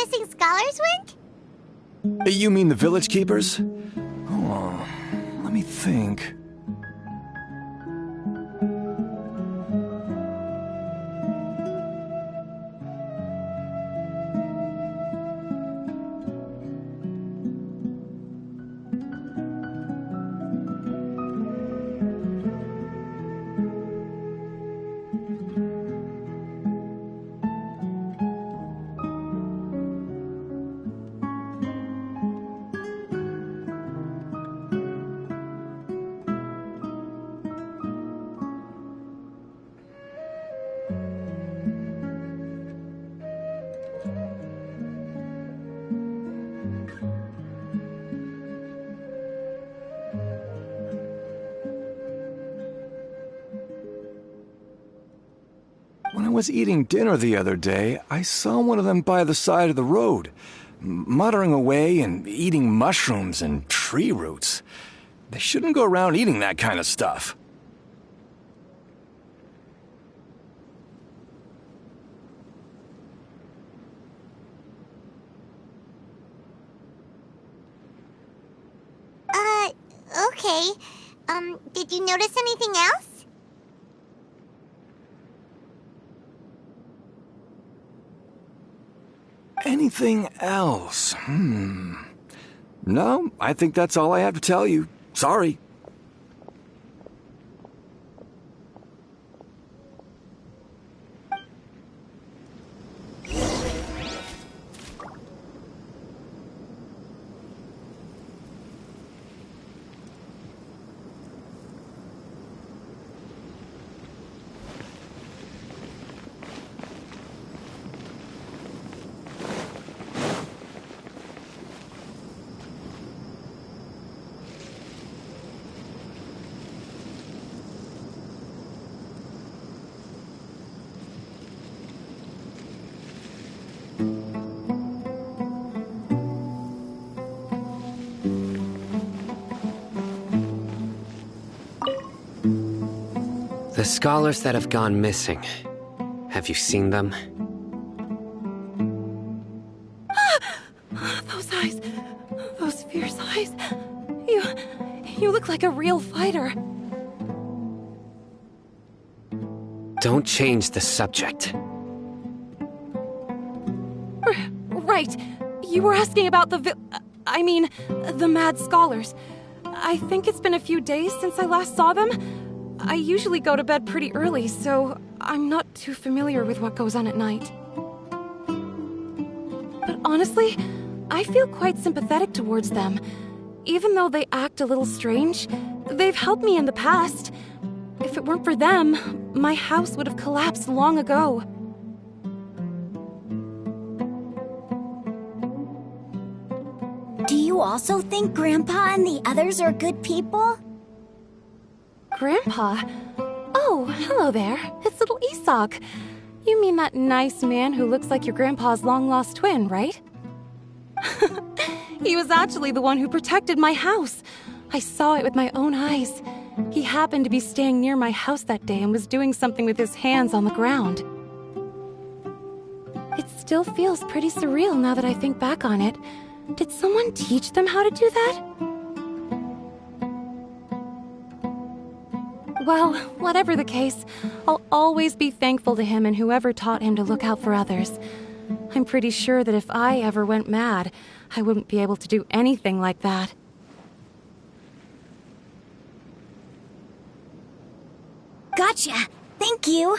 missing scholars went? You mean the village keepers? Oh, let me think. When I was eating dinner the other day, I saw one of them by the side of the road, muttering away and eating mushrooms and tree roots. They shouldn't go around eating that kind of stuff. Okay. Did you notice anything else? Anything else? No, I think that's all I have to tell you. Sorry. The scholars that have gone missing. Have you seen them? Those eyes. Those fierce eyes. You look like a real fighter. Don't change the subject. Right. You were asking about the the mad scholars. I think it's been a few days since I last saw them. I usually go to bed pretty early, so I'm not too familiar with what goes on at night. But honestly, I feel quite sympathetic towards them. Even though they act a little strange, they've helped me in the past. If it weren't for them, my house would have collapsed long ago. Do you also think Grandpa and the others are good people? Grandpa? Oh, hello there. It's little Isak. You mean that nice man who looks like your grandpa's long-lost twin, right? He was actually the one who protected my house. I saw it with my own eyes. He happened to be staying near my house that day and was doing something with his hands on the ground. It still feels pretty surreal now that I think back on it. Did someone teach them how to do that? Well, whatever the case, I'll always be thankful to him and whoever taught him to look out for others. I'm pretty sure that if I ever went mad, I wouldn't be able to do anything like that. Gotcha. Thank you.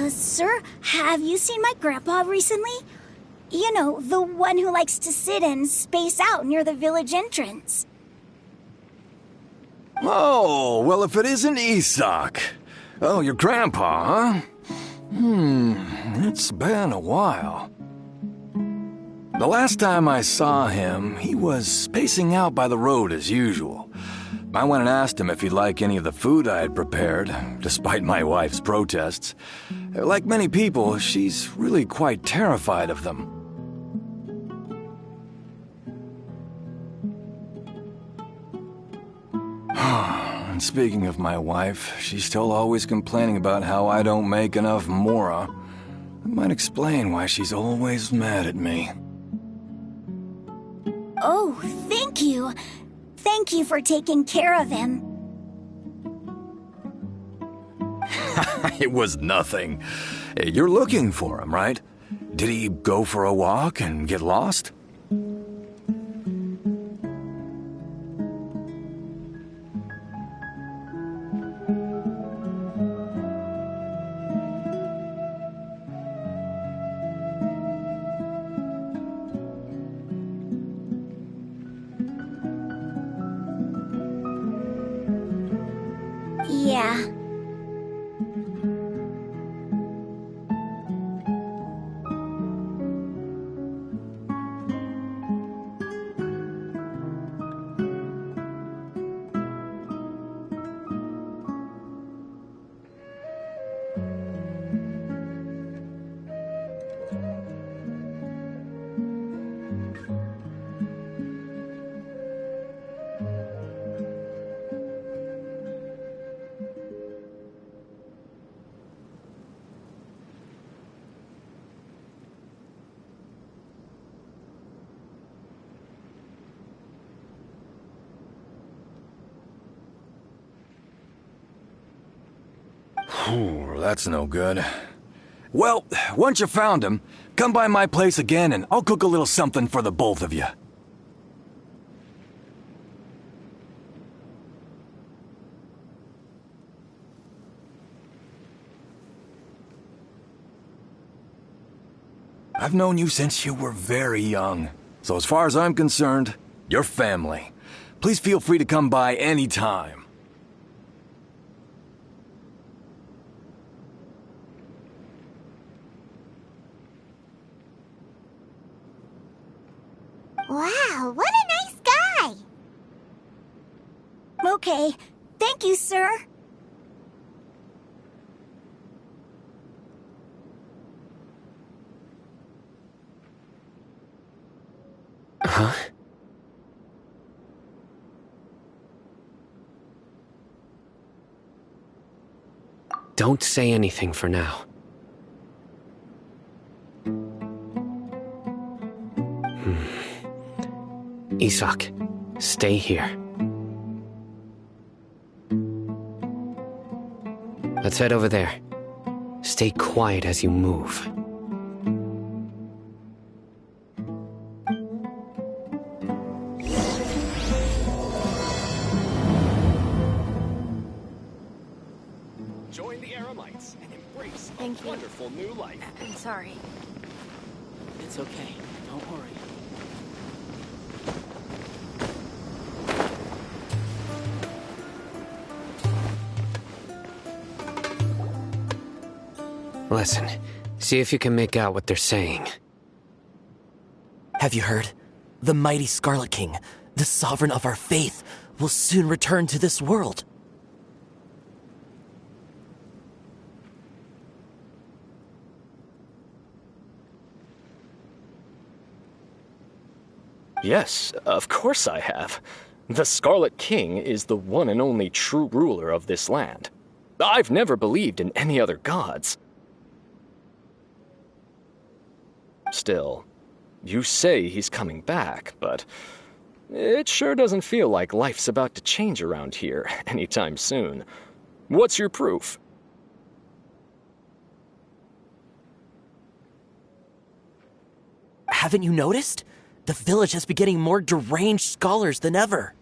Sir, have you seen my grandpa recently? You know, the one who likes to sit and space out near the village entrance. Oh, well, if it isn't Isak. Oh, your grandpa, huh? It's been a while. The last time I saw him, he was spacing out by the road as usual. I went and asked him if he'd like any of the food I had prepared, despite my wife's protests. Like many people, she's really quite terrified of them. And speaking of my wife, she's still always complaining about how I don't make enough mora. That might explain why she's always mad at me. Oh, thank you. Thank you for taking care of him. It was nothing. You're looking for him, right? Did he go for a walk and get lost? Yeah. Ooh, that's no good. Well, once you found him, come by my place again and I'll cook a little something for the both of you. I've known you since you were very young, so as far as I'm concerned, you're family. Please feel free to come by any time. Wow, what a nice guy! Okay, thank you, sir. Huh? Don't say anything for now. Isak, stay here. Let's head over there. Stay quiet as you move. Join the Eremites and embrace a wonderful new life. I'm sorry. It's okay. Don't worry. Listen, see if you can make out what they're saying. Have you heard? The mighty Scarlet King, the sovereign of our faith, will soon return to this world. Yes, of course I have. The Scarlet King is the one and only true ruler of this land. I've never believed in any other gods. Still, you say he's coming back, but it sure doesn't feel like life's about to change around here anytime soon. What's your proof? Haven't you noticed? The village has been getting more deranged scholars than ever.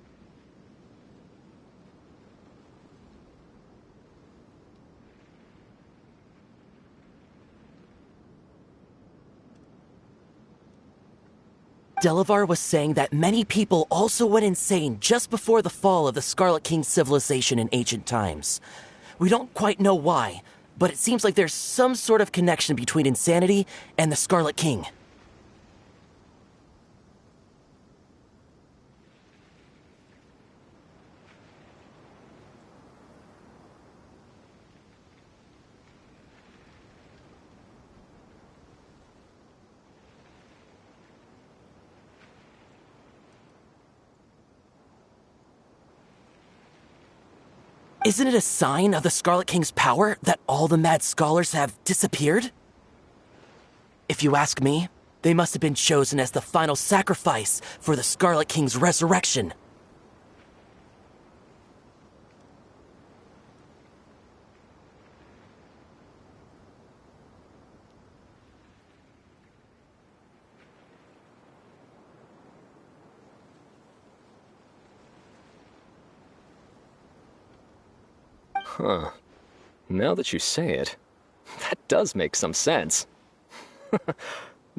Delavar was saying that many people also went insane just before the fall of the Scarlet King civilization in ancient times. We don't quite know why, but it seems like there's some sort of connection between insanity and the Scarlet King. Isn't it a sign of the Scarlet King's power that all the mad scholars have disappeared? If you ask me, they must have been chosen as the final sacrifice for the Scarlet King's resurrection. Huh. Now that you say it, that does make some sense.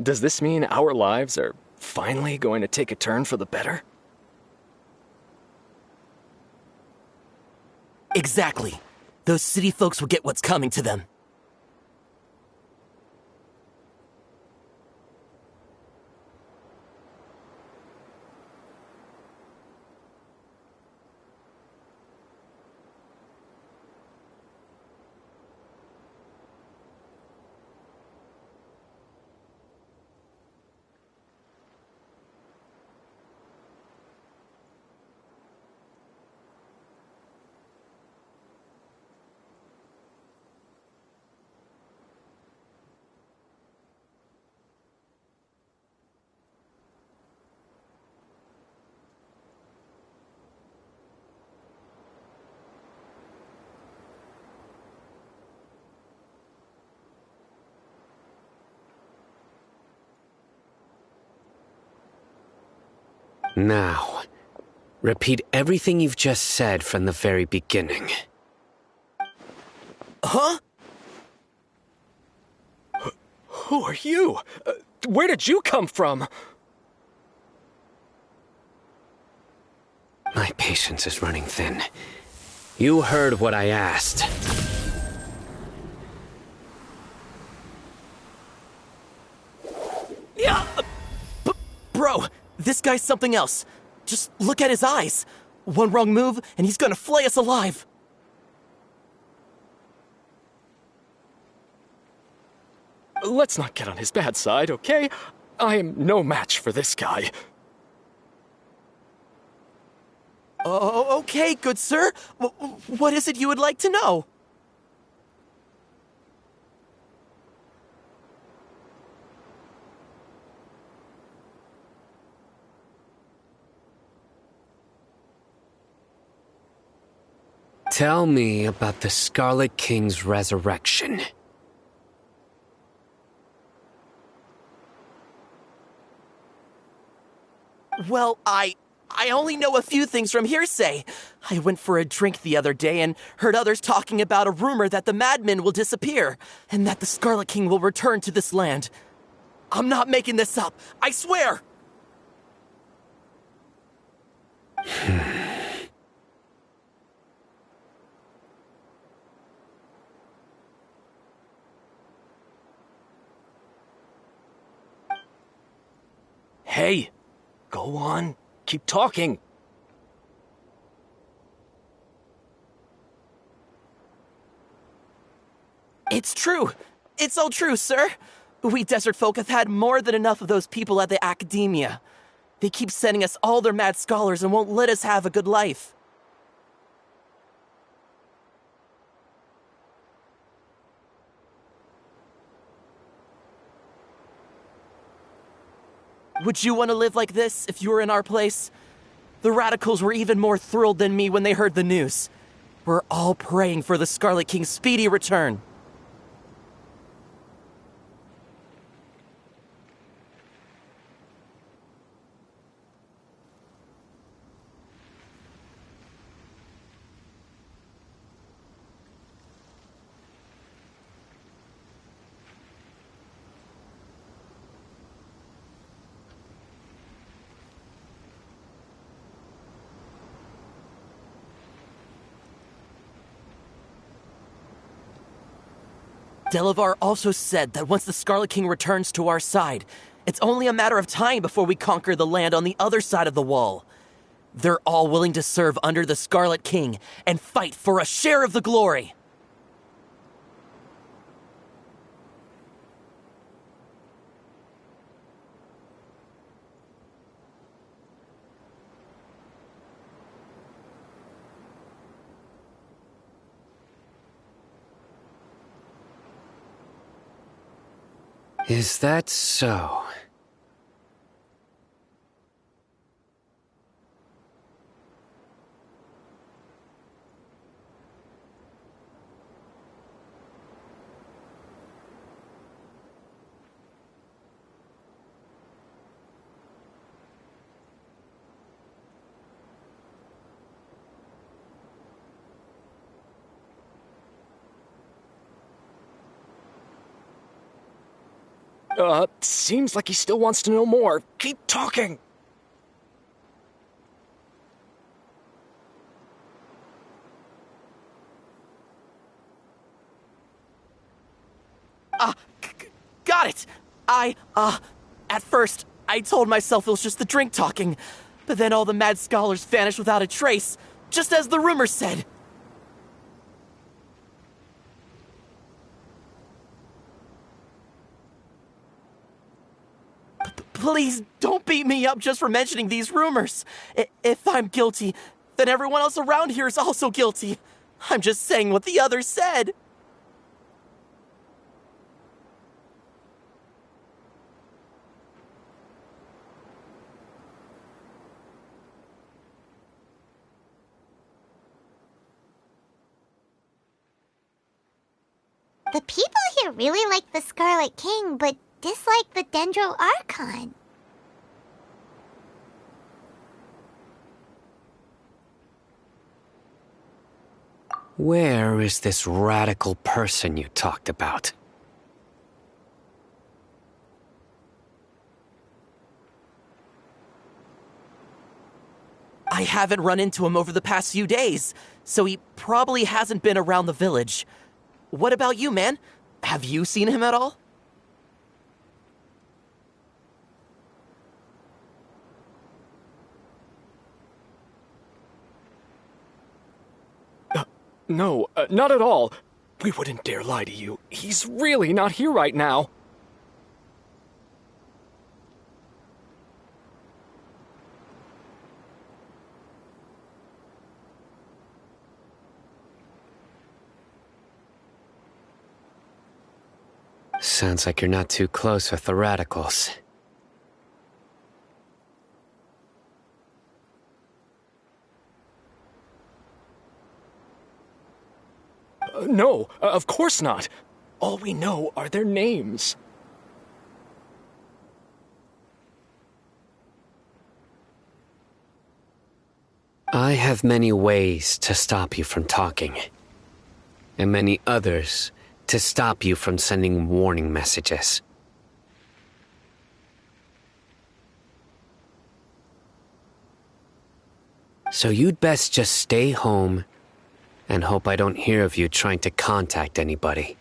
Does this mean our lives are finally going to take a turn for the better? Exactly. Those city folks will get what's coming to them. Now, repeat everything you've just said from the very beginning. Huh? Who are you? Where did you come from? My patience is running thin. You heard what I asked. Yeah! Bro, this guy's something else. Just look at his eyes. One wrong move, and he's gonna flay us alive. Let's not get on his bad side, okay? I am no match for this guy. Oh, okay, good sir. What is it you would like to know? Tell me about the Scarlet King's resurrection. Well, I only know a few things from hearsay. I went for a drink the other day and heard others talking about a rumor that the madmen will disappear and that the Scarlet King will return to this land. I'm not making this up, I swear! Hey, go on. Keep talking. It's true. It's all true, sir. We desert folk have had more than enough of those people at the academia. They keep sending us all their mad scholars and won't let us have a good life. Would you want to live like this if you were in our place? The radicals were even more thrilled than me when they heard the news. We're all praying for the Scarlet King's speedy return. Delavar also said that once the Scarlet King returns to our side, it's only a matter of time before we conquer the land on the other side of the wall. They're all willing to serve under the Scarlet King and fight for a share of the glory. Is that so? Seems like he still wants to know more. Keep talking. Got it! At first, I told myself it was just the drink talking, but then all the mad scholars vanished without a trace, just as the rumor said. Please don't beat me up just for mentioning these rumors. If I'm guilty, then everyone else around here is also guilty. I'm just saying what the others said. The people here really like the Scarlet King, but dislike the Dendro Archon. Where is this radical person you talked about? I haven't run into him over the past few days, so he probably hasn't been around the village. What about you, man? Have you seen him at all? No, not at all. We wouldn't dare lie to you. He's really not here right now. Sounds like you're not too close with the radicals. No, of course not. All we know are their names. I have many ways to stop you from talking, and many others to stop you from sending warning messages. So you'd best just stay home and hope I don't hear of you trying to contact anybody.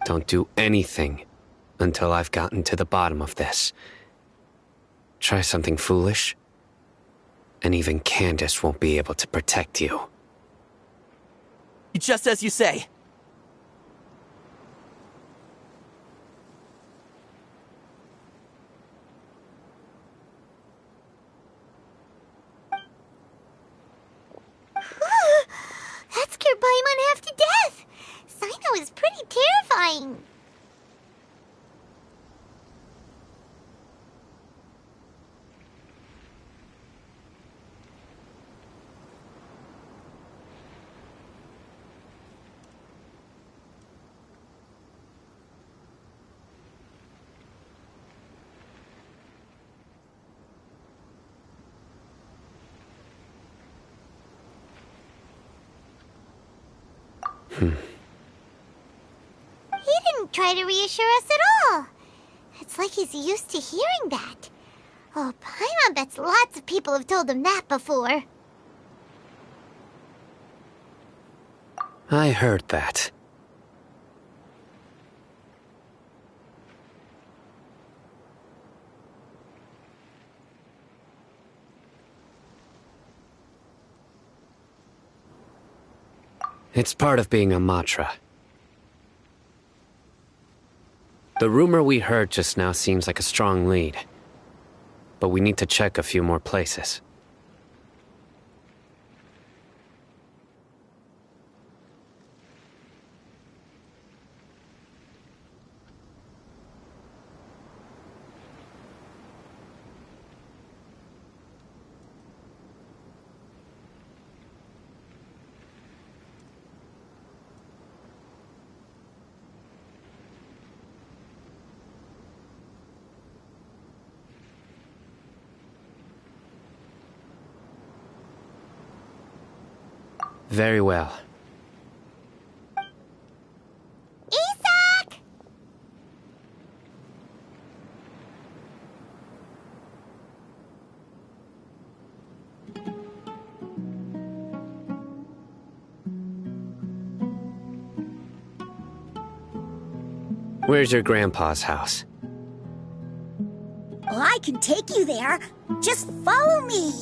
Don't do anything until I've gotten to the bottom of this. Try something foolish, and even Candace won't be able to protect you. Just as you say. That scared Paimon half to death. Sino is pretty terrifying. He didn't try to reassure us at all. It's like he's used to hearing that. Oh, Paimon bets lots of people have told him that before. I heard that. It's part of being a Matra. The rumor we heard just now seems like a strong lead, but we need to check a few more places. Very well. Isak! Where's your grandpa's house? Well, I can take you there. Just follow me.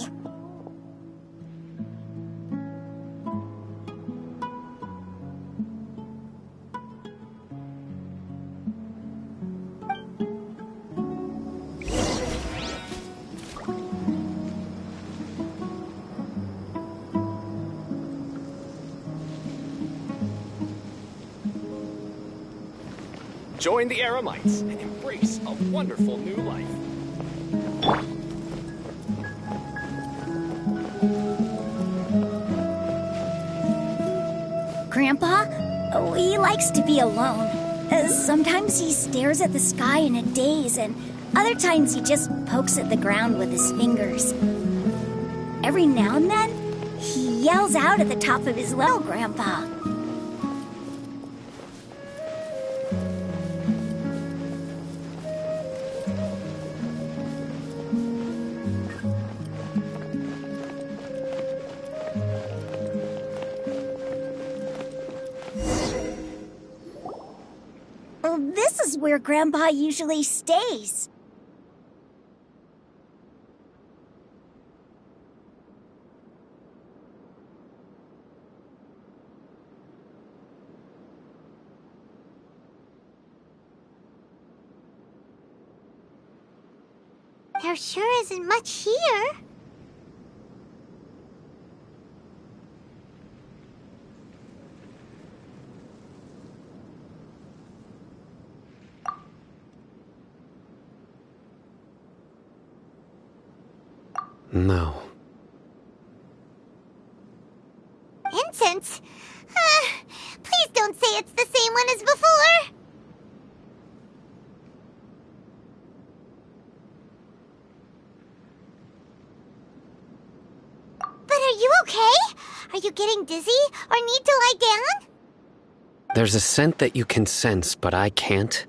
Join the Eremites and embrace a wonderful new life. Grandpa? Oh, he likes to be alone. Sometimes he stares at the sky in a daze, and other times he just pokes at the ground with his fingers. Every now and then, he yells out at the top of his lungs, Grandpa. This is where Grandpa usually stays. There sure isn't much here. No. Incense? Please don't say it's the same one as before. But are you okay? Are you getting dizzy or need to lie down? There's a scent that you can sense, but I can't.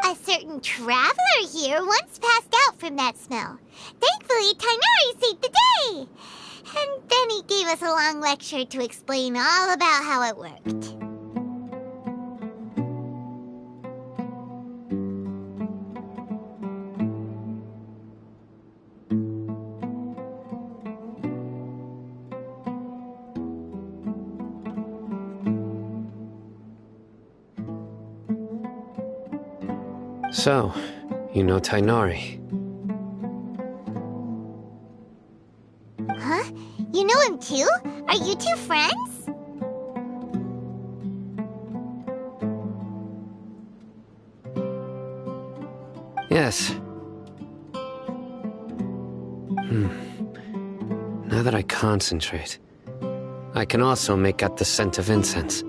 A certain traveler here once passed out from that smell. Thankfully, Tighnari saved the day. And then he gave us a long lecture to explain all about how it worked. So, you know Tighnari. Huh? You know him too? Are you two friends? Yes. Now that I concentrate, I can also make out the scent of incense.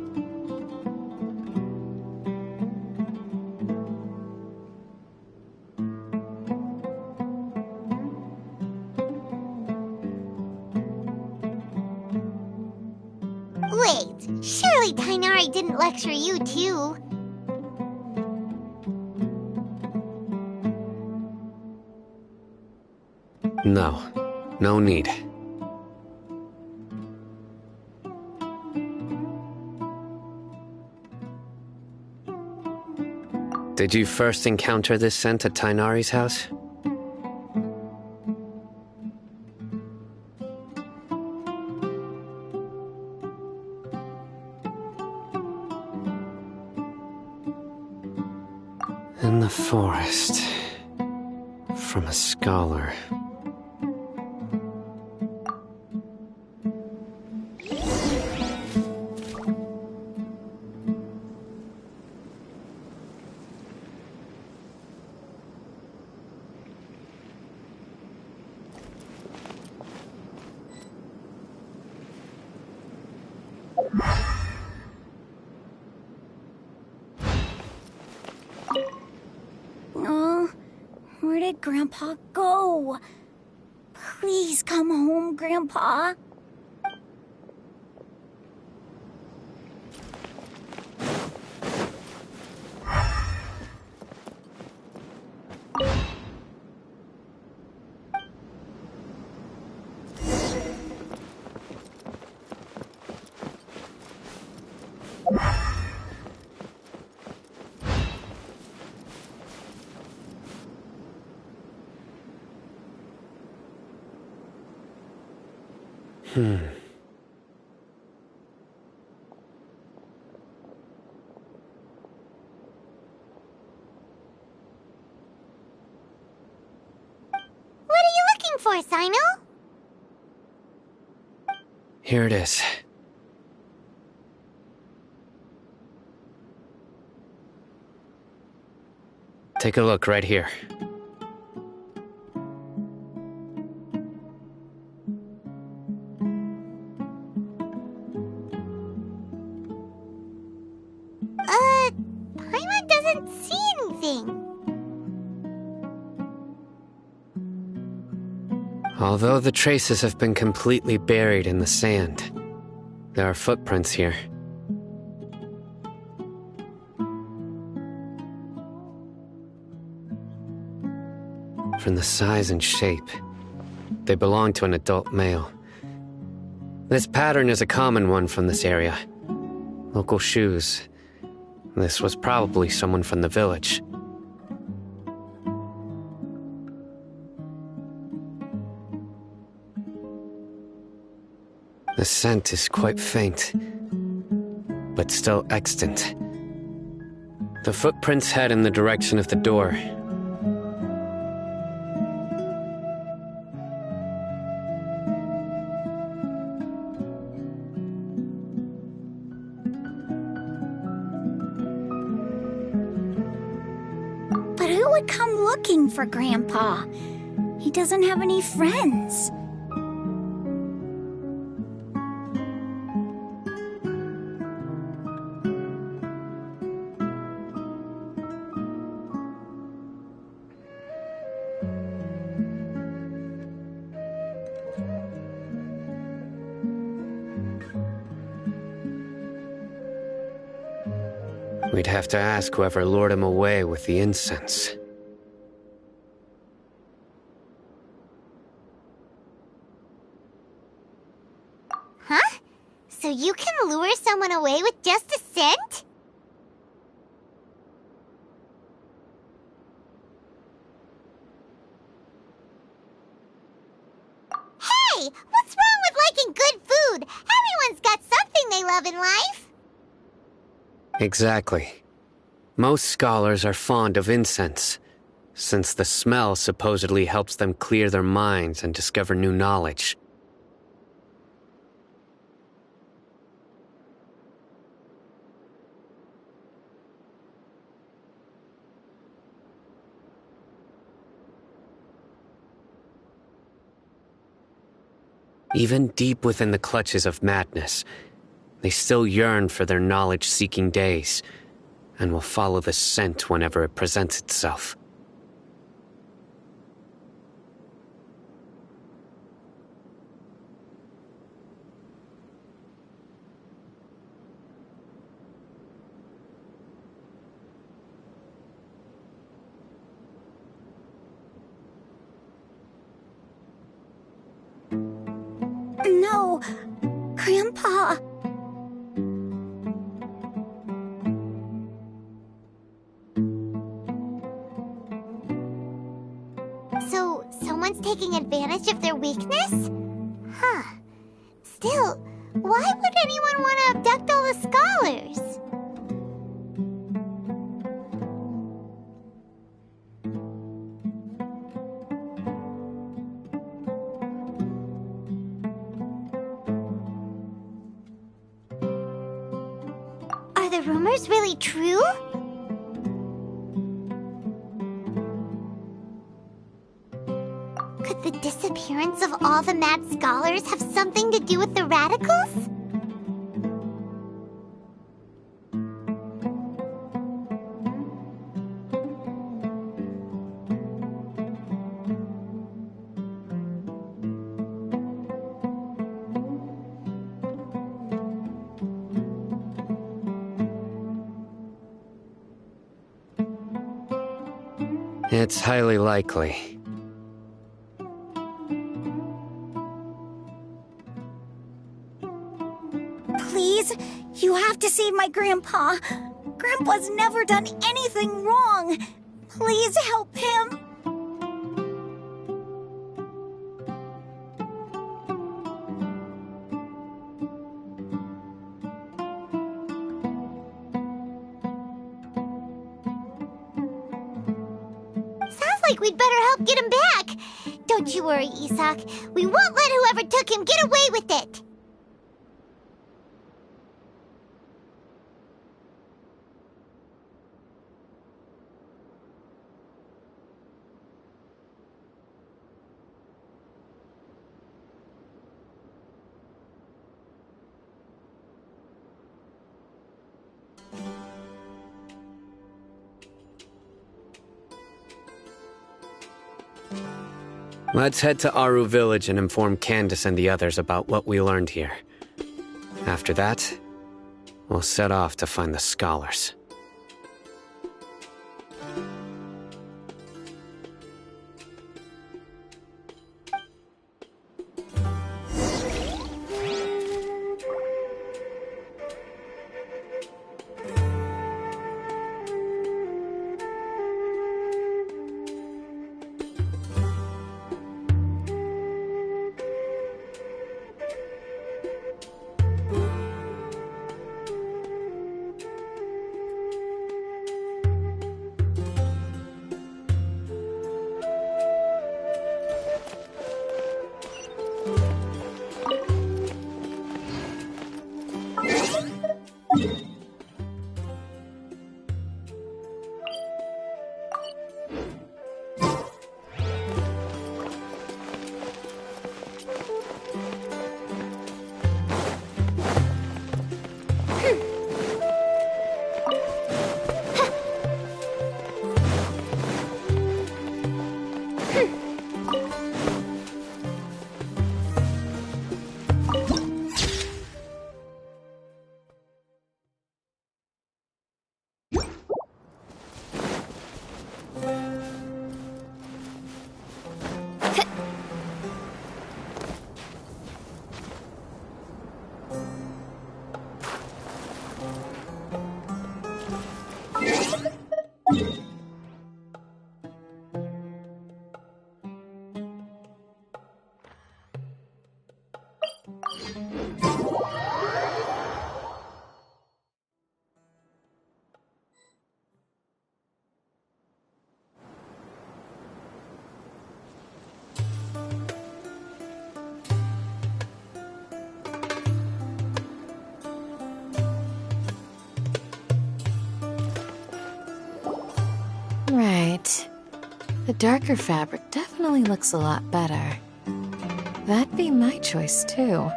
Wait, surely Tighnari didn't lecture you too. No. No need. Did you first encounter this scent at Tainari's house? In the forest. From a scholar. Oh, where did Grandpa go? Please come home, Grandpa. What are you looking for, Sino? Here it is. Take a look right here. Paimon doesn't see anything. Although the traces have been completely buried in the sand, there are footprints here. From the size and shape, they belong to an adult male. This pattern is a common one from this area. Local shoes. This was probably someone from the village. The scent is quite faint, but still extant. The footprints head in the direction of the door. But who would come looking for Grandpa? He doesn't have any friends. We'd have to ask whoever lured him away with the incense. Huh? So you can lure someone away with just a scent? Hey! What's wrong with liking good food? Everyone's got something they love in life. Exactly. Most scholars are fond of incense, since the smell supposedly helps them clear their minds and discover new knowledge. Even deep within the clutches of madness, they still yearn for their knowledge-seeking days, and will follow the scent whenever it presents itself. No, Grandpa. So, someone's taking advantage of their weakness? Huh. Still, why would anyone want to abduct all the scholars? Are the rumors really true? Could the disappearance of all the mad scholars have something to do with the radicals? It's highly likely. Please, you have to save my grandpa. Grandpa's never done anything wrong. Please help him. Sounds like we'd better help get him back. Don't you worry, Isak. We won't let whoever took him get away with it. Let's head to Aru Village and inform Candace and the others about what we learned here. After that, we'll set off to find the scholars. Right. The darker fabric definitely looks a lot better. That'd be my choice, too.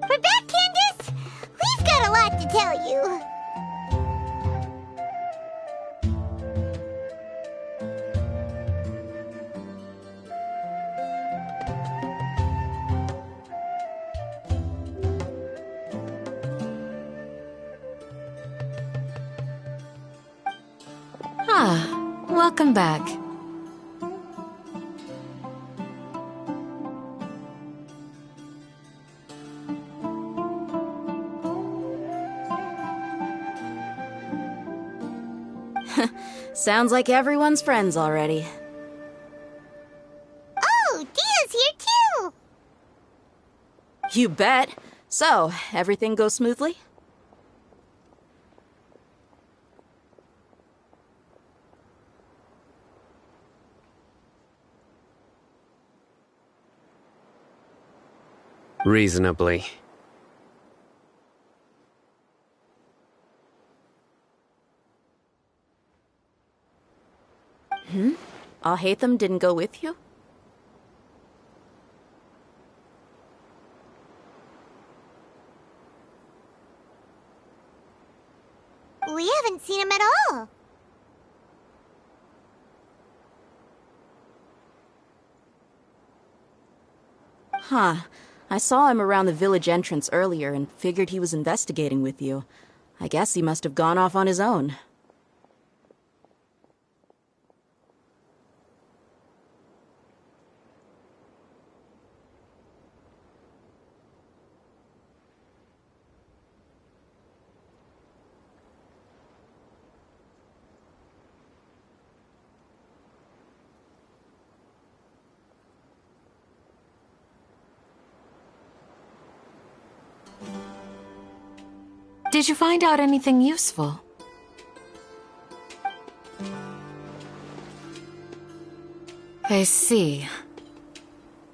We're back, Candace! We've got a lot to tell you. Welcome back. Sounds like everyone's friends already. Oh, Dia's here too! You bet. So, everything goes smoothly? Reasonably. Alhaitham didn't go with you? We haven't seen him at all. Huh. I saw him around the village entrance earlier and figured he was investigating with you. I guess he must have gone off on his own. Did you find out anything useful? I see.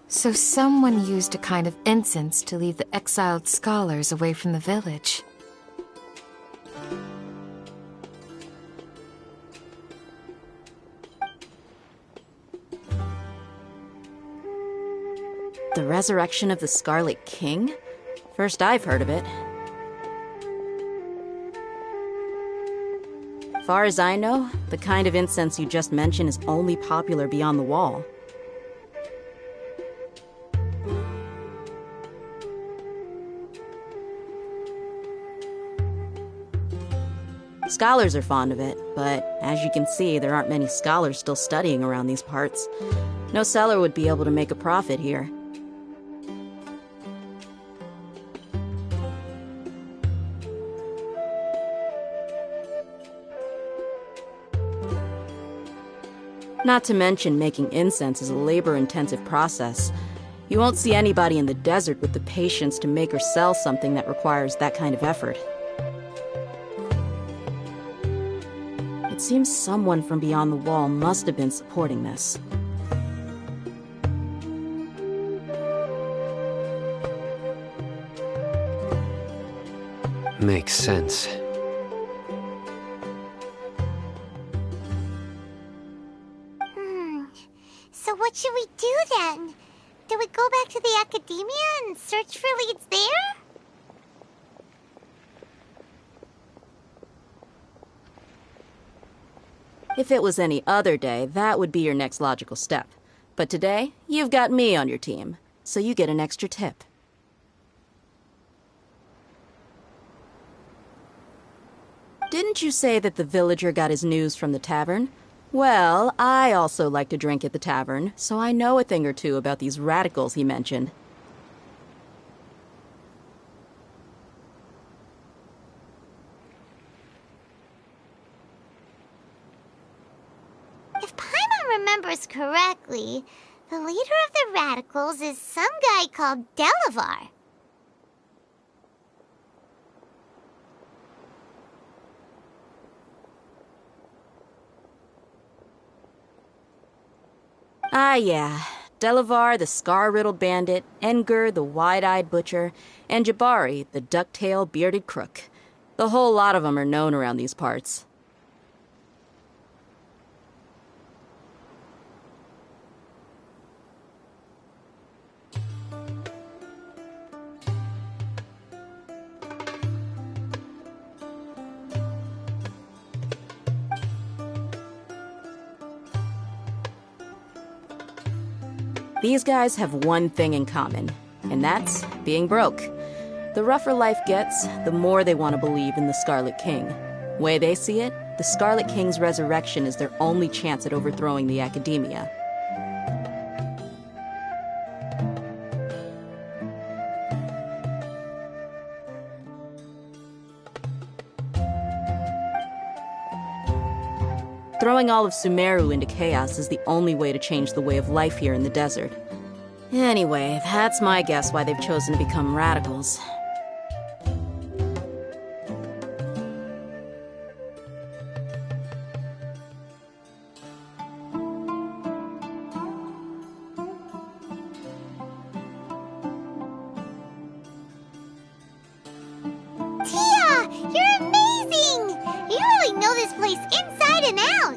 So someone used a kind of incense to lead the exiled scholars away from the village. The resurrection of the Scarlet King? First I've heard of it. Far as I know, the kind of incense you just mentioned is only popular beyond the wall. Scholars are fond of it, but as you can see, there aren't many scholars still studying around these parts. No seller would be able to make a profit here. Not to mention, making incense is a labor-intensive process. You won't see anybody in the desert with the patience to make or sell something that requires that kind of effort. It seems someone from beyond the wall must have been supporting this. Makes sense. So what should we do then? Do we go back to the academia and search for leads there? If it was any other day, that would be your next logical step. But today, you've got me on your team, so you get an extra tip. Didn't you say that the villager got his news from the tavern? Well, I also like to drink at the tavern, so I know a thing or two about these radicals he mentioned. If Paimon remembers correctly, the leader of the radicals is some guy called Delavar. Ah, yeah. Delavar, the scar-riddled bandit, Engur, the wide-eyed butcher, and Jabari, the duck-tailed, bearded crook. The whole lot of them are known around these parts. These guys have one thing in common, and that's being broke. The rougher life gets, the more they want to believe in the Scarlet King. Way they see it, the Scarlet King's resurrection is their only chance at overthrowing the Academia. Throwing all of Sumeru into chaos is the only way to change the way of life here in the desert. Anyway, that's my guess why they've chosen to become radicals. Tia! You're amazing! You really know this place inside and out!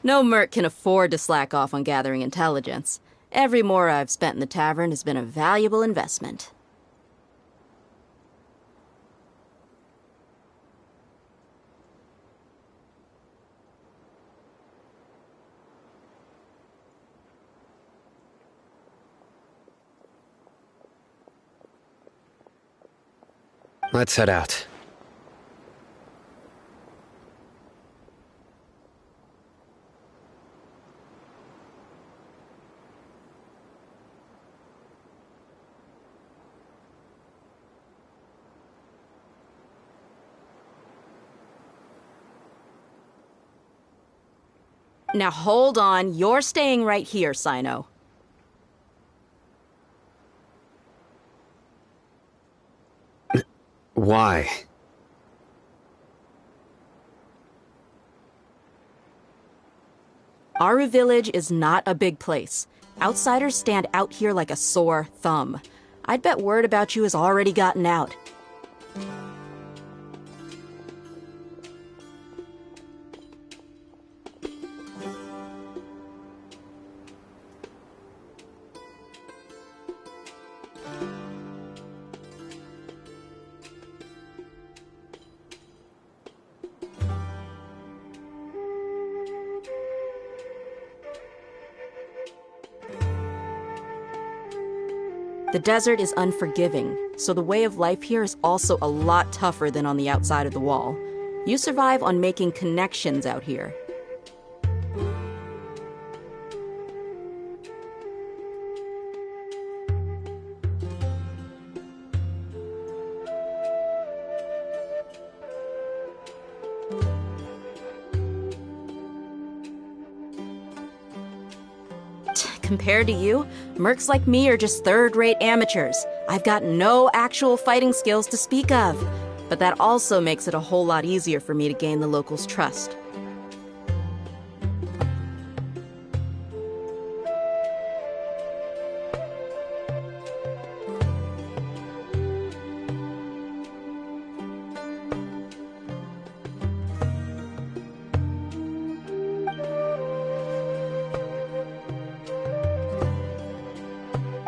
No merc can afford to slack off on gathering intelligence. Every more I've spent in the tavern has been a valuable investment. Let's head out. Now hold on, you're staying right here, Sino. Why? Aru Village is not a big place. Outsiders stand out here like a sore thumb. I'd bet word about you has already gotten out. The desert is unforgiving, so the way of life here is also a lot tougher than on the outside of the wall. You survive on making connections out here. Compared to you, mercs like me are just third-rate amateurs. I've got no actual fighting skills to speak of. But that also makes it a whole lot easier for me to gain the locals' trust.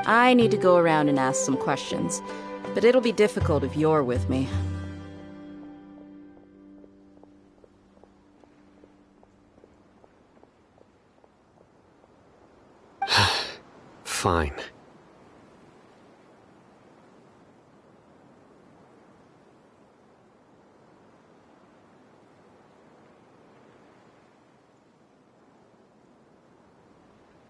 I need to go around and ask some questions, but it'll be difficult if you're with me. Fine.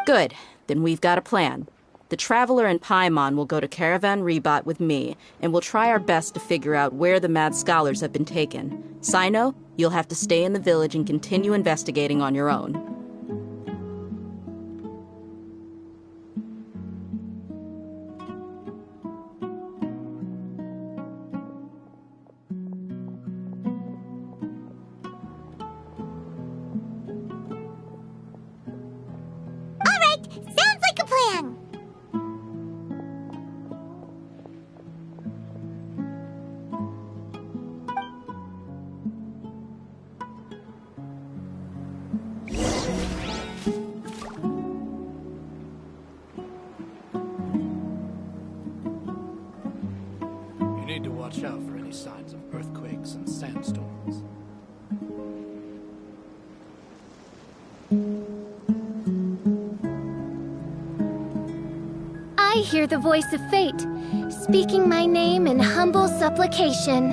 Good. Then we've got a plan. The Traveler and Paimon will go to Caravan Rebot with me, and we'll try our best to figure out where the Mad Scholars have been taken. Sino, you'll have to stay in the village and continue investigating on your own. All right, sounds like a plan. I hear the voice of fate, speaking my name in humble supplication.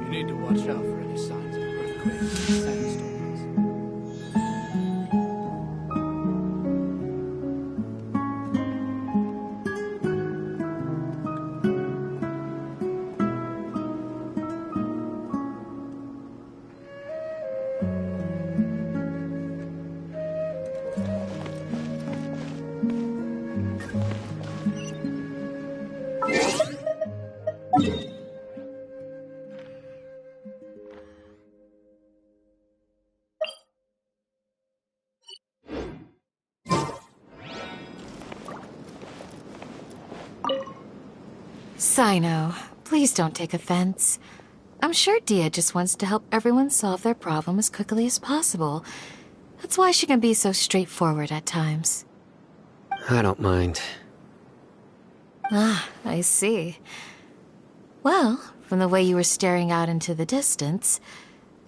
You need to watch out for any signs of earthquakes and sandstorms. Sino, please don't take offense. I'm sure Dia just wants to help everyone solve their problem as quickly as possible. That's why she can be so straightforward at times. I don't mind. Ah, I see. Well, from the way you were staring out into the distance,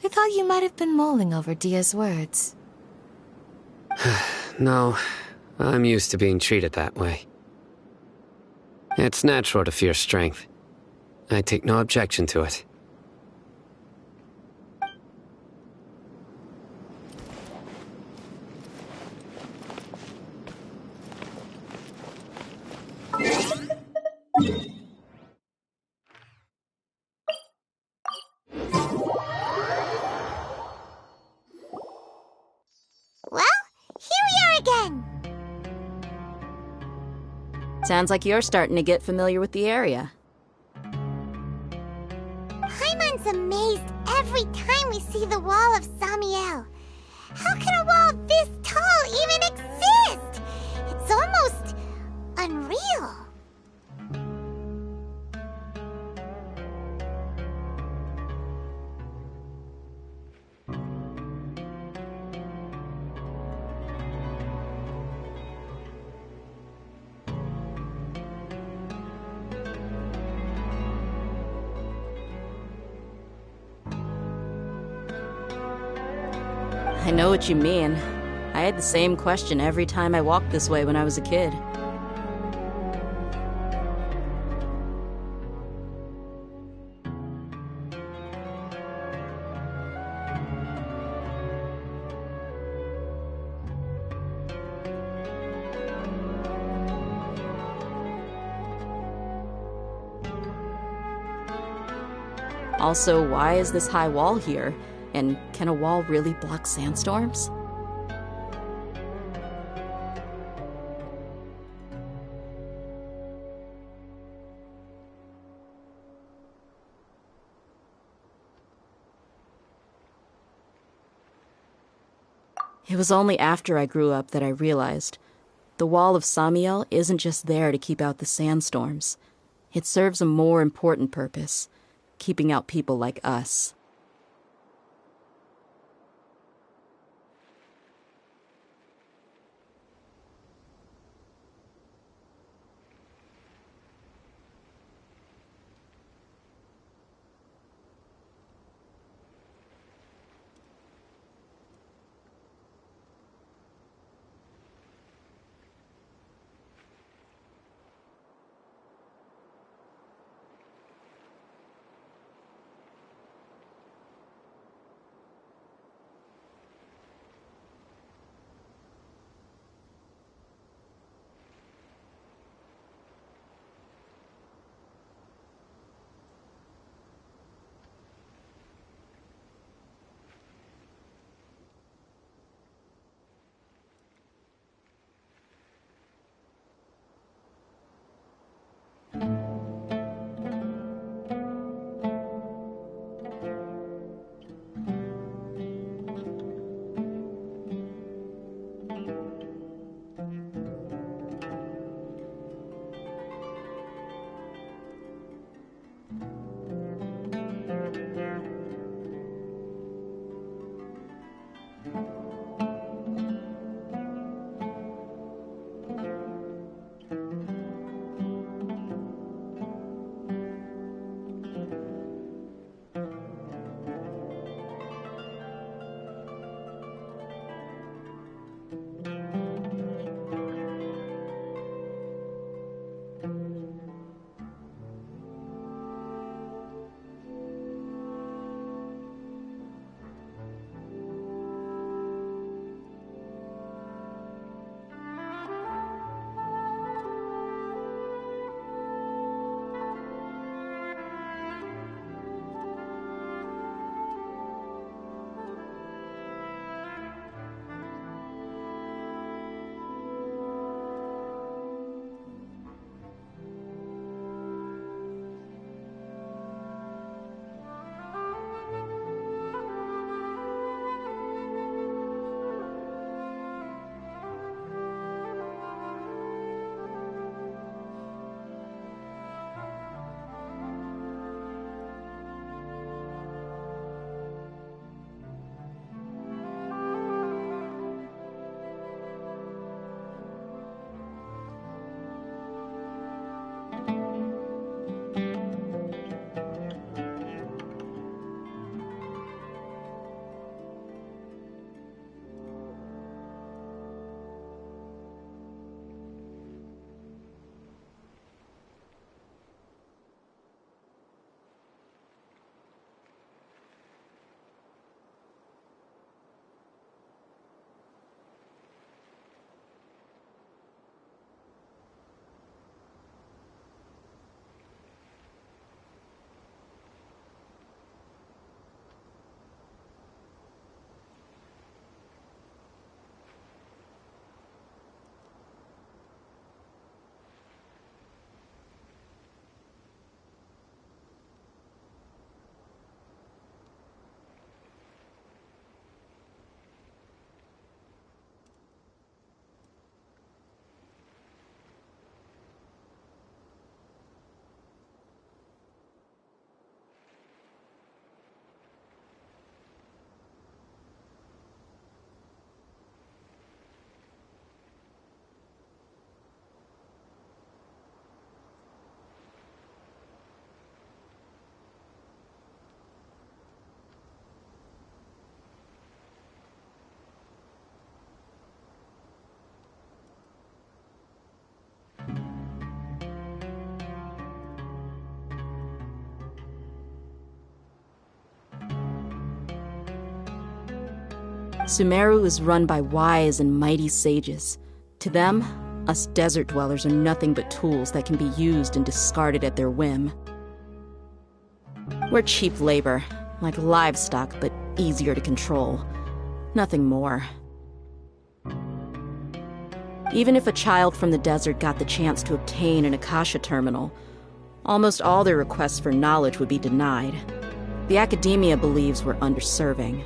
I thought you might have been mulling over Dia's words. No, I'm used to being treated that way. It's natural to fear strength. I take no objection to it. Well, here we are again. Sounds like you're starting to get familiar with the area. Paimon's amazed every time we see the wall of Samiel. How can a wall this tall even exist? It's almost unreal. I know what you mean. I had the same question every time I walked this way when I was a kid. Also, why is this high wall here? And can a wall really block sandstorms? It was only after I grew up that I realized the Wall of Samiel isn't just there to keep out the sandstorms. It serves a more important purpose, keeping out people like us. Sumeru is run by wise and mighty sages. To them, us desert dwellers are nothing but tools that can be used and discarded at their whim. We're cheap labor, like livestock, but easier to control. Nothing more. Even if a child from the desert got the chance to obtain an Akasha terminal, almost all their requests for knowledge would be denied. The academia believes we're underserving.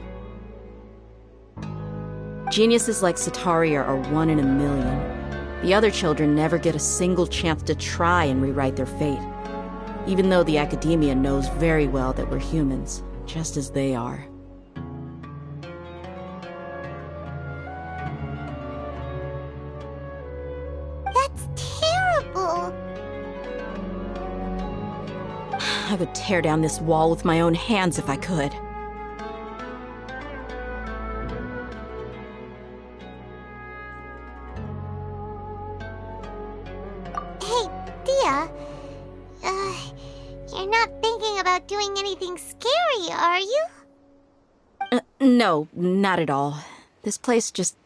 Geniuses like Sataria are 1 in a million. The other children never get a single chance to try and rewrite their fate, even though the academia knows very well that we're humans, just as they are. That's terrible. I would tear down this wall with my own hands if I could. Hey, Dia. You're not thinking about doing anything scary, are you? No, not at all. This place just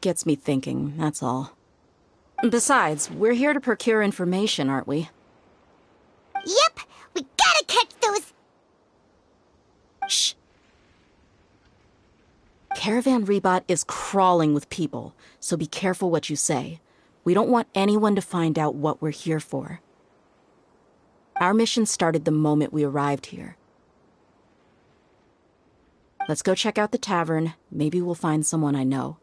gets me thinking, that's all. Besides, we're here to procure information, aren't we? Yep, we gotta catch those... Shh. Caravan Rebot is crawling with people, so be careful what you say. We don't want anyone to find out what we're here for. Our mission started the moment we arrived here. Let's go check out the tavern. Maybe we'll find someone I know.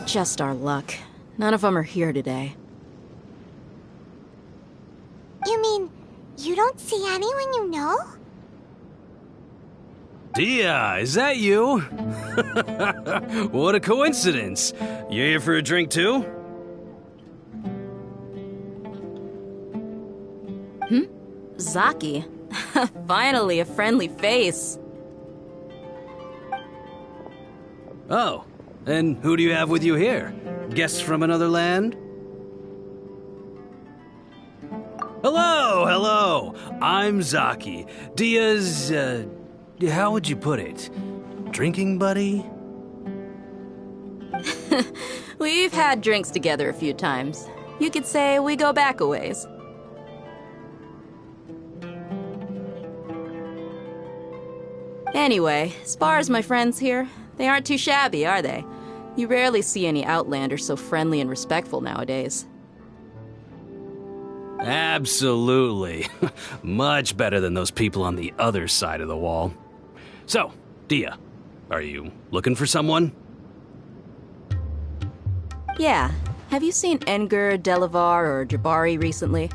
Just our luck. None of them are here today. You mean, you don't see anyone you know? Dia, is that you? What a coincidence. You here for a drink too? Zaki. Finally, a friendly face. Oh, and who do you have with you here? Guests from another land? Hello! I'm Zaki. Dia's, how would you put it? Drinking buddy? We've had drinks together a few times. You could say we go back a ways. Anyway, as far as my friends here, they aren't too shabby, are they? You rarely see any outlanders so friendly and respectful nowadays. Absolutely. Much better than those people on the other side of the wall. So, Dia, are you looking for someone? Yeah. Have you seen Enger, Delavar, or Jabari recently?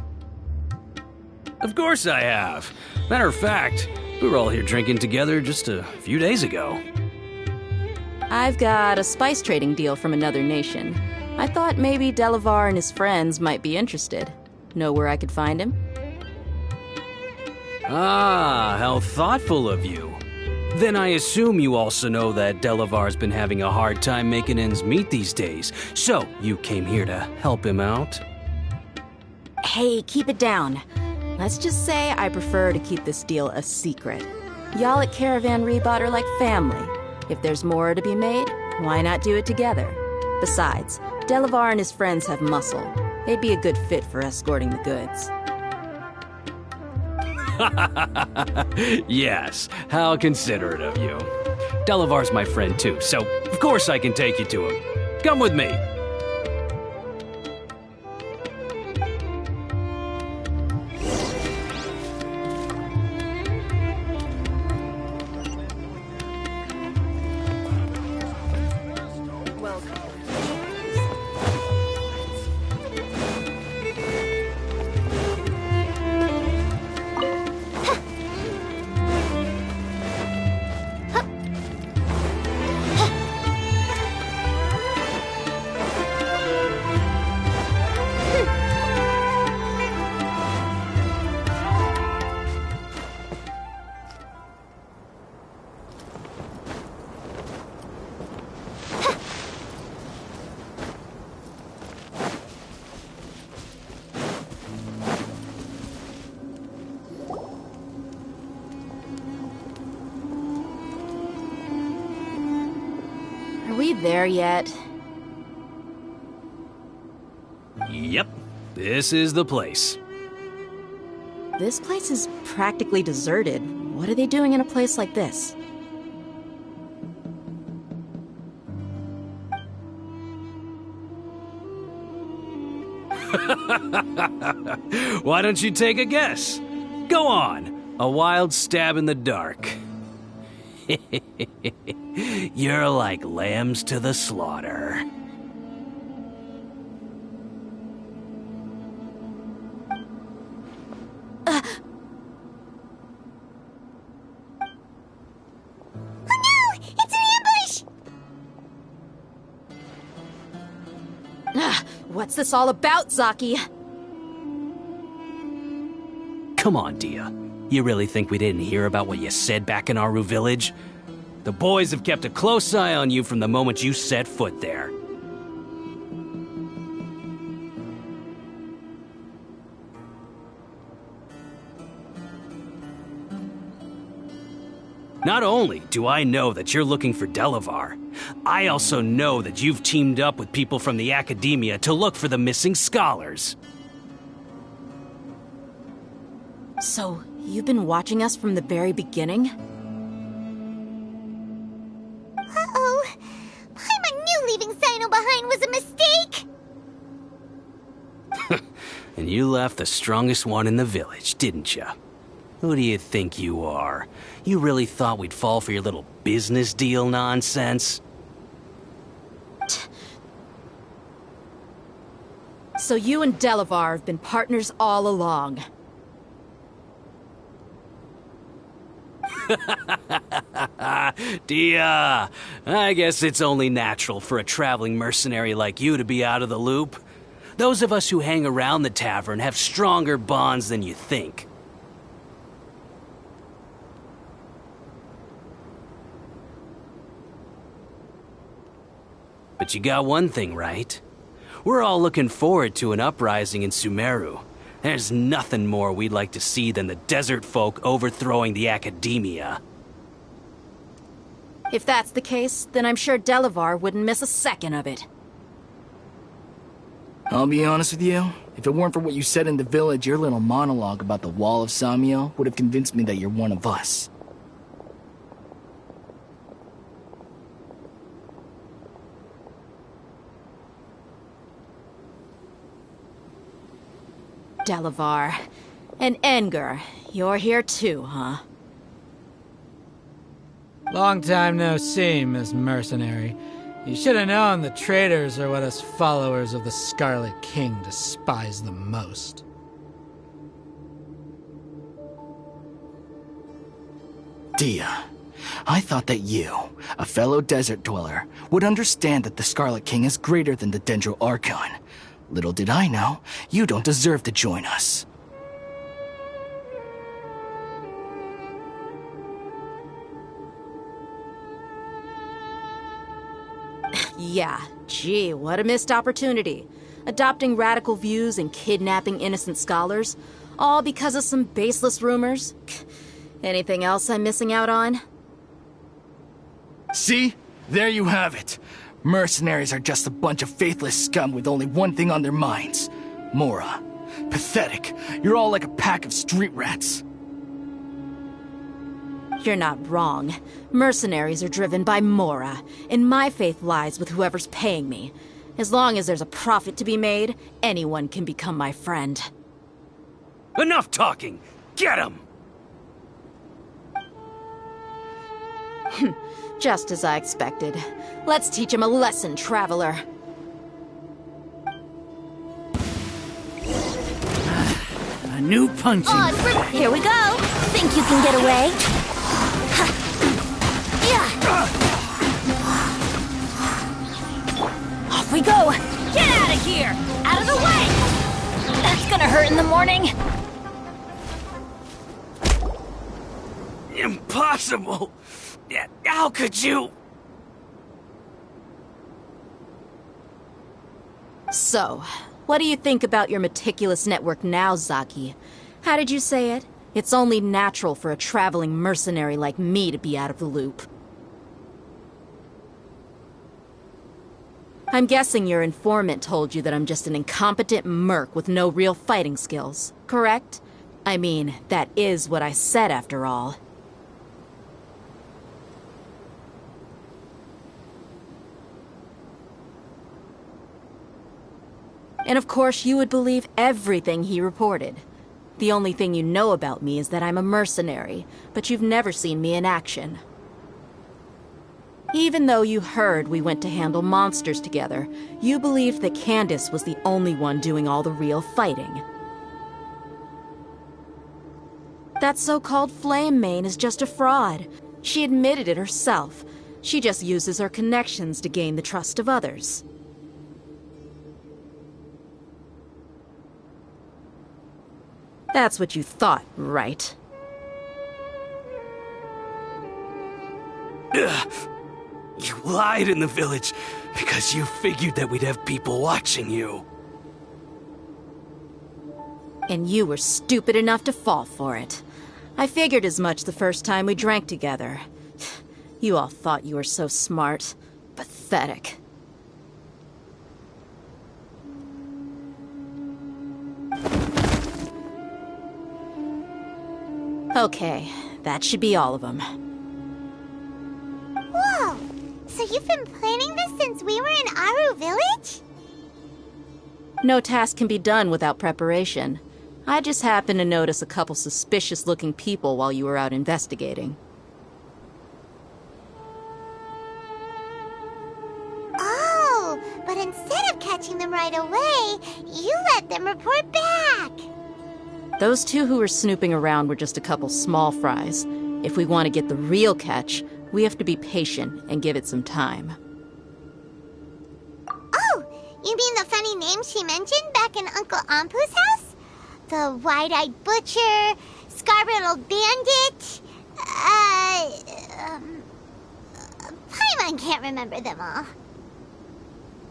Of course I have. Matter of fact, we were all here drinking together just a few days ago. I've got a spice trading deal from another nation. I thought maybe Delavar and his friends might be interested. Know where I could find him? Ah, how thoughtful of you. Then I assume you also know that Delavar's been having a hard time making ends meet these days, so you came here to help him out? Hey, keep it down. Let's just say I prefer to keep this deal a secret. Y'all at Caravan Rebot are like family. If there's more to be made, why not do it together? Besides, Delavar and his friends have muscle. They'd be a good fit for escorting the goods. Yes, how considerate of you. Delavar's my friend too, so of course I can take you to him. Come with me. we there yet? Yep, this is the place. This place is practically deserted. What are they doing in a place like this? Why don't you take a guess? Go on, a wild stab in the dark. You're like lambs to the slaughter. What's this all about, Zaki? Come on, Dia. You really think we didn't hear about what you said back in Aru village? The boys have kept a close eye on you from the moment you set foot there. Not only do I know that you're looking for Delavar, I also know that you've teamed up with people from the Academia to look for the missing scholars. So, you've been watching us from the very beginning? Uh-oh. Paimon knew leaving Sino behind was a mistake! And you left the strongest one in the village, didn't you? Who do you think you are? You really thought we'd fall for your little business deal nonsense? So you and Delavar have been partners all along. Dia, I guess it's only natural for a traveling mercenary like you to be out of the loop. Those of us who hang around the tavern have stronger bonds than you think. But you got one thing right. We're all looking forward to an uprising in Sumeru. There's nothing more we'd like to see than the desert folk overthrowing the Academia. If that's the case, then I'm sure Delavar wouldn't miss a second of it. I'll be honest with you. If it weren't for what you said in the village, your little monologue about the Wall of Samiel would have convinced me that you're one of us. Delavar. And Enger, you're here too, huh? Long time no see, Miss Mercenary. You should have known the traitors are what us followers of the Scarlet King despise the most. Dia, I thought that you, a fellow desert dweller, would understand that the Scarlet King is greater than the Dendro Archon. Little did I know, you don't deserve to join us. Yeah, gee, what a missed opportunity. Adopting radical views and kidnapping innocent scholars, all because of some baseless rumors. Anything else I'm missing out on? See? There you have it. Mercenaries are just a bunch of faithless scum with only one thing on their minds. Mora. Pathetic. You're all like a pack of street rats. You're not wrong. Mercenaries are driven by Mora, and my faith lies with whoever's paying me. As long as there's a profit to be made, anyone can become my friend. Enough talking! Get him! Just as I expected. Let's teach him a lesson, traveler. A new punching. Here we go. Think you can get away? Off we go. Get out of here. Out of the way. That's gonna hurt in the morning. Impossible! How could you? So, what do you think about your meticulous network now, Zaki? How did you say it? It's only natural for a traveling mercenary like me to be out of the loop. I'm guessing your informant told you that I'm just an incompetent merc with no real fighting skills, correct? I mean, that is what I said after all. And of course you would believe everything he reported. The only thing you know about me is that I'm a mercenary, but you've never seen me in action. Even though you heard we went to handle monsters together, you believed that Candace was the only one doing all the real fighting. That so-called Flame Mane is just a fraud. She admitted it herself. She just uses her connections to gain the trust of others. That's what you thought, right? Ugh. You lied in the village because you figured that we'd have people watching you. And you were stupid enough to fall for it. I figured as much the first time we drank together. You all thought you were so smart. Pathetic. Okay, that should be all of them. Whoa! So you've been planning this since we were in Aru Village? No task can be done without preparation. I just happened to notice a couple suspicious-looking people while you were out investigating. Oh, but instead of catching them right away, you let them report back! Those two who were snooping around were just a couple small fries. If we want to get the real catch, we have to be patient and give it some time. Oh, you mean the funny name she mentioned back in Uncle Ampu's house? The wide-eyed butcher, scar-riddled bandit, Paimon can't remember them all.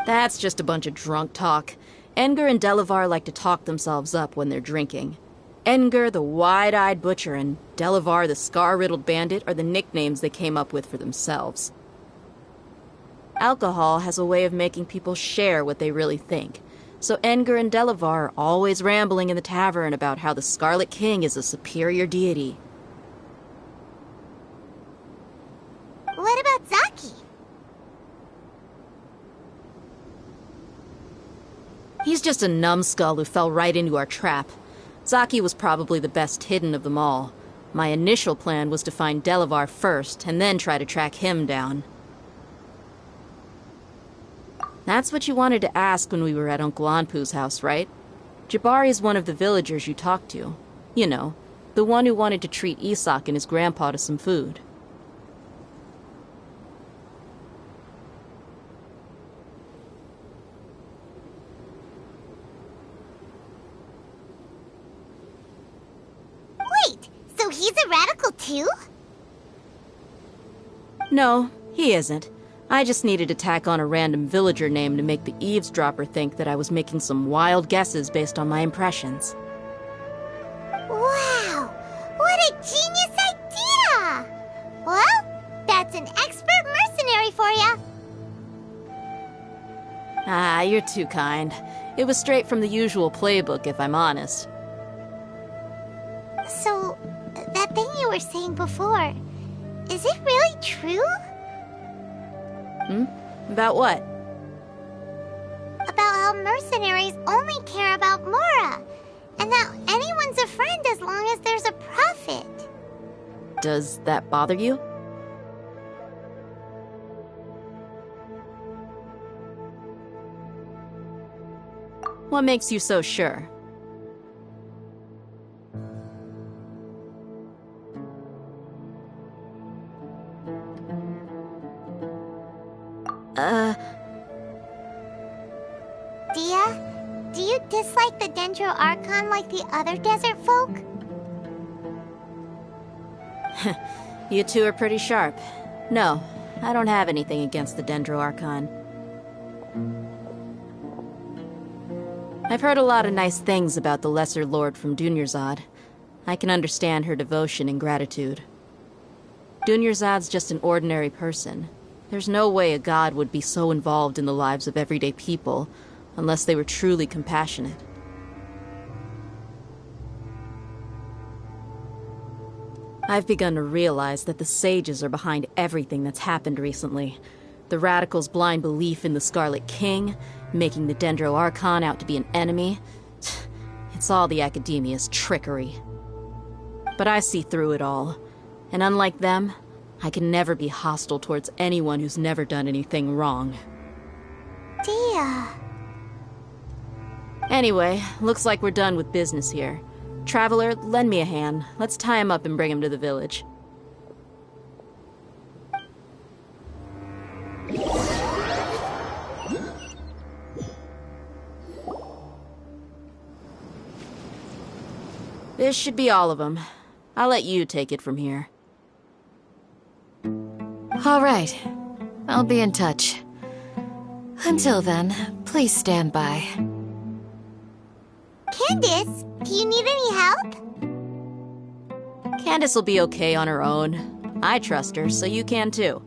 That's just a bunch of drunk talk. Edgar and Delavar like to talk themselves up when they're drinking. Edgar, the wide-eyed butcher, and Delavar, the scar-riddled bandit, are the nicknames they came up with for themselves. Alcohol has a way of making people share what they really think. So Edgar and Delavar are always rambling in the tavern about how the Scarlet King is a superior deity. What about Zaki? He's just a numbskull who fell right into our trap. Zaki was probably the best hidden of them all. My initial plan was to find Delavar first, and then try to track him down. That's what you wanted to ask when we were at Uncle Anpu's house, right? Jabari is one of the villagers you talked to. You know, the one who wanted to treat Isak and his grandpa to some food. Wait, so he's a radical too? No, he isn't. I just needed to tack on a random villager name to make the eavesdropper think that I was making some wild guesses based on my impressions. Wow, what a genius idea! Well, that's an expert mercenary for you. Ah, you're too kind. It was straight from the usual playbook, if I'm honest. So, that thing you were saying before, is it really true? About what? About how mercenaries only care about Mora, and that anyone's a friend as long as there's a profit. Does that bother you? What makes you so sure? Dia, do you dislike the Dendro Archon like the other desert folk? You two are pretty sharp. No, I don't have anything against the Dendro Archon. I've heard a lot of nice things about the Lesser Lord from Dunyarzad. I can understand her devotion and gratitude. Dunyarzad's just an ordinary person. There's no way a god would be so involved in the lives of everyday people, unless they were truly compassionate. I've begun to realize that the sages are behind everything that's happened recently. The radicals' blind belief in the Scarlet King, making the Dendro Archon out to be an enemy. It's all the Academia's trickery. But I see through it all, and unlike them, I can never be hostile towards anyone who's never done anything wrong. Dia. Anyway, looks like we're done with business here. Traveler, lend me a hand. Let's tie him up and bring him to the village. This should be all of them. I'll let you take it from here. All right. I'll be in touch. Until then, please stand by. Candace, do you need any help? Candace will be okay on her own. I trust her, so you can too.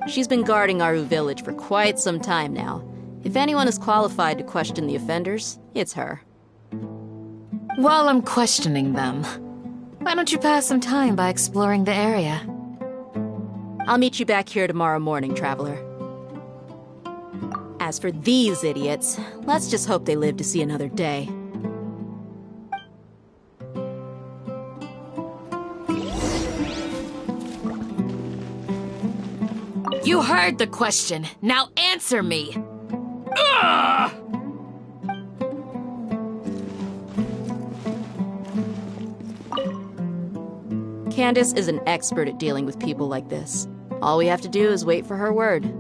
She's been guarding Aru village for quite some time now. If anyone is qualified to question the offenders, it's her. While I'm questioning them, why don't you pass some time by exploring the area? I'll meet you back here tomorrow morning, Traveler. As for these idiots, let's just hope they live to see another day. You heard the question. Now answer me! Ugh! Candace is an expert at dealing with people like this. All we have to do is wait for her word.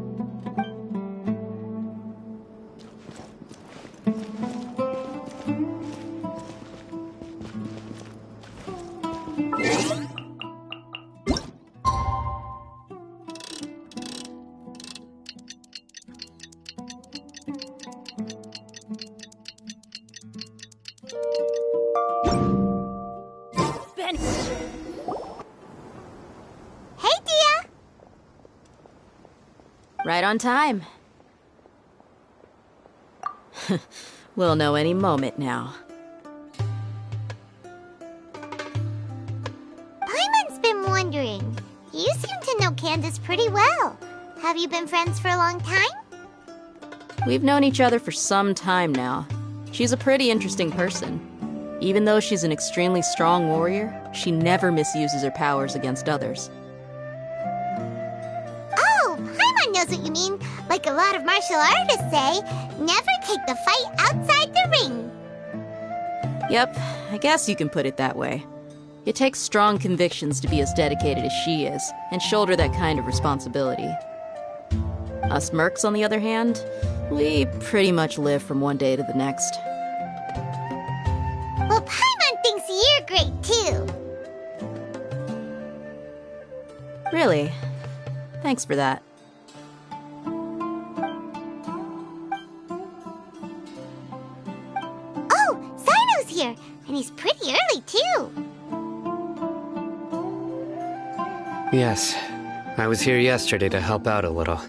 Right on time. We'll know any moment now. Paimon's been wondering. You seem to know Candace pretty well. Have you been friends for a long time? We've known each other for some time now. She's a pretty interesting person. Even though she's an extremely strong warrior, she never misuses her powers against others. Knows what you mean. Like a lot of martial artists say, never take the fight outside the ring. Yep, I guess you can put it that way. It takes strong convictions to be as dedicated as she is, and shoulder that kind of responsibility. Us mercs, on the other hand, we pretty much live from one day to the next. Well, Paimon thinks you're great, too. Really? Thanks for that. Here, and he's pretty early, too. Yes, I was here yesterday to help out a little.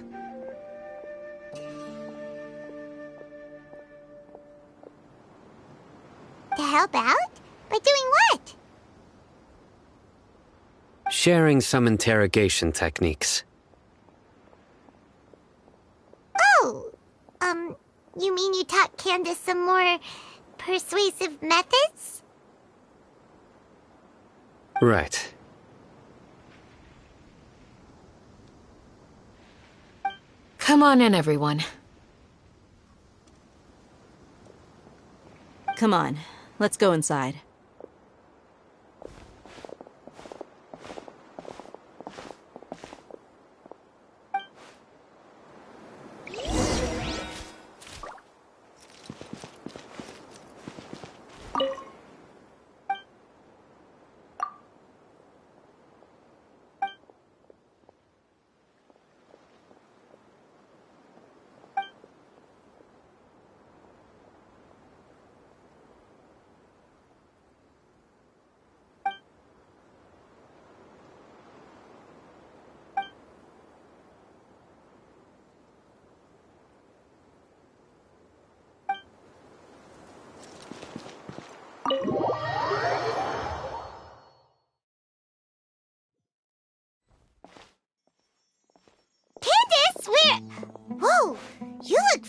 To help out? By doing what? Sharing some interrogation techniques. Oh, you mean you taught Candace some more persuasive methods? Right. Come on in, everyone. Come on, let's go inside.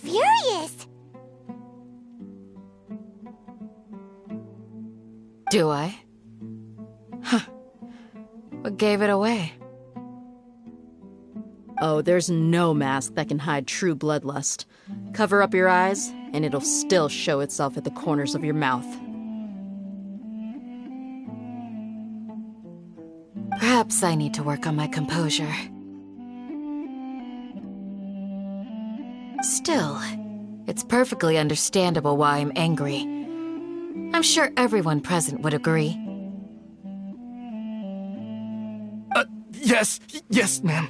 furious. Do I? Huh. What gave it away? Oh, there's no mask that can hide true bloodlust. Cover up your eyes, and it'll still show itself at the corners of your mouth. Perhaps I need to work on my composure. Still, it's perfectly understandable why I'm angry. I'm sure everyone present would agree. Yes, ma'am.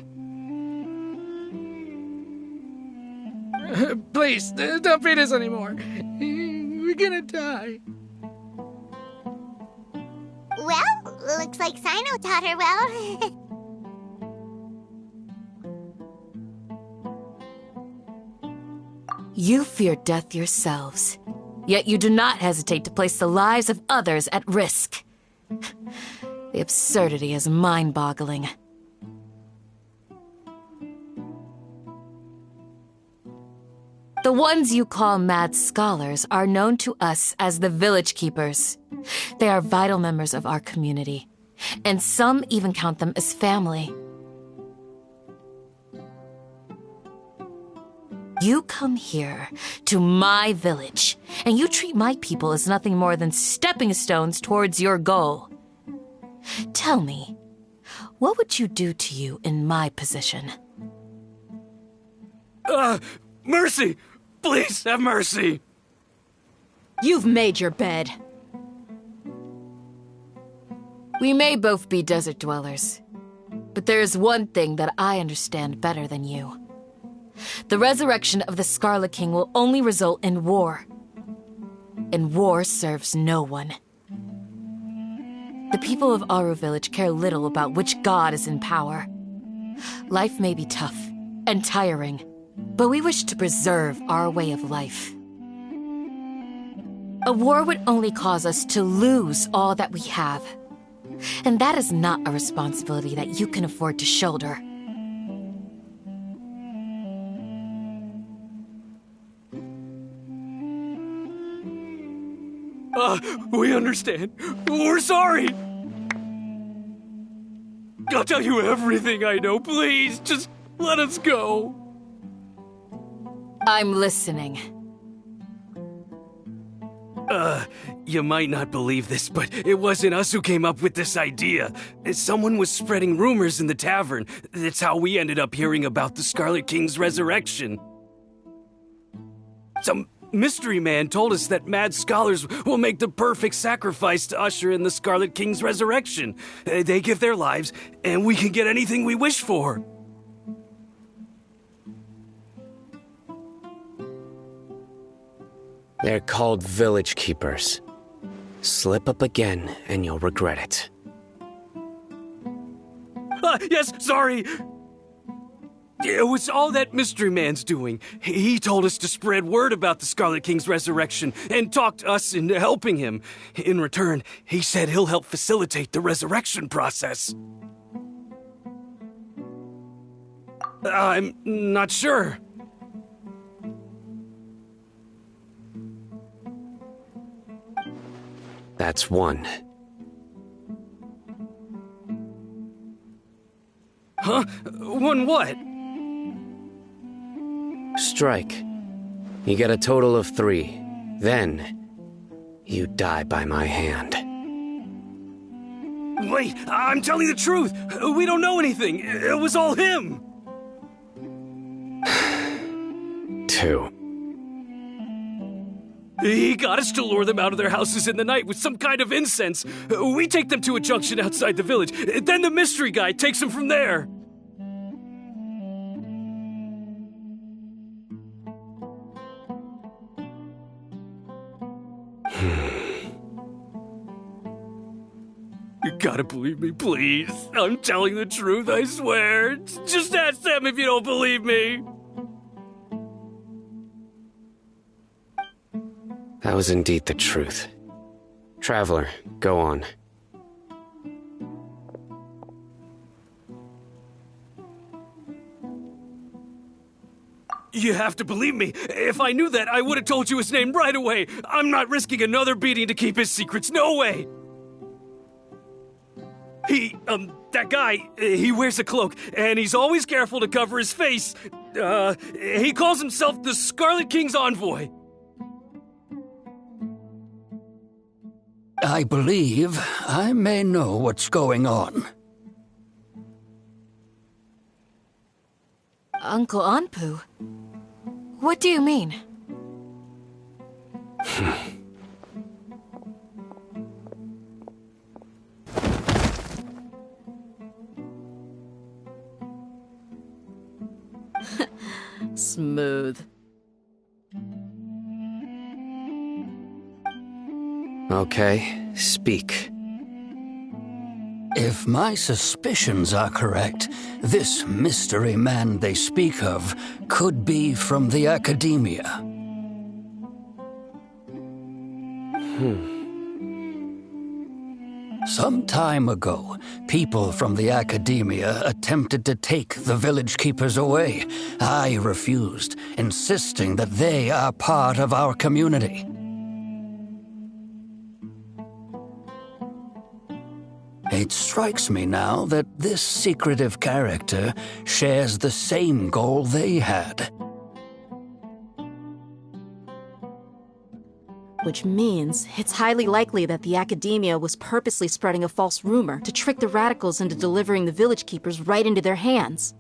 Please, don't beat us anymore. We're gonna die. Well, looks like Sino taught her well. You fear death yourselves, yet you do not hesitate to place the lives of others at risk. The absurdity is mind-boggling. The ones you call mad scholars are known to us as the Village Keepers. They are vital members of our community, and some even count them as family. You come here, to my village, and you treat my people as nothing more than stepping stones towards your goal. Tell me, what would you do to you in my position? Mercy! Please, have mercy! You've made your bed. We may both be desert dwellers, but there is one thing that I understand better than you. The resurrection of the Scarlet King will only result in war. And war serves no one. The people of Aru Village care little about which god is in power. Life may be tough and tiring, but we wish to preserve our way of life. A war would only cause us to lose all that we have. And that is not a responsibility that you can afford to shoulder. We understand. We're sorry. I'll tell you everything I know. Please, just let us go. I'm listening. You might not believe this, but it wasn't us who came up with this idea. Someone was spreading rumors in the tavern. That's how we ended up hearing about the Scarlet King's resurrection. Some mystery man told us that mad scholars will make the perfect sacrifice to usher in the Scarlet King's resurrection. They give their lives, and we can get anything we wish for. They're called Village Keepers. Slip up again, and you'll regret it. Yes, sorry! It was all that mystery man's doing. He told us to spread word about the Scarlet King's resurrection and talked us into helping him. In return, he said he'll help facilitate the resurrection process. I'm not sure. That's one. Huh? One what? Strike. You get a total of 3. Then, you die by my hand. Wait, I'm telling the truth. We don't know anything. It was all him. 2. He got us to lure them out of their houses in the night with some kind of incense. We take them to a junction outside the village. Then the mystery guy takes them from there. You gotta believe me, please. I'm telling the truth, I swear. Just ask them if you don't believe me. That was indeed the truth. Traveler, go on. You have to believe me. If I knew that, I would have told you his name right away. I'm not risking another beating to keep his secrets. No way! That guy, he wears a cloak, and he's always careful to cover his face. He calls himself the Scarlet King's envoy. I believe I may know what's going on. Uncle Anpu? What do you mean? Smooth. Okay, speak. If my suspicions are correct, this mystery man they speak of could be from the academia. Some time ago, people from the academia attempted to take the village keepers away. I refused, insisting that they are part of our community. It strikes me now that this secretive character shares the same goal they had. Which means it's highly likely that the academia was purposely spreading a false rumor to trick the radicals into delivering the village keepers right into their hands.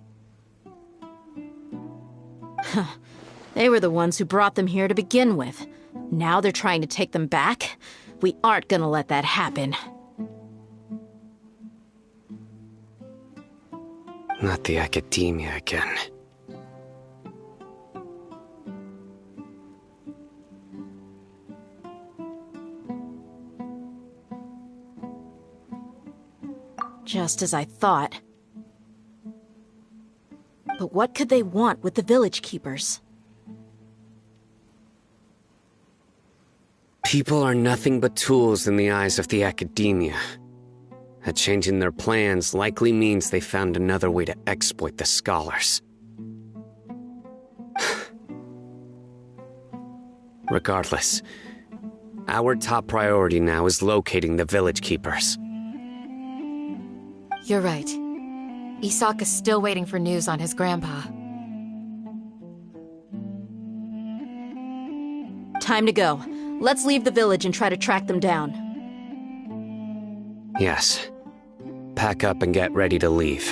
They were the ones who brought them here to begin with. Now they're trying to take them back? We aren't gonna let that happen. Not the academia again. Just as I thought. But what could they want with the village keepers? People are nothing but tools in the eyes of the academia. A change in their plans likely means they found another way to exploit the scholars. Regardless, our top priority now is locating the village keepers. You're right. Isak is still waiting for news on his grandpa. Time to go. Let's leave the village and try to track them down. Yes. Pack up and get ready to leave.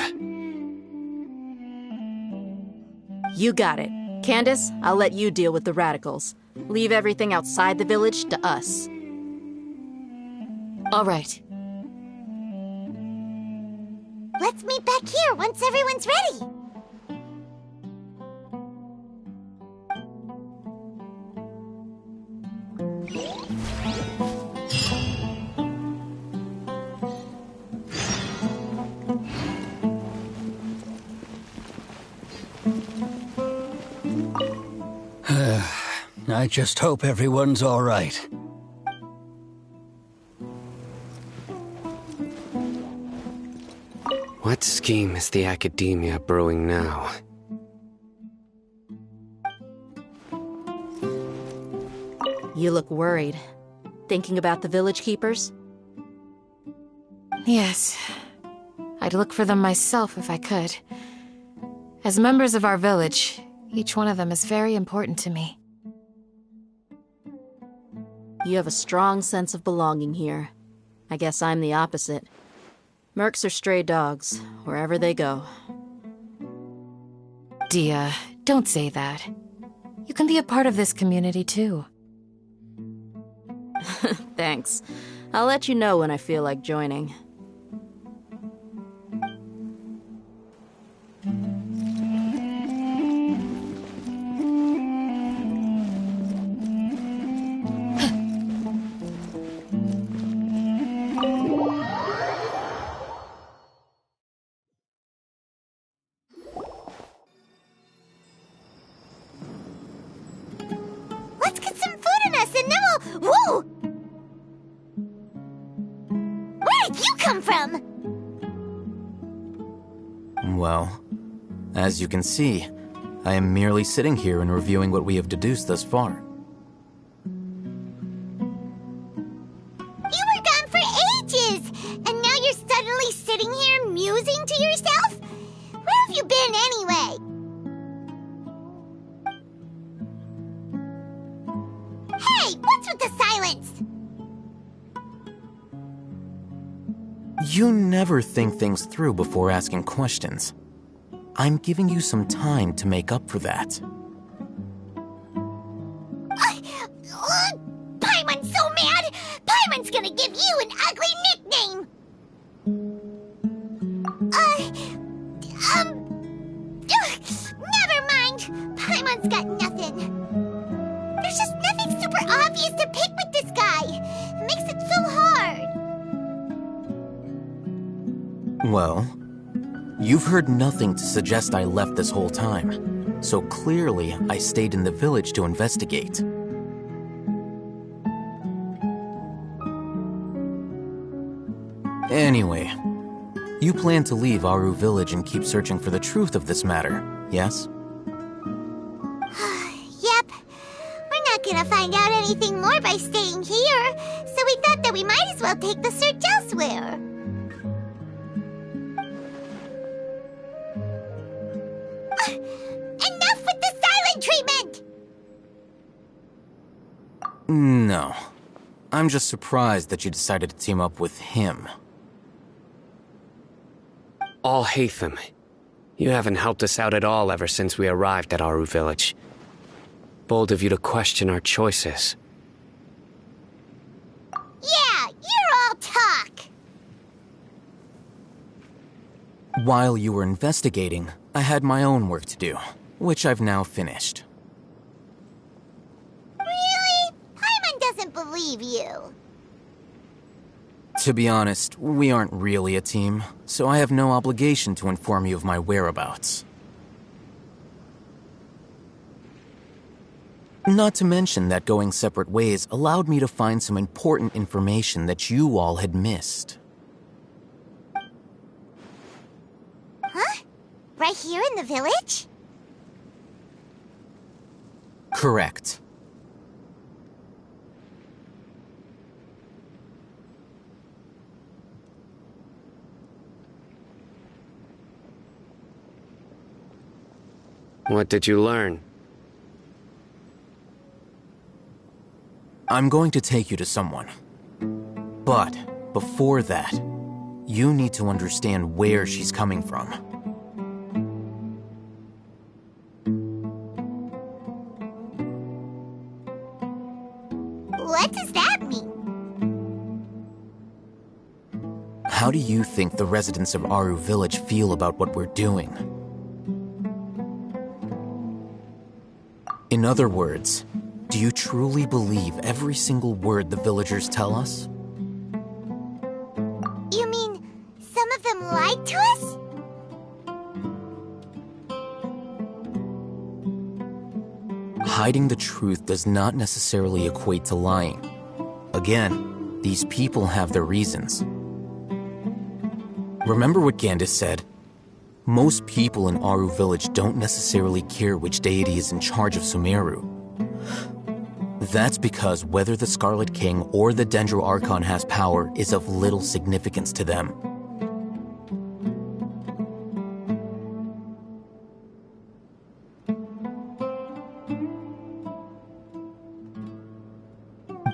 You got it. Candace, I'll let you deal with the radicals. Leave everything outside the village to us. All right. Let's meet back here once everyone's ready. I just hope everyone's all right. What scheme is the academia brewing now? You look worried. Thinking about the village keepers? Yes. I'd look for them myself if I could. As members of our village, each one of them is very important to me. You have a strong sense of belonging here. I guess I'm the opposite. Mercs are stray dogs, wherever they go. Dia, don't say that. You can be a part of this community, too. Thanks. I'll let you know when I feel like joining. Let's get some food in us and then we'll... Whoa! Where did you come from? Well, as you can see, I am merely sitting here and reviewing what we have deduced thus far. You were gone for ages, and now you're suddenly sitting here musing to yourself? Where have you been anyway? Hey, what's with the silence? You never think things through before asking questions. I'm giving you some time to make up for that. Paimon's so mad! Paimon's gonna give you an ugly nickname! Never mind! Paimon's got nothing. There's just nothing super obvious to pick with this guy. It makes it so hard. Well, you've heard nothing to suggest I left this whole time, so clearly I stayed in the village to investigate. Anyway, you plan to leave Aru Village and keep searching for the truth of this matter, yes? Yep. We're not gonna find out anything more by staying here, so we thought that we might as well take the search elsewhere. Enough with the silent treatment! No. I'm just surprised that you decided to team up with him. Alhaitham, you haven't helped us out at all ever since we arrived at Aru Village. Bold of you to question our choices. Yeah, you're all talk! While you were investigating, I had my own work to do, which I've now finished. Really? Paimon doesn't believe you. To be honest, we aren't really a team, so I have no obligation to inform you of my whereabouts. Not to mention that going separate ways allowed me to find some important information that you all had missed. Huh? Right here in the village? Correct. What did you learn? I'm going to take you to someone. But before that, you need to understand where she's coming from. What does that mean? How do you think the residents of Aru Village feel about what we're doing? In other words, do you truly believe every single word the villagers tell us? You mean some of them lied to us? Hiding the truth does not necessarily equate to lying. Again, these people have their reasons. Remember what Gandis said? Most people in Aru Village don't necessarily care which deity is in charge of Sumeru. That's because whether the Scarlet King or the Dendro Archon has power is of little significance to them.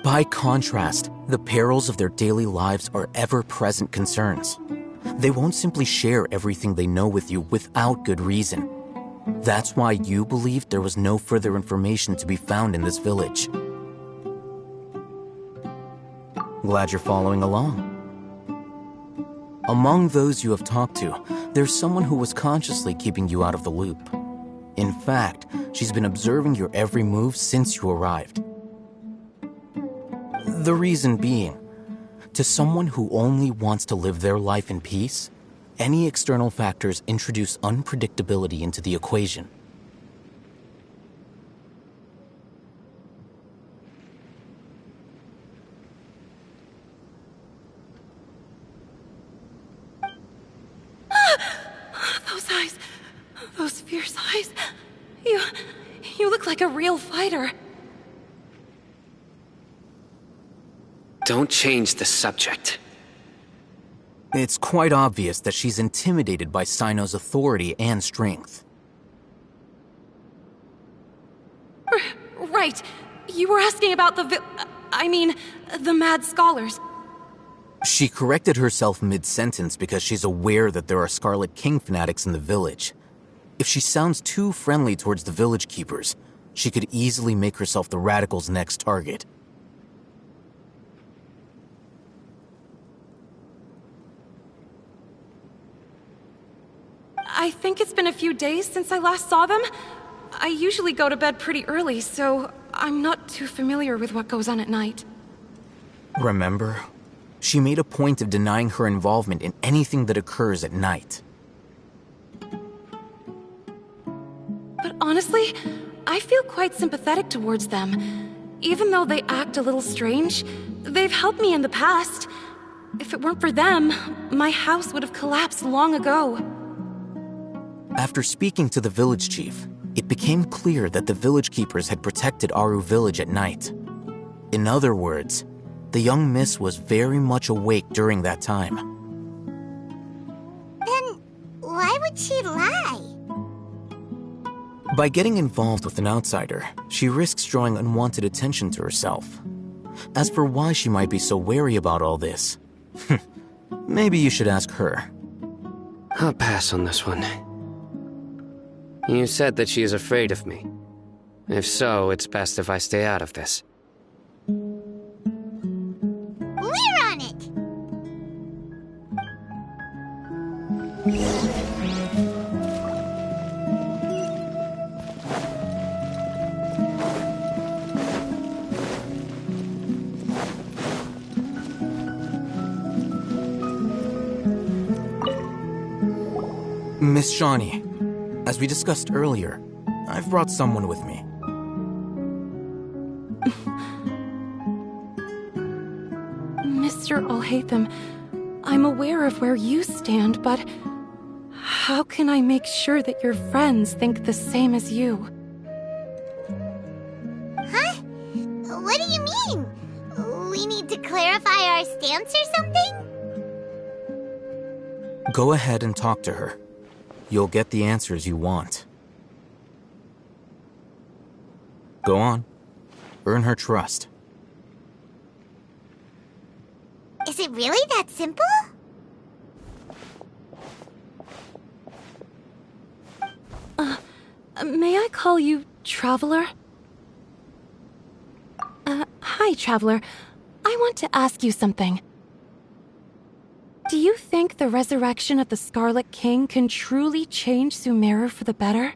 By contrast, the perils of their daily lives are ever-present concerns. They won't simply share everything they know with you without good reason. That's why you believed there was no further information to be found in this village. Glad you're following along. Among those you have talked to, there's someone who was consciously keeping you out of the loop. In fact, she's been observing your every move since you arrived. The reason being, to someone who only wants to live their life in peace, any external factors introduce unpredictability into the equation. Those eyes. Those fierce eyes. You look like a real fighter. Don't change the subject. It's quite obvious that she's intimidated by Sino's authority and strength. Right. You were asking about the Mad Scholars. She corrected herself mid-sentence because she's aware that there are Scarlet King fanatics in the village. If she sounds too friendly towards the village keepers, she could easily make herself the Radicals' next target. I think it's been a few days since I last saw them. I usually go to bed pretty early, so I'm not too familiar with what goes on at night. Remember? She made a point of denying her involvement in anything that occurs at night. But honestly, I feel quite sympathetic towards them. Even though they act a little strange, they've helped me in the past. If it weren't for them, my house would have collapsed long ago. After speaking to the village chief, it became clear that the village keepers had protected Aru village at night. In other words, the young miss was very much awake during that time. Then why would she lie? By getting involved with an outsider, she risks drawing unwanted attention to herself. As for why she might be so wary about all this, maybe you should ask her. I'll pass on this one. You said that she is afraid of me. If so, it's best if I stay out of this. We're on it! Miss Shawnee, as we discussed earlier, I've brought someone with me. Mr. Alhaitham, I'm aware of where you stand, but how can I make sure that your friends think the same as you? Huh? What do you mean? We need to clarify our stance or something? Go ahead and talk to her. You'll get the answers you want. Go on. Earn her trust. Is it really that simple? May I call you Traveler? Hi, Traveler. I want to ask you something. Do you think the resurrection of the Scarlet King can truly change Sumeru for the better?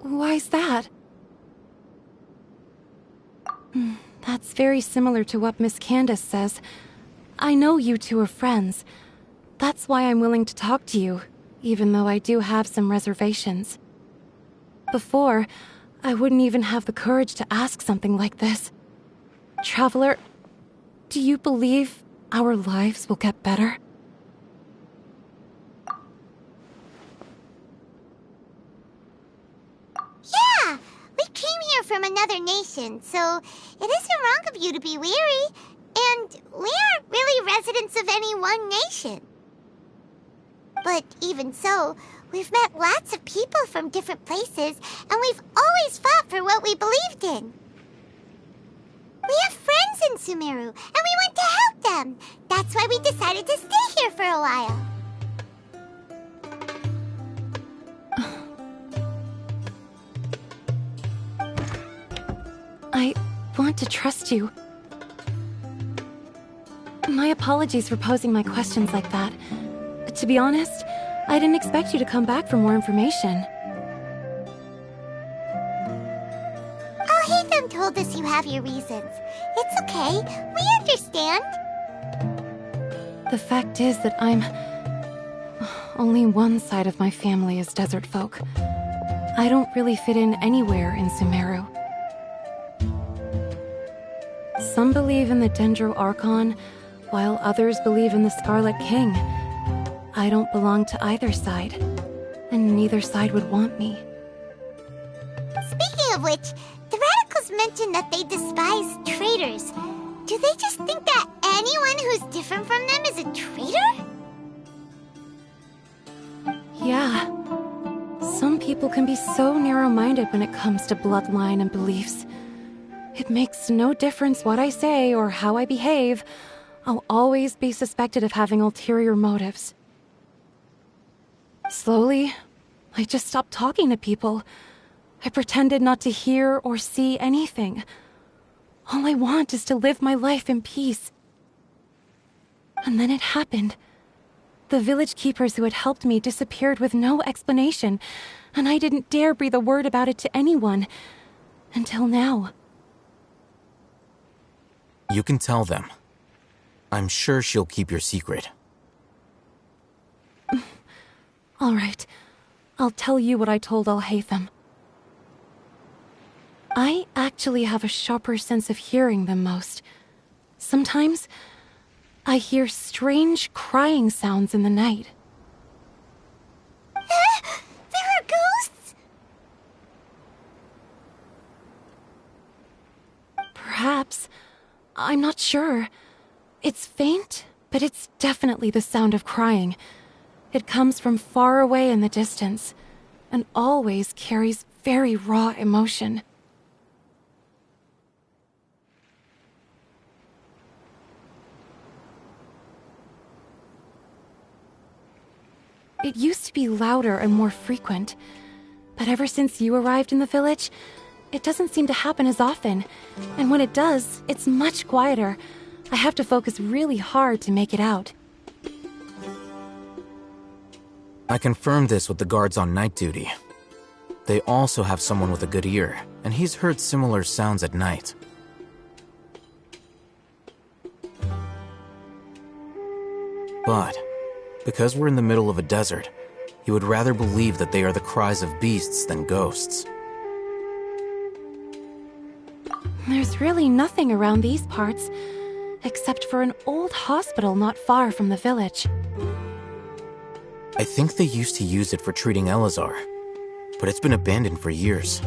Why's that? That's very similar to what Miss Candace says. I know you two are friends. That's why I'm willing to talk to you, even though I do have some reservations. Before, I wouldn't even have the courage to ask something like this. Traveler, do you believe our lives will get better? Yeah! We came here from another nation, so it isn't wrong of you to be weary. And we aren't really residents of any one nation. But even so, we've met lots of people from different places, and we've always fought for what we believed in. We have friends in Sumeru, and we want to help them. That's why we decided to stay here for a while. I want to trust you. My apologies for posing my questions like that. To be honest, I didn't expect you to come back for more information. Alhaitham told us you have your reasons. It's okay. We understand. The fact is that only one side of my family is desert folk. I don't really fit in anywhere in Sumeru. Some believe in the Dendro Archon, while others believe in the Scarlet King. I don't belong to either side, and neither side would want me. of which, the radicals mentioned that they despise traitors. Do they just think that anyone who's different from them is a traitor? Yeah. Some people can be so narrow-minded when it comes to bloodline and beliefs. It makes no difference what I say or how I behave. I'll always be suspected of having ulterior motives. Slowly, I just stopped talking to people. I pretended not to hear or see anything. All I want is to live my life in peace. And then it happened. The village keepers who had helped me disappeared with no explanation, and I didn't dare breathe a word about it to anyone. Until now. You can tell them. I'm sure she'll keep your secret. All right. I'll tell you what I told Alhaitham. I actually have a sharper sense of hearing than most. Sometimes, I hear strange crying sounds in the night. There are ghosts? Perhaps. I'm not sure. It's faint, but it's definitely the sound of crying. It comes from far away in the distance, and always carries very raw emotion. It used to be louder and more frequent, but ever since you arrived in the village, it doesn't seem to happen as often, and when it does, it's much quieter. I have to focus really hard to make it out. I confirmed this with the guards on night duty. They also have someone with a good ear, and he's heard similar sounds at night. But because we're in the middle of a desert, he would rather believe that they are the cries of beasts than ghosts. There's really nothing around these parts, except for an old hospital not far from the village. I think they used to use it for treating Elazar, but it's been abandoned for years.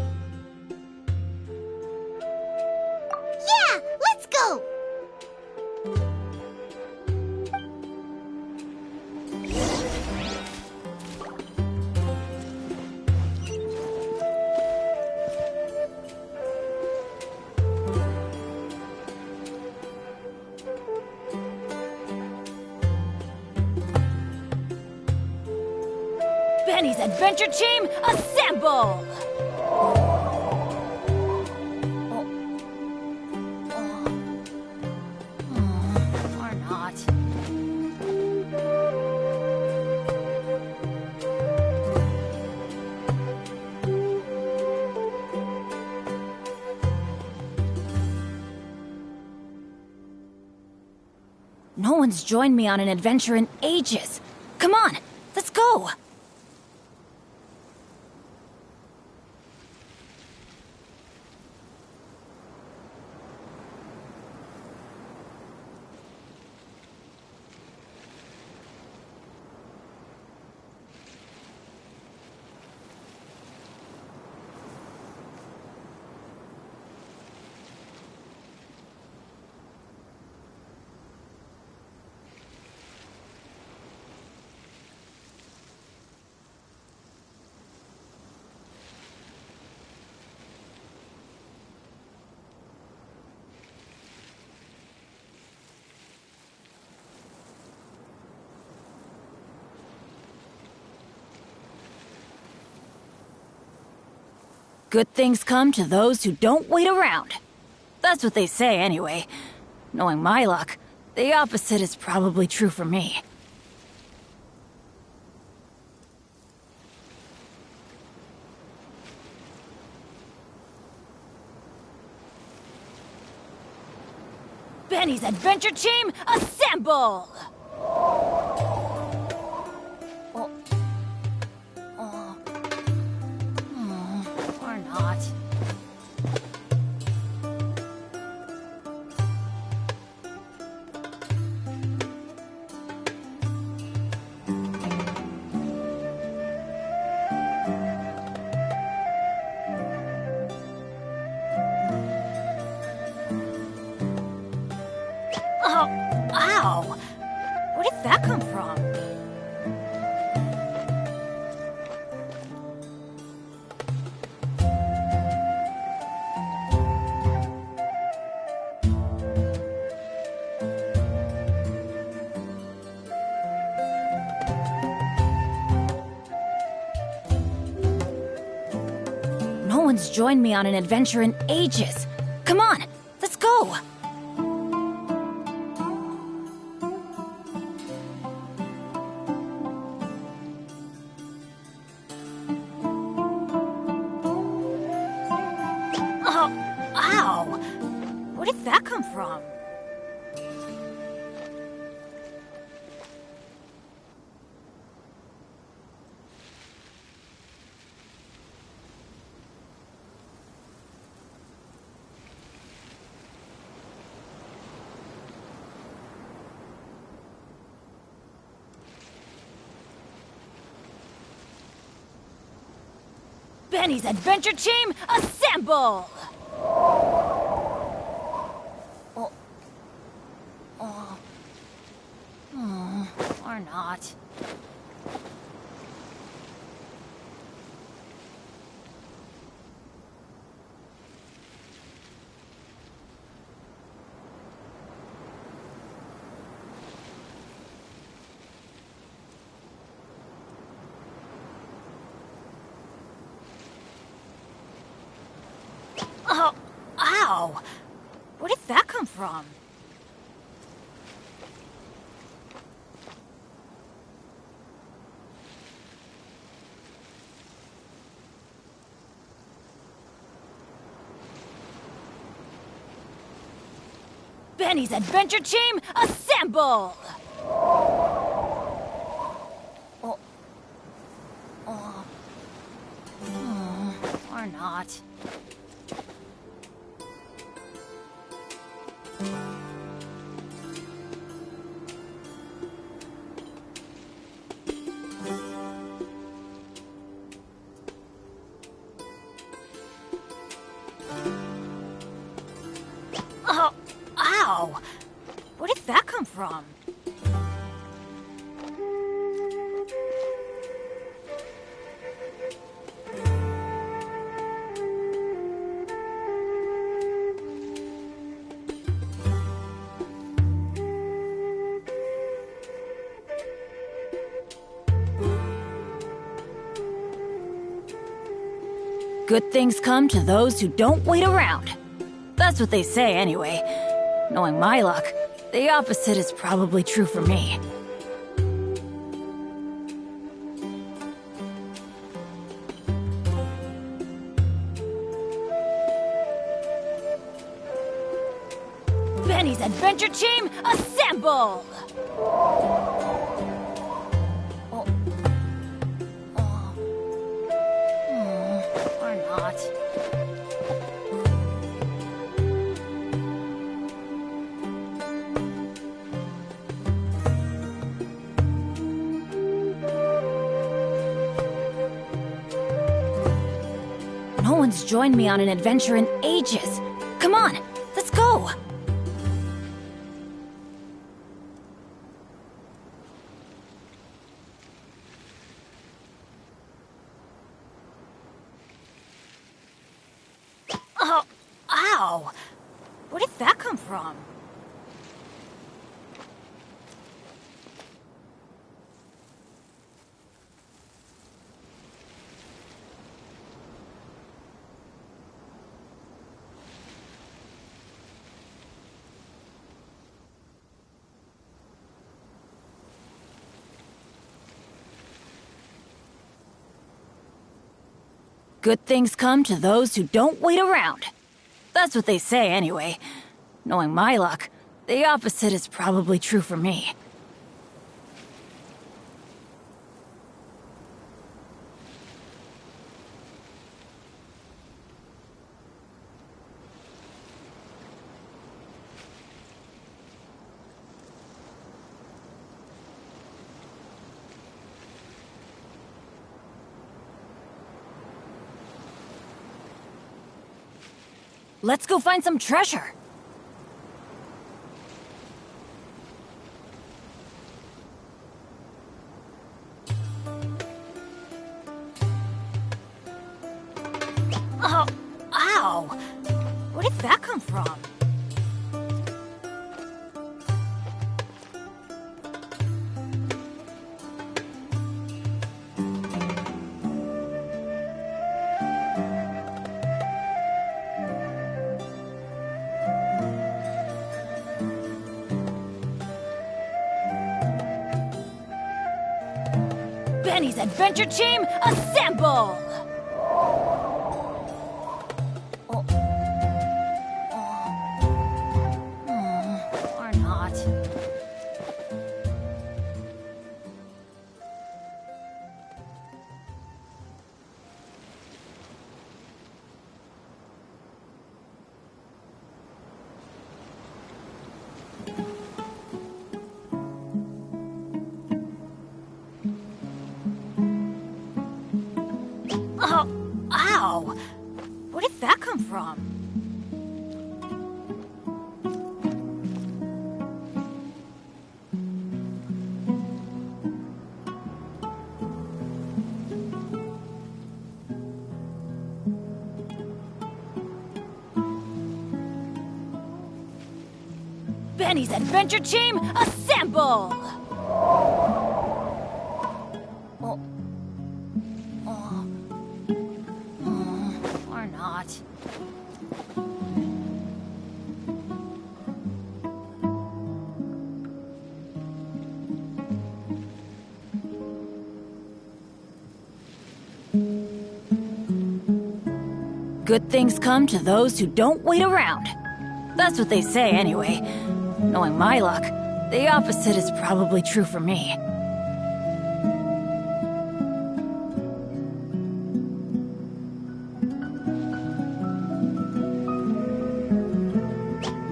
Yeah, let's go! Benny's adventure team, assemble! Or not. No one's joined me on an adventure in ages. Come on, let's go! Good things come to those who don't wait around. That's what they say anyway. Knowing my luck, the opposite is probably true for me. Benny's adventure team, assemble! Or not. one's joined me on an adventure in ages. Come on, let's go! Oh, ow! Where did that come from? Benny's adventure team, assemble! Or not. Oh, ow! Where did that come from? Benny's adventure team, assemble! Or not. Oh, ow! Where did that come from? Good things come to those who don't wait around. That's what they say anyway. Knowing my luck, the opposite is probably true for me. Benny's adventure team, assemble! Or not. No one's joined me on an adventure in ages. Come on, let's go! Oh, ow! Where did that come from? Good things come to those who don't wait around. That's what they say anyway. Knowing my luck, the opposite is probably true for me. Let's go find some treasure. Oh, ow! Where did that come from? Benny's Adventure Team, assemble! Or not. Oh, ow! Where did that come from? Benny's Adventure Team, assemble! Or not. Good things come to those who don't wait around. That's what they say anyway. Knowing my luck, the opposite is probably true for me.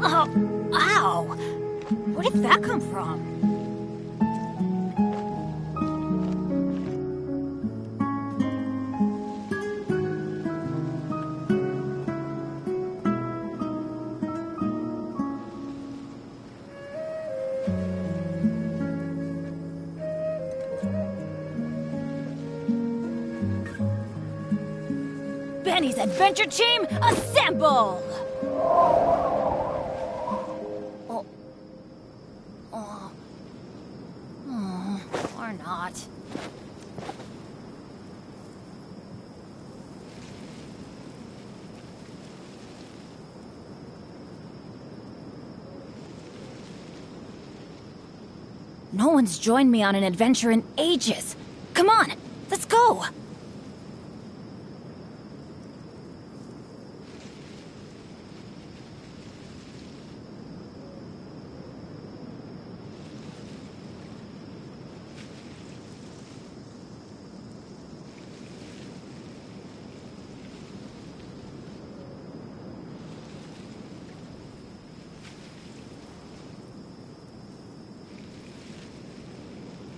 Oh, ow! Where did that come from? Benny's Adventure Team, assemble! Or not. No one's joined me on an adventure in ages. Come on, let's go!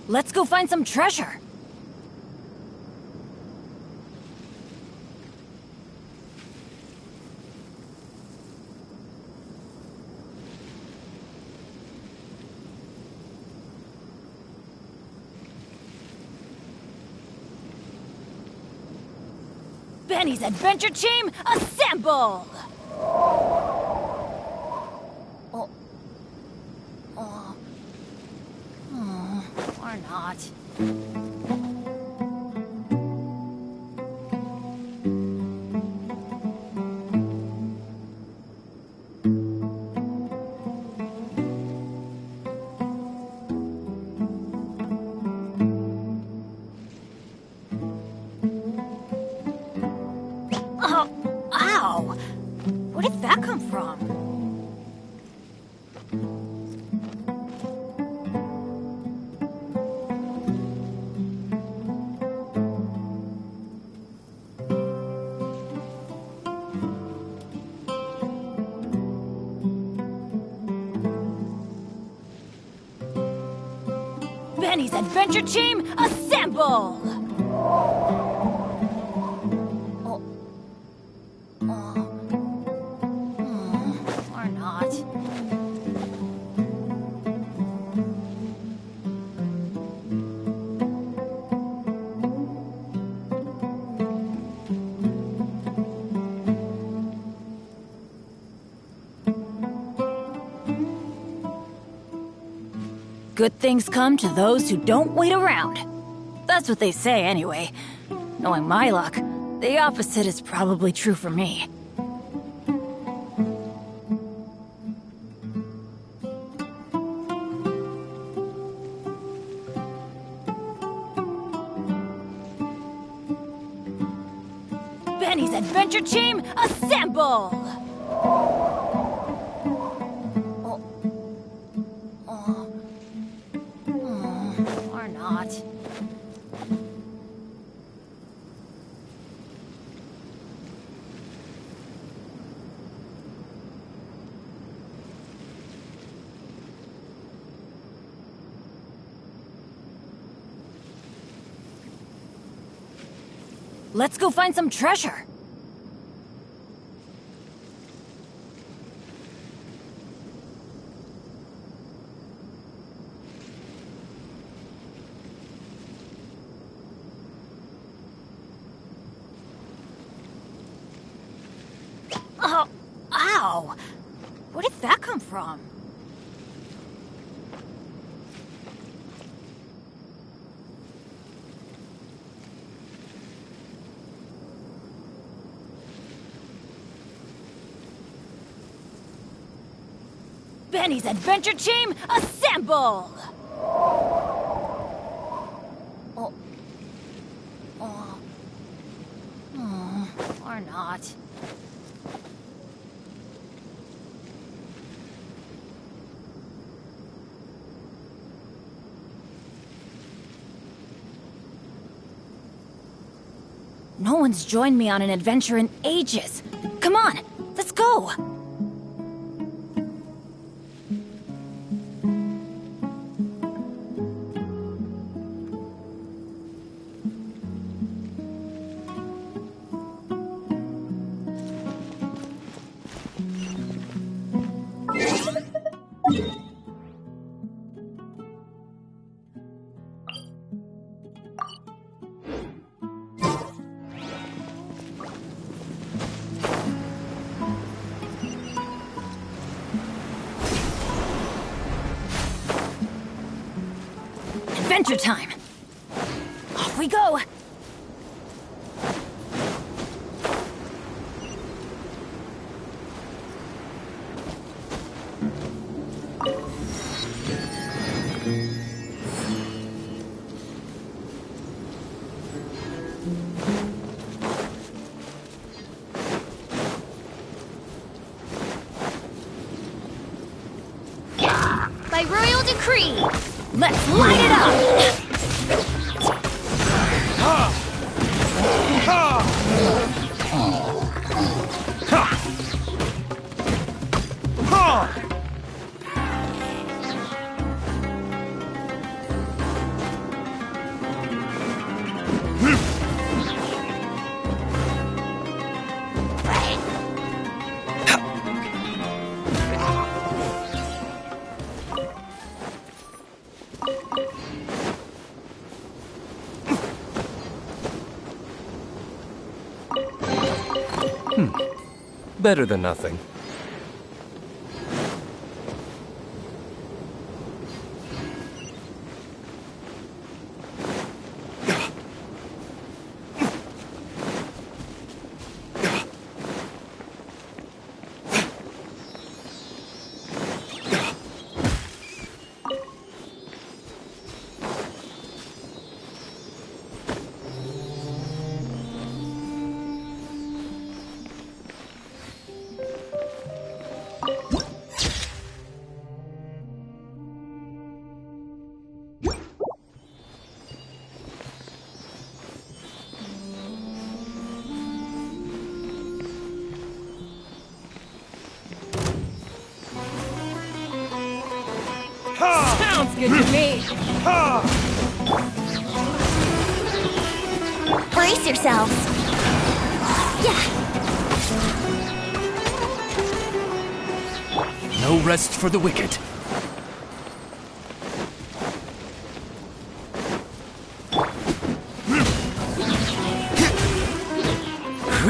Let's go find some treasure. Benny's Adventure Team, assemble! Or not. Oh, ow! Where did that come from? Benny's Adventure Team, assemble! Or not. Good things come to those who don't wait around. That's what they say anyway. Knowing my luck, the opposite is probably true for me. Benny's adventure team, assemble! Or not. Let's go find some treasure. Oh, ow! Where did that come from? Benny's adventure team, assemble! Or not. No one's joined me on an adventure in ages. Come on, let's go! Adventure time! Off we go! By royal decree! Let's light it up! Better than nothing. Sounds good to me! Brace yourselves! Yeah! No rest for the wicked.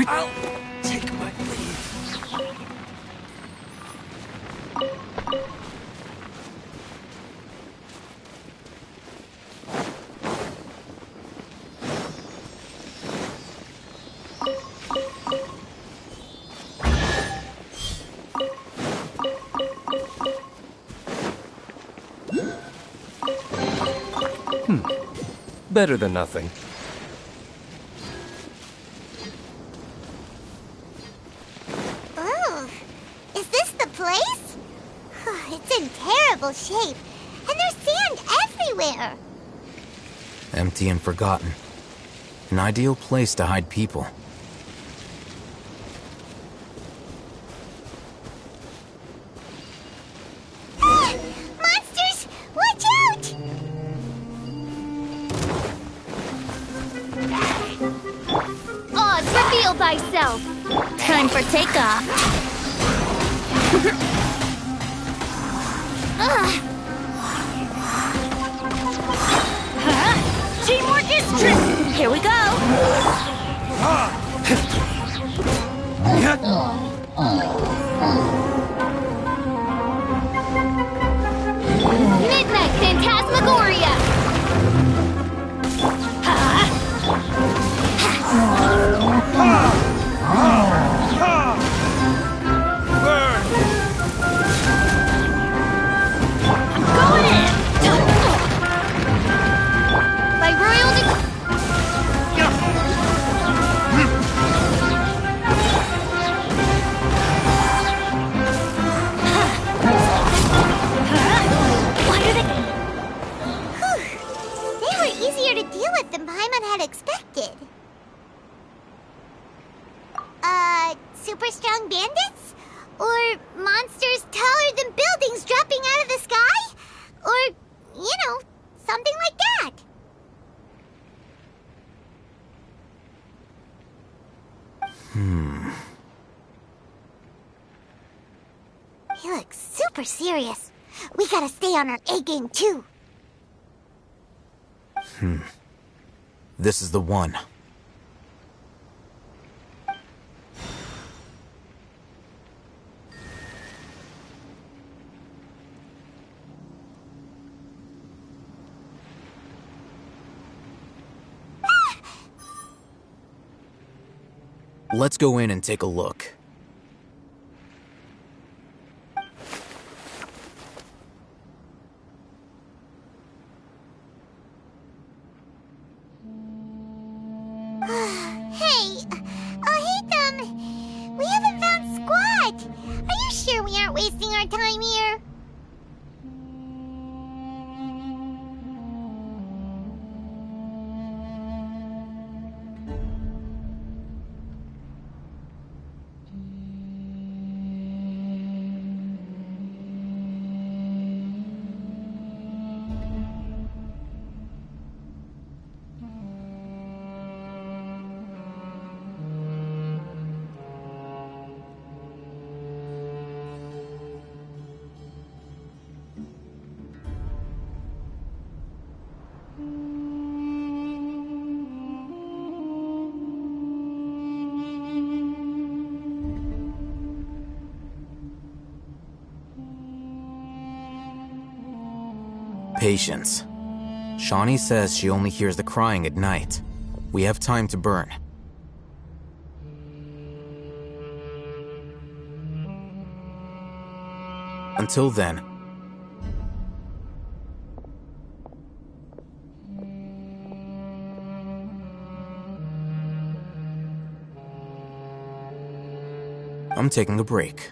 I'll take my leave. Better than nothing. shape, and there's sand everywhere. Empty and forgotten. An ideal place to hide people. Monsters! Watch out! Oz, reveal thyself! Time for takeoff. Teamwork is true. Here we go. Midnight Phantasmagoria! Going in. By royal Why are they? They were easier to deal with than Paimon had expected. Super strong bandits? Or monsters taller than buildings dropping out of the sky? Or, something like that. He looks super serious. We gotta stay on our A game too. This is the one. Let's go in and take a look. Hey, Hatham, we haven't found squat. Are you sure we aren't wasting our time here? Patience. Shawnee says she only hears the crying at night. We have time to burn. Until then, I'm taking a break.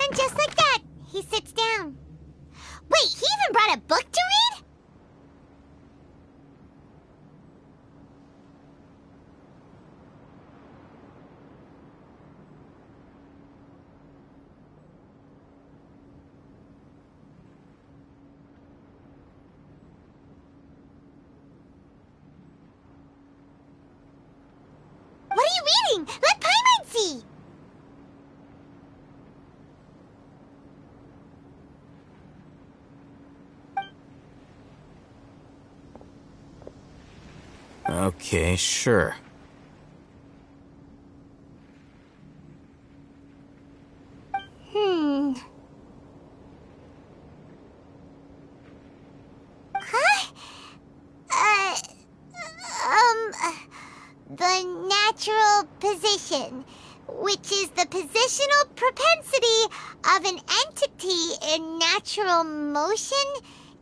And just like that, he sits down. Wait, he even brought a book to read? What are you reading? Let Paimon see! Okay, sure. The natural position, which is the positional propensity of an entity in natural motion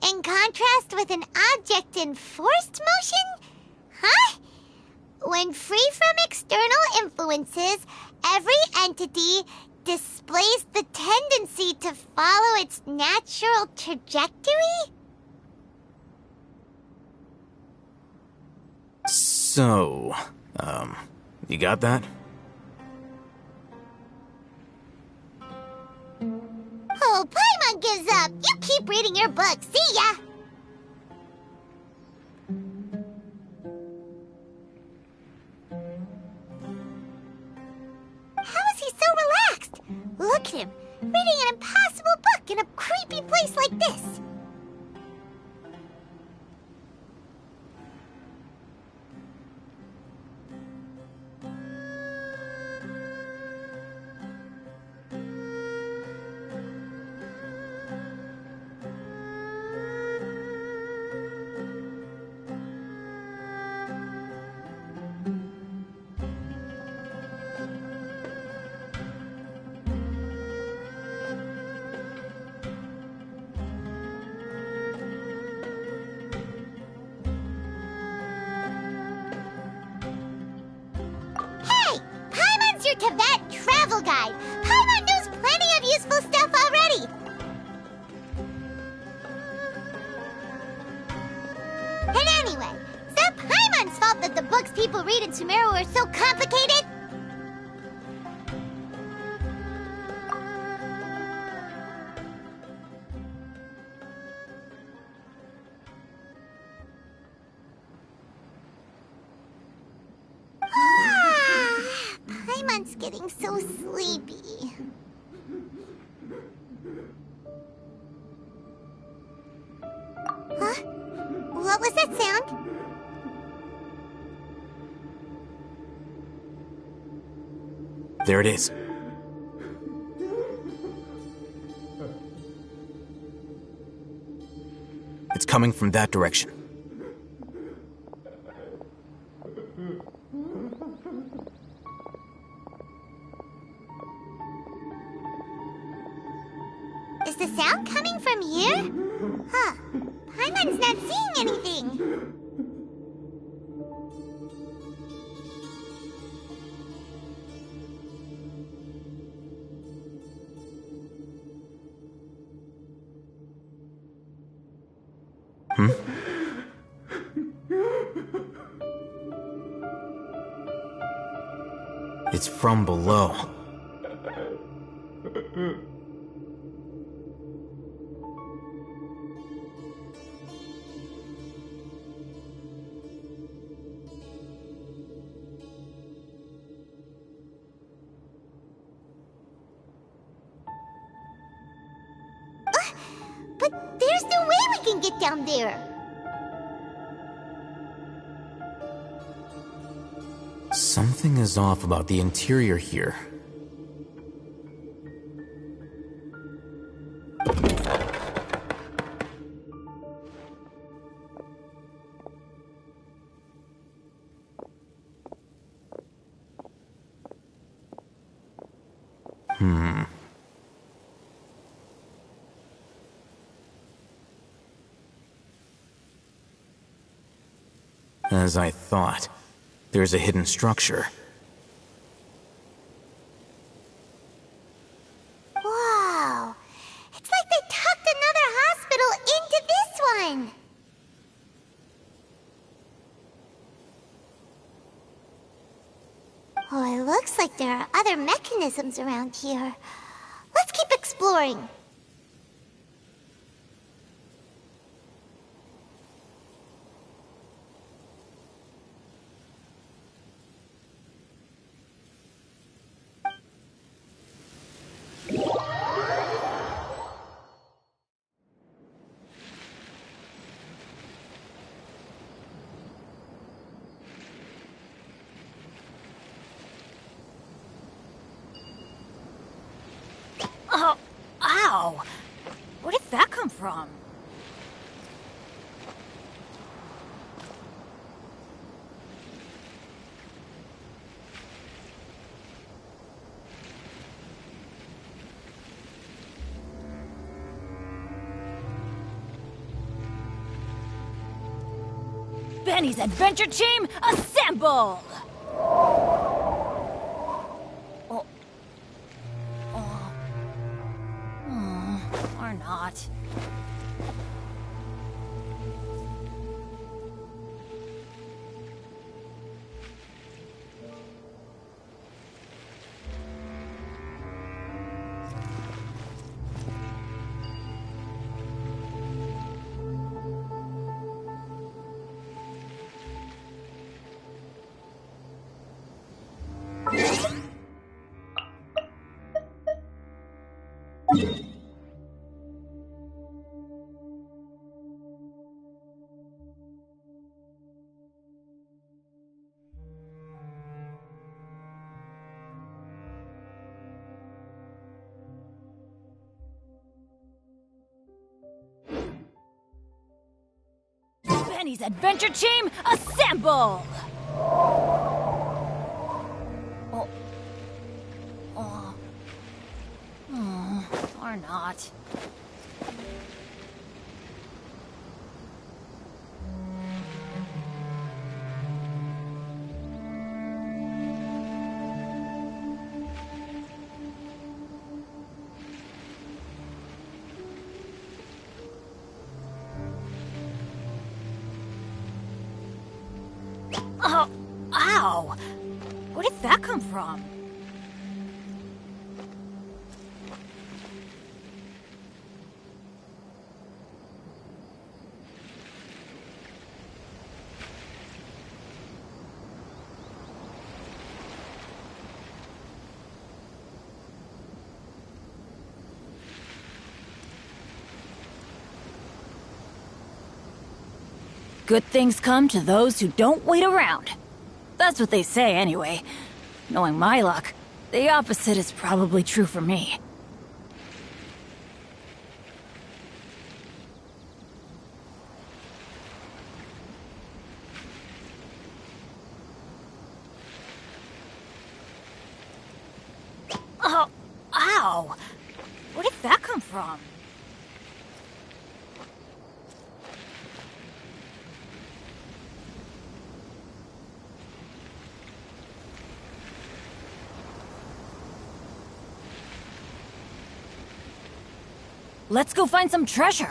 in contrast with an object in forced motion? Huh? When free from external influences Every entity displays the tendency to follow its natural trajectory? So, you got that? Oh, Paimon gives up. You keep reading your book. See ya! How is he so relaxed? Look at him, reading an impossible book in a creepy place like this. To that travel guide. Paimon knows plenty of useful stuff already. And anyway, is that Paimon's fault that the books people read in Sumeru are so complicated? Paimon's getting so sleepy. Huh? What was that sound? There it is. It's coming from that direction. Is the sound coming from here? Huh. Paimon's not seeing anything. It's from below. But there's no way we can get down there. Something is off about the interior here. As I thought, there's a hidden structure. Wow. It's like they tucked another hospital into this one. Oh, it looks like there are other mechanisms around here. Let's keep exploring. Oh, ow! Where did that come from? Benny's adventure team, assemble! Or not. Benny's adventure team, assemble! Or not. Oh, ow! Where did that come from? Good things come to those who don't wait around. That's what they say, anyway. Knowing my luck, the opposite is probably true for me. Oh, ow! Where did that come from? Let's go find some treasure.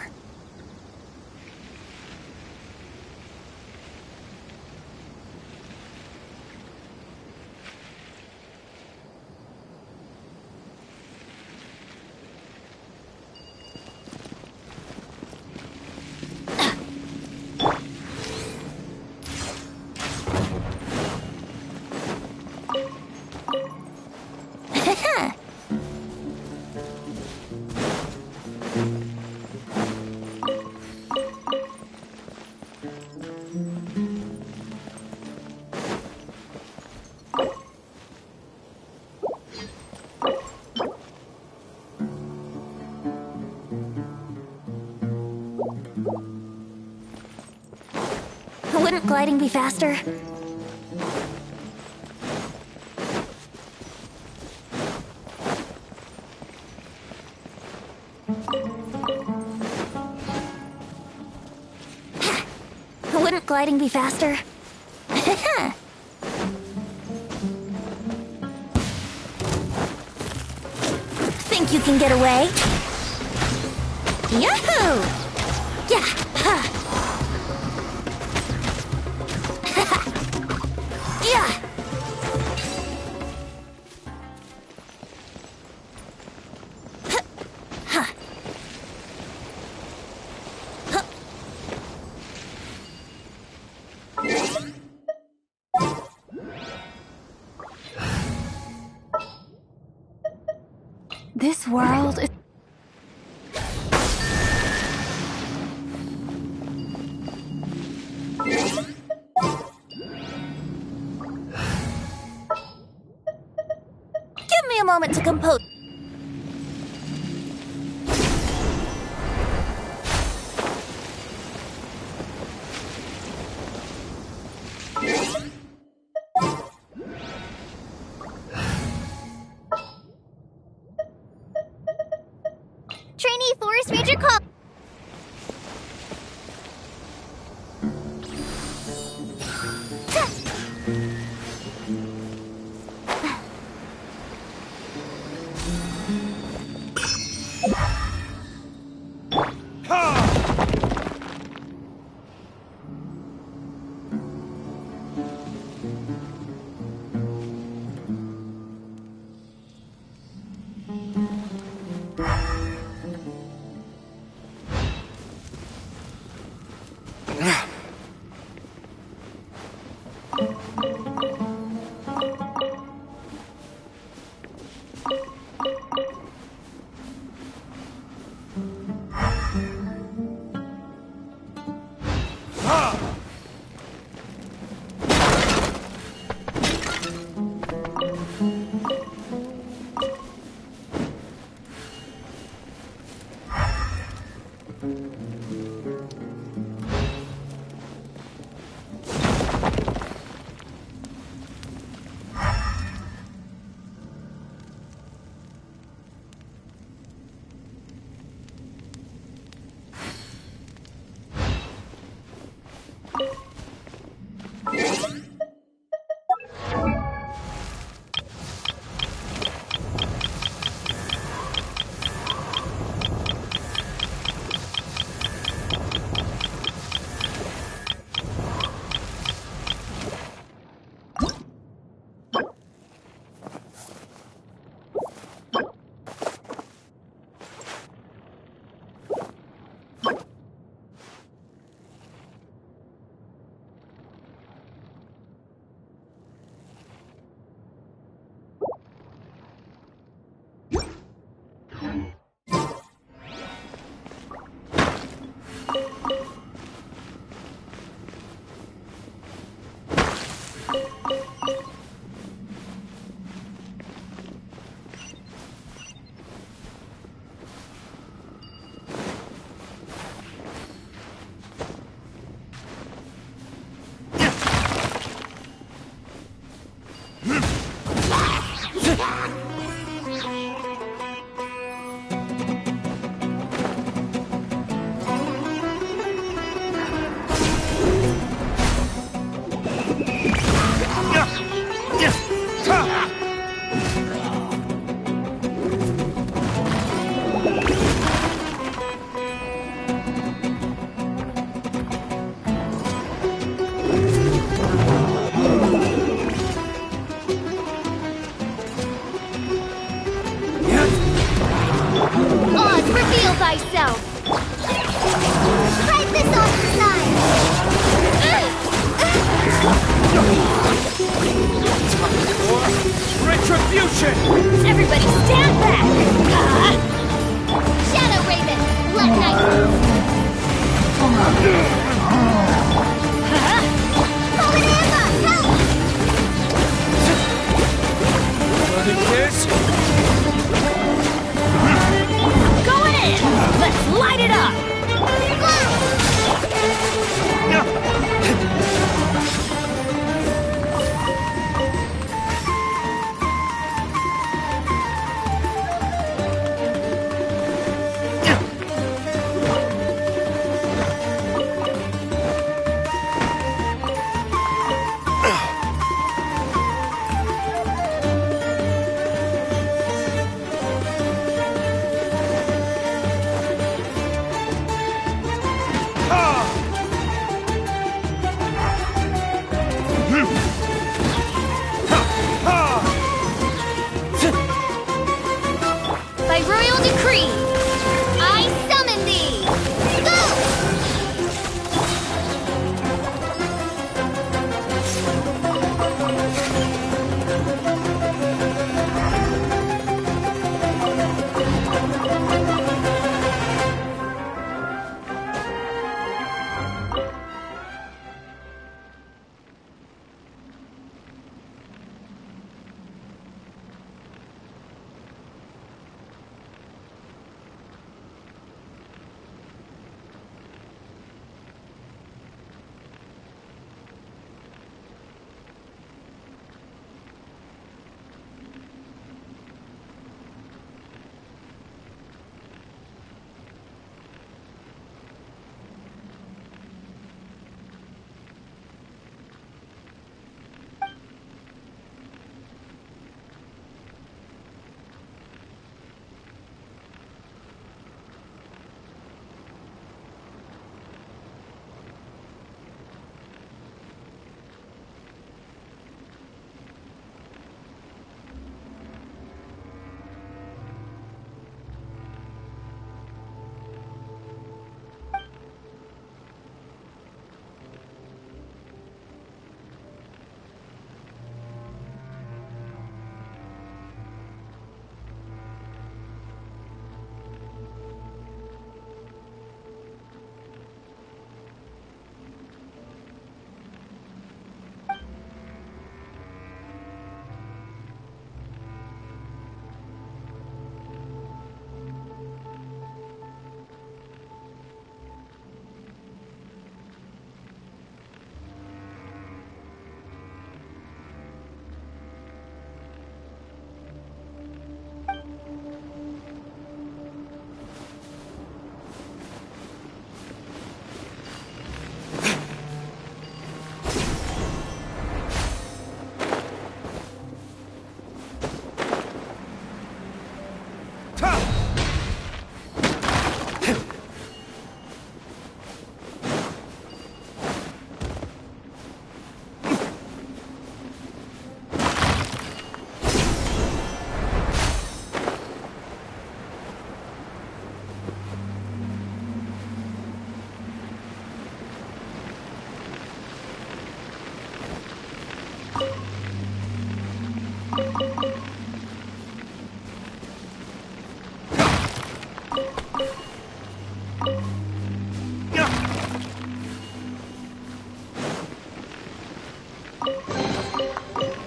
Wouldn't gliding be faster? Wouldn't gliding be faster? Think you can get away? Yahoo! Yeah! Ha! Yeah! This world is... Give me a moment to compose. Trainee Forest Ranger call. Thyself. Try this off the side. Retribution! Everybody stand back! Shadow Raven, let night move. Fallen Emma, help! Another kiss? Going in! Let's light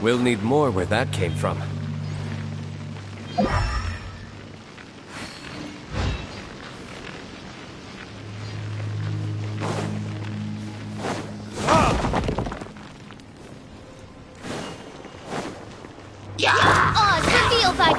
We'll need more where that came from. Oz revealed by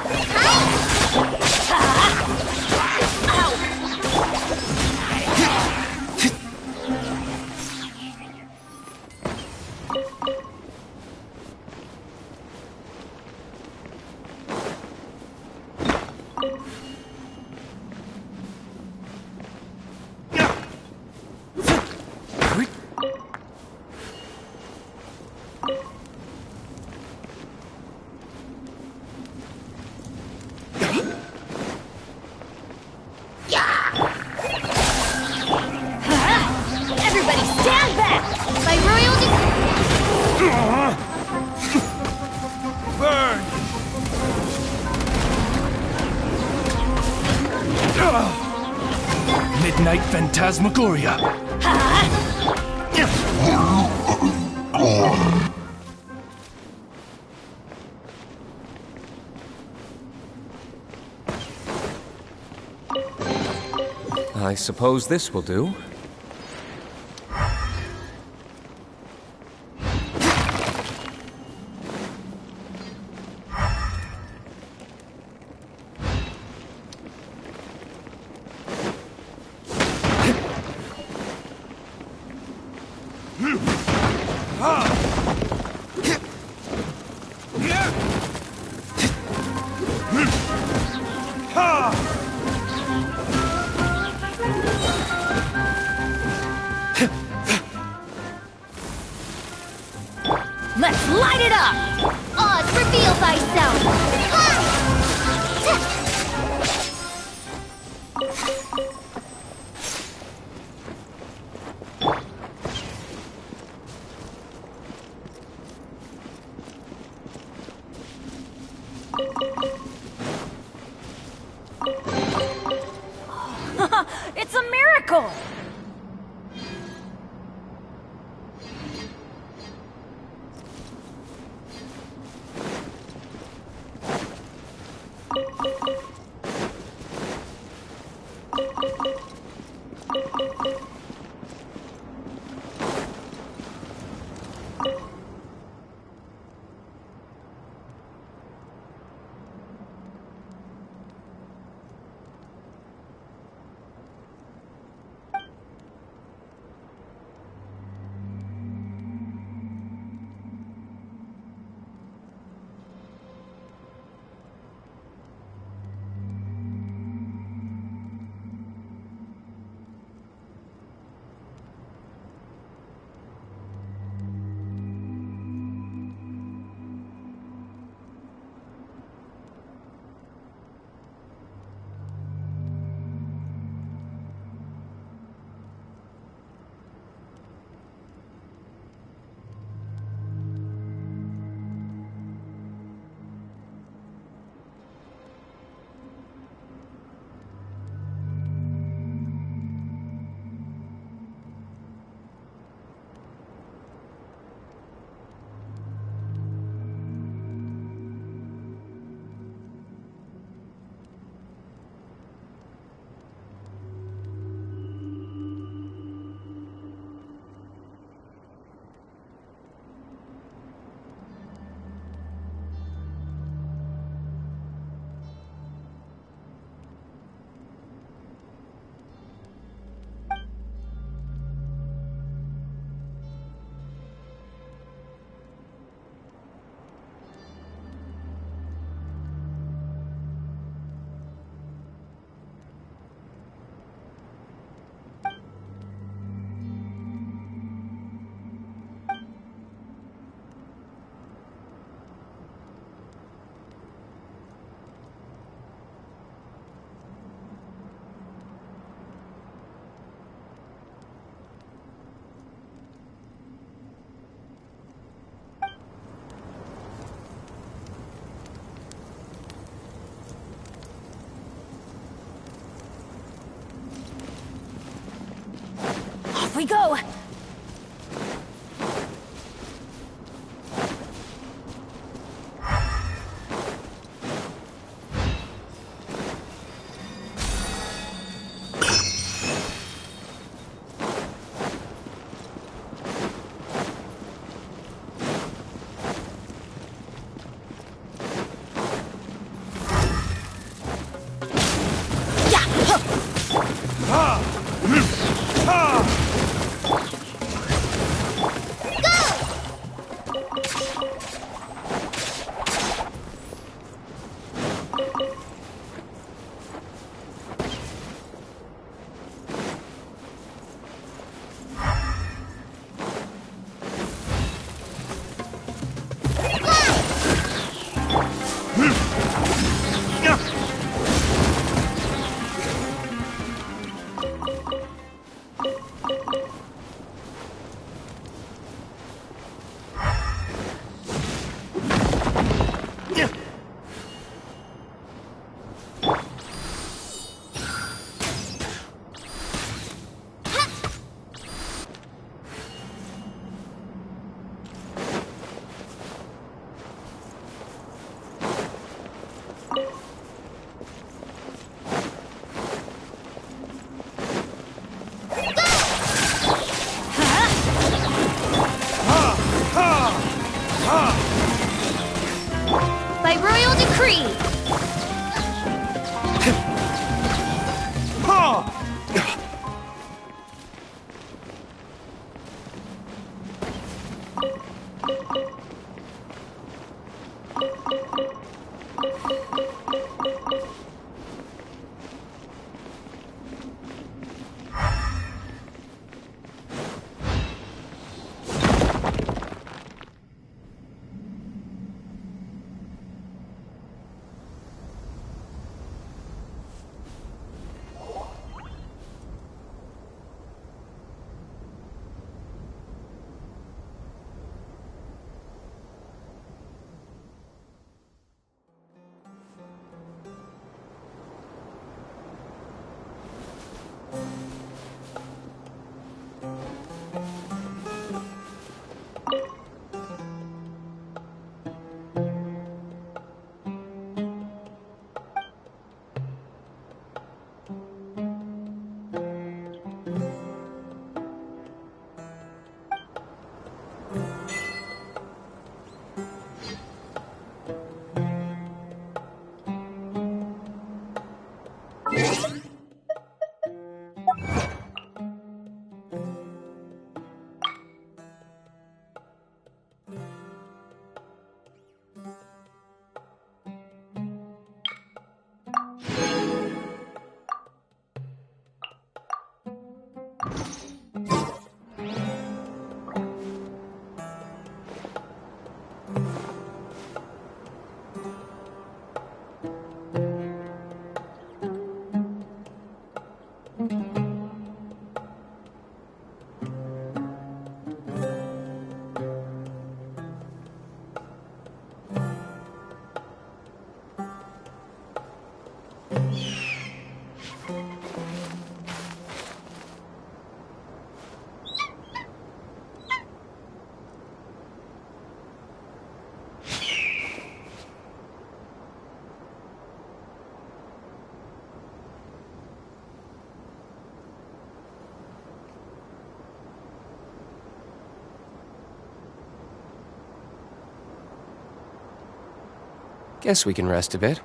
Everybody stand back! By royal Burn! Midnight Phantasmagoria! I suppose this will do. Let's light it up! Oz, reveal thyself! It's a miracle! Off we go! By royal decree! Guess we can rest a bit.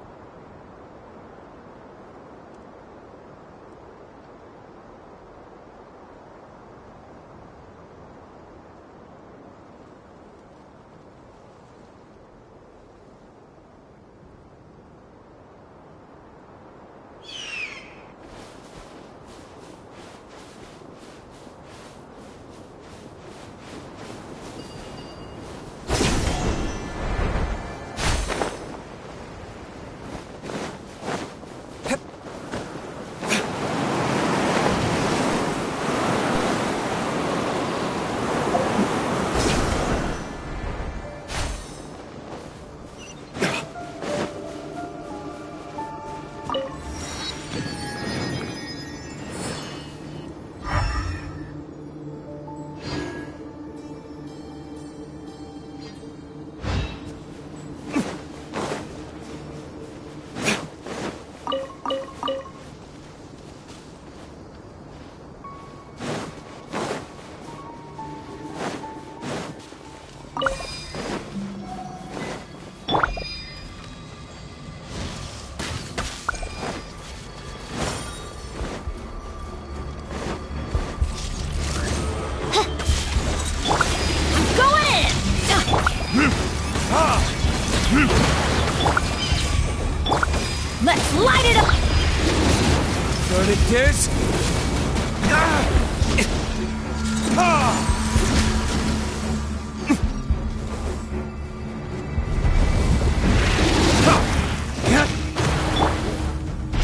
what it is?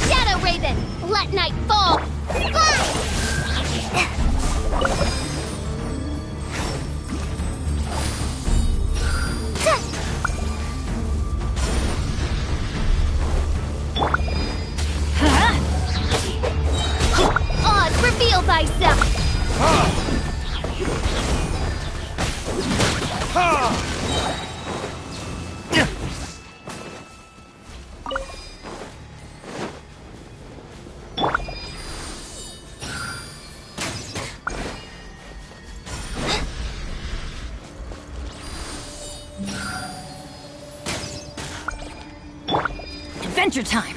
Shadow Raven, let night fall. Oz, reveal thyself. Adventure time!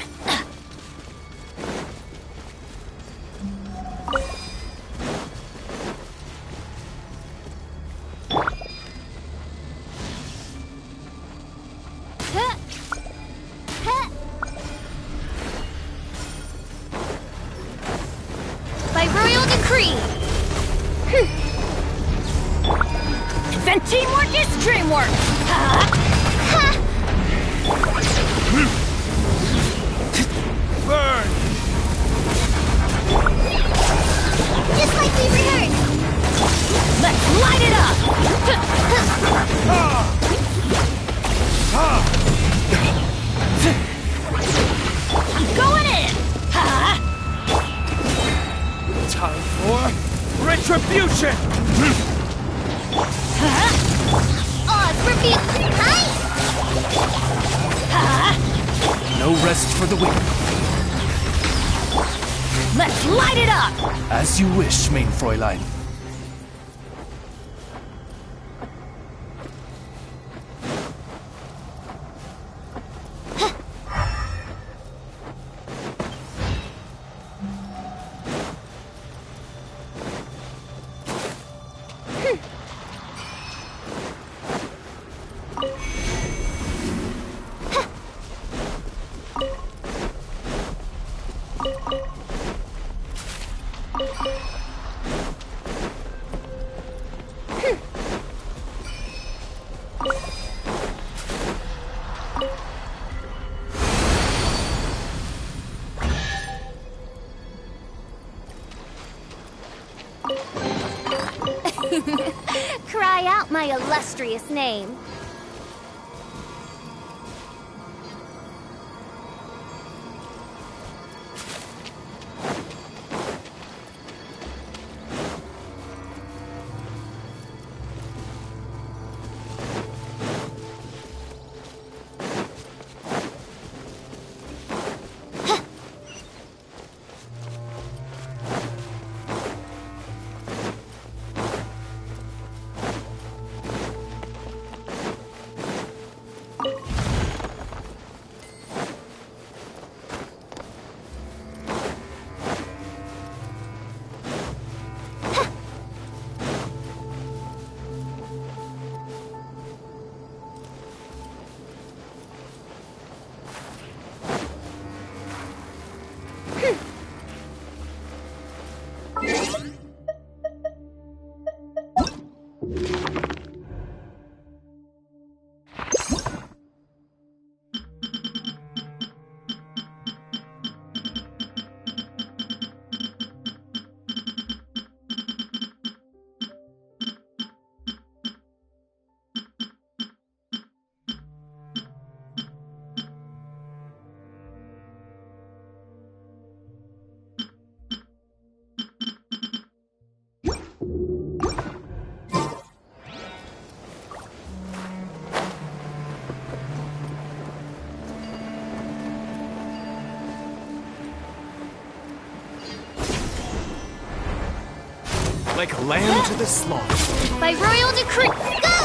By royal decree. Event teamwork is dreamwork! Burn! Just like we rehearsed. Let's light it up! I'm going in! Time for retribution! Oz, reveal. Hi. No rest for the weak. Let's light it up! As you wish, main Fräulein. Cry out my illustrious name. Like a lamb to the slaughter. By royal decree. Go!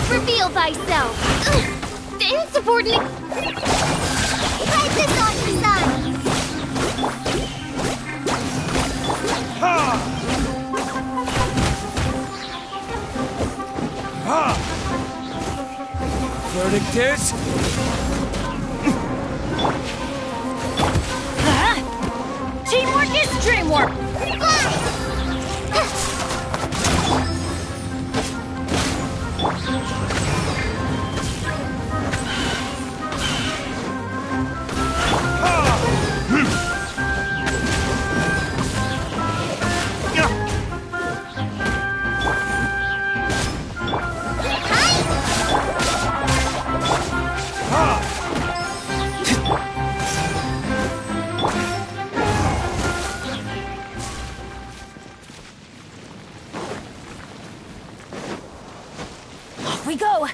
Reveal thyself! Insubordinate! Hide this on your side! Verdict is... Teamwork is dreamwork! We go!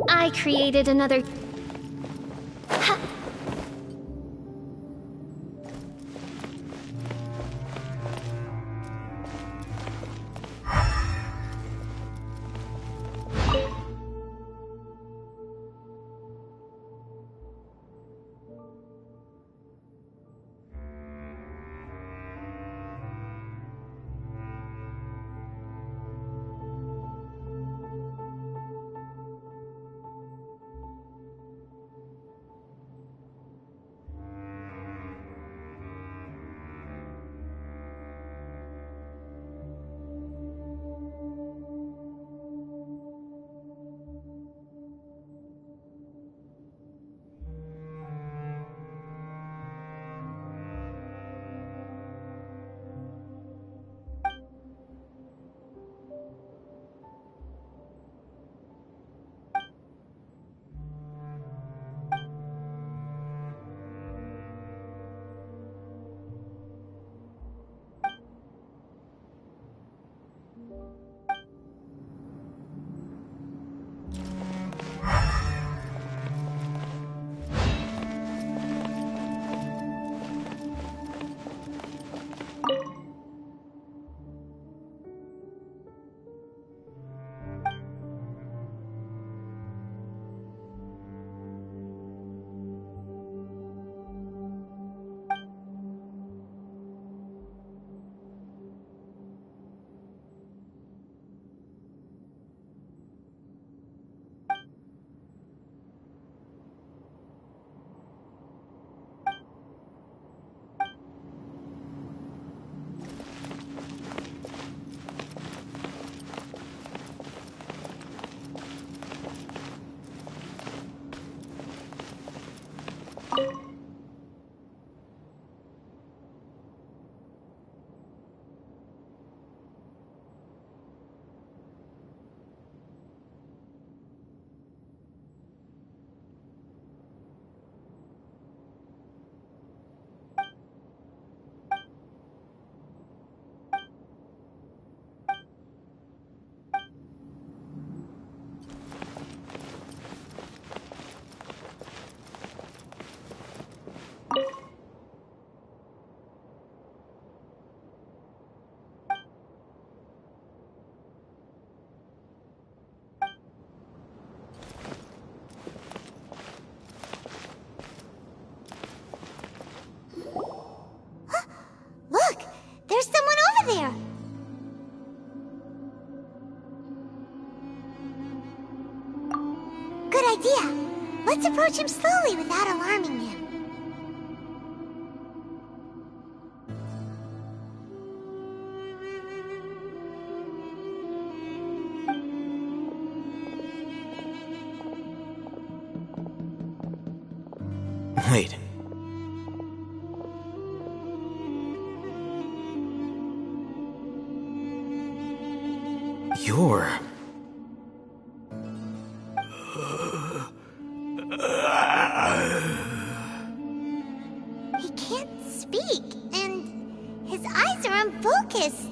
I created another... idea. Let's approach him slowly without alarming him. Wait. You're... He can't speak, and his eyes are unfocused.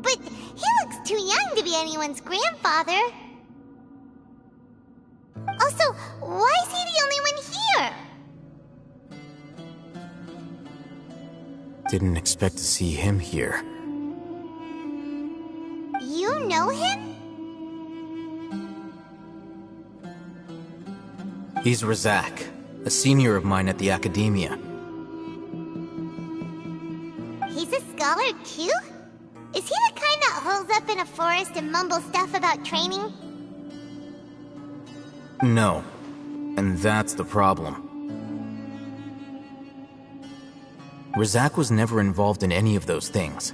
But he looks too young to be anyone's grandfather. Also, why is he the only one here? Didn't expect to see him here. You know him? He's Razak, a senior of mine at the Academia. He's a scholar too? Is he the kind that holes up in a forest and mumbles stuff about training? No. And that's the problem. Razak was never involved in any of those things.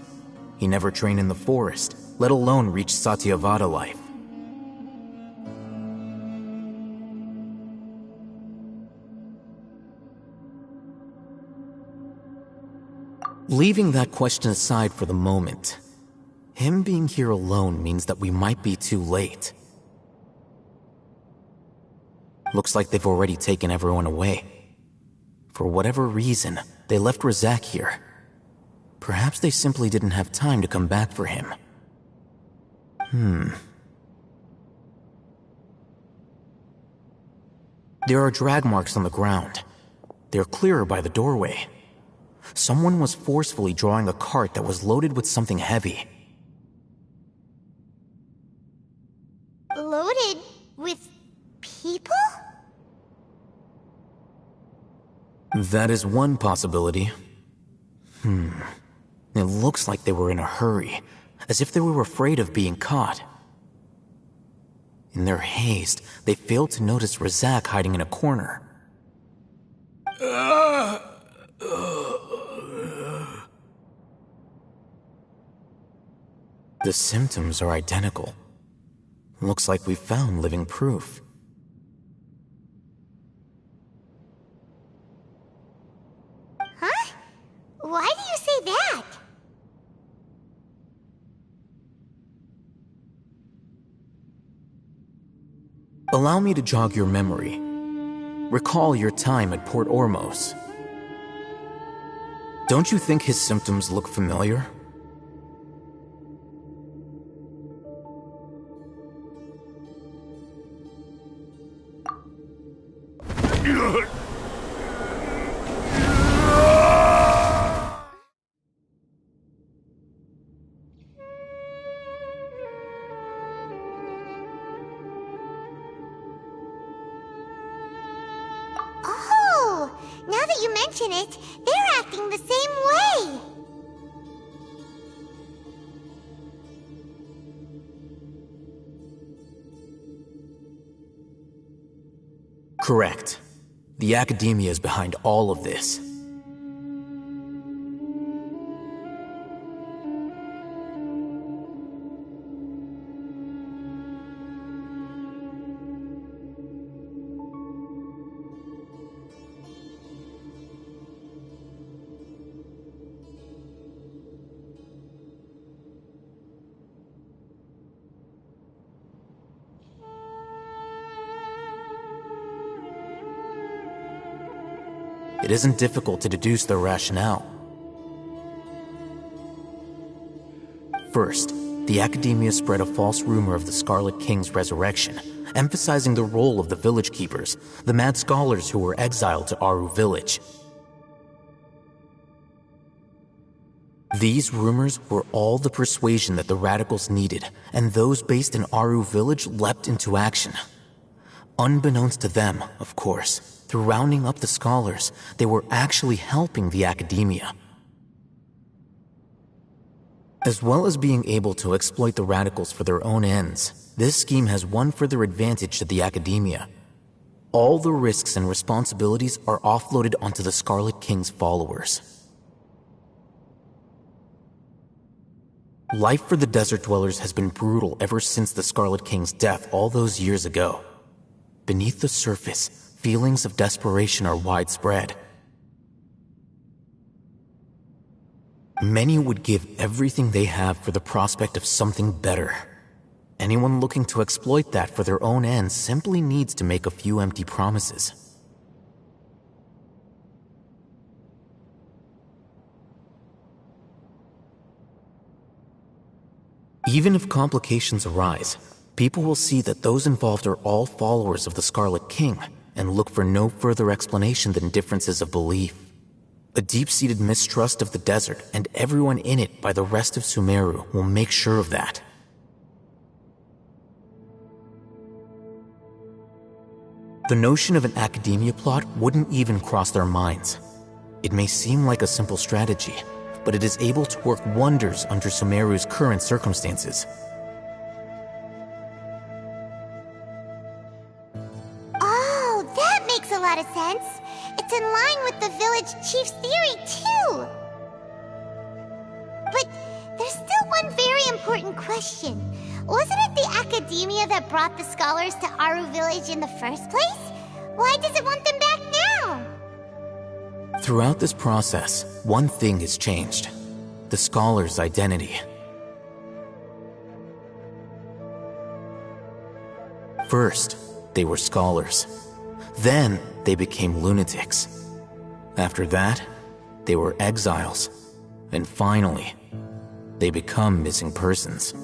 He never trained in the forest, let alone reach Satyavada life. Leaving that question aside for the moment, him being here alone means that we might be too late. Looks like they've already taken everyone away. For whatever reason, they left Razak here. Perhaps they simply didn't have time to come back for him. There are drag marks on the ground. They're clearer by the doorway. Someone was forcefully drawing a cart that was loaded with something heavy. Loaded with people? That is one possibility. It looks like they were in a hurry, as if they were afraid of being caught. In their haste, they failed to notice Razak hiding in a corner. The symptoms are identical. Looks like we found living proof. Huh? Why do you say that? Allow me to jog your memory. Recall your time at Port Ormos. Don't you think his symptoms look familiar? Oh, now that you mention it, they're acting the same way. Correct. The Academia is behind all of this. It isn't difficult to deduce their rationale. First, the Academia spread a false rumor of the Scarlet King's resurrection, emphasizing the role of the village keepers, the mad scholars who were exiled to Aru village. These rumors were all the persuasion that the radicals needed, and those based in Aru village leapt into action. Unbeknownst to them, of course, through rounding up the scholars, they were actually helping the Academia. As well as being able to exploit the radicals for their own ends, this scheme has one further advantage to the Academia. All the risks and responsibilities are offloaded onto the Scarlet King's followers. Life for the Desert Dwellers has been brutal ever since the Scarlet King's death all those years ago. Beneath the surface, feelings of desperation are widespread. Many would give everything they have for the prospect of something better. Anyone looking to exploit that for their own ends simply needs to make a few empty promises. Even if complications arise, people will see that those involved are all followers of the Scarlet King and look for no further explanation than differences of belief. A deep-seated mistrust of the desert and everyone in it by the rest of Sumeru will make sure of that. The notion of an academia plot wouldn't even cross their minds. It may seem like a simple strategy, but it is able to work wonders under Sumeru's current circumstances. Oh, that makes a lot of sense. It's in line with the village chief's theory, too. But there's still one very important question. Wasn't it the academia that brought the scholars to Aru village in the first place? Why does it want them back now? Throughout this process, one thing has changed: the scholar's identity. First, they were scholars. Then, they became lunatics. After that, they were exiles. And finally, they become missing persons.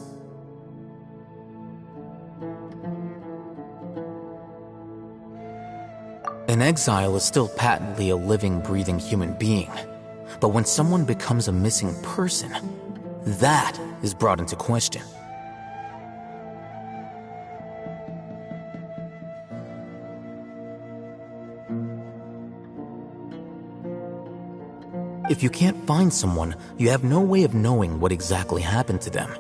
An exile is still patently a living, breathing human being. But when someone becomes a missing person, that is brought into question. If you can't find someone, you have no way of knowing what exactly happened to them.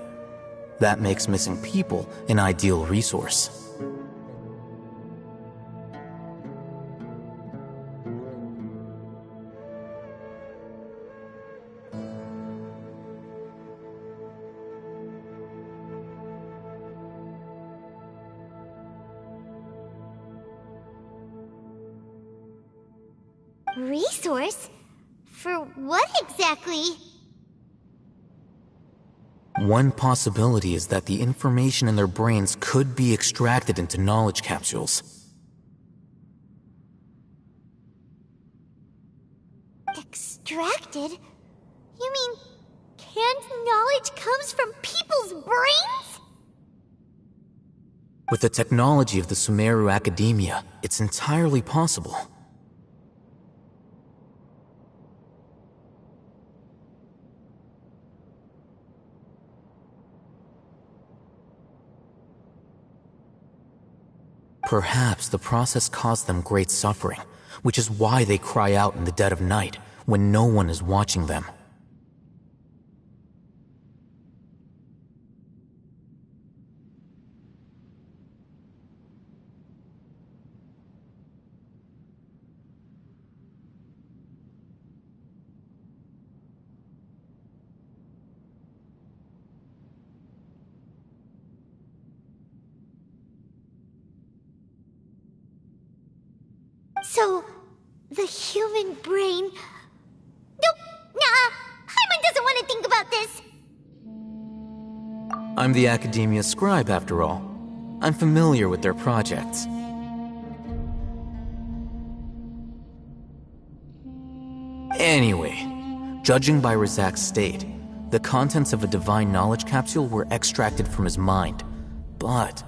That makes missing people an ideal resource. Resource? For what exactly? One possibility is that the information in their brains could be extracted into knowledge capsules. Extracted? You mean canned knowledge comes from people's brains? With the technology of the Sumeru Academia, it's entirely possible. Perhaps the process caused them great suffering, which is why they cry out in the dead of night when no one is watching them. So, the human brain... Nope, nah, Paimon doesn't want to think about this. I'm the Academia scribe, after all. I'm familiar with their projects. Anyway, judging by Razak's state, the contents of a divine knowledge capsule were extracted from his mind. But...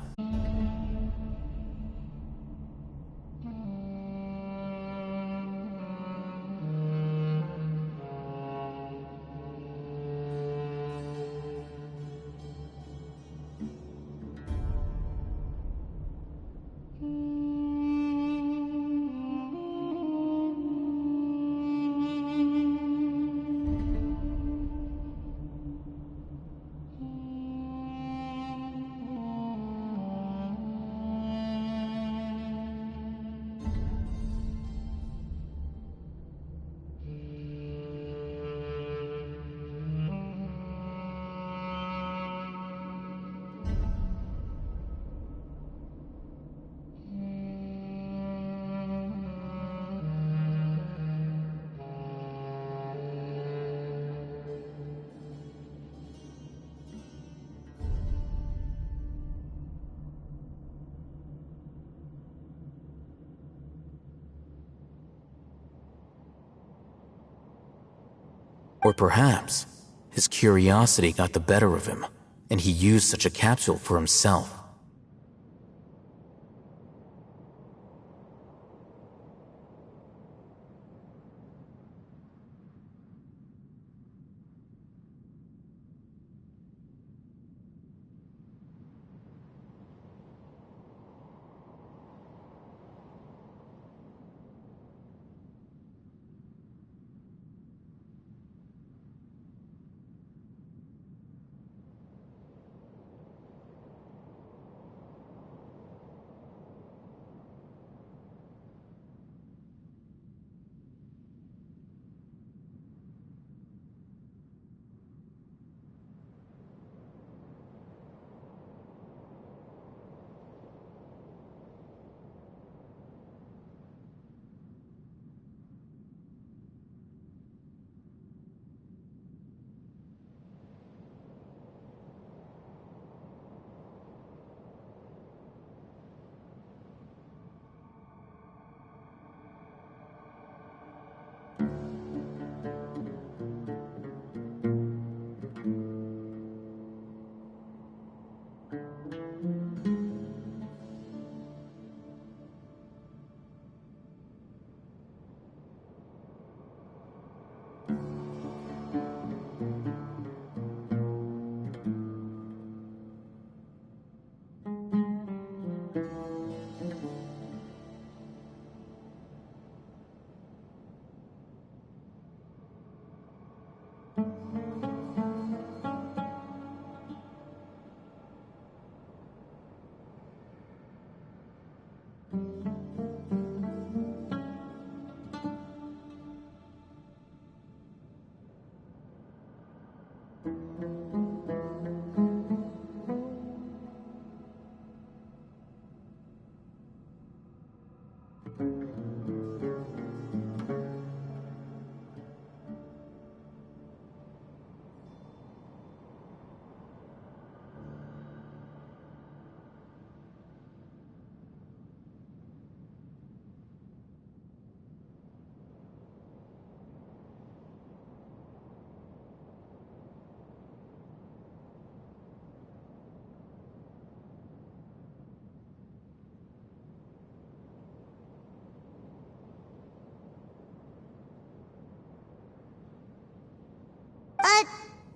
Or perhaps his curiosity got the better of him, and he used such a capsule for himself.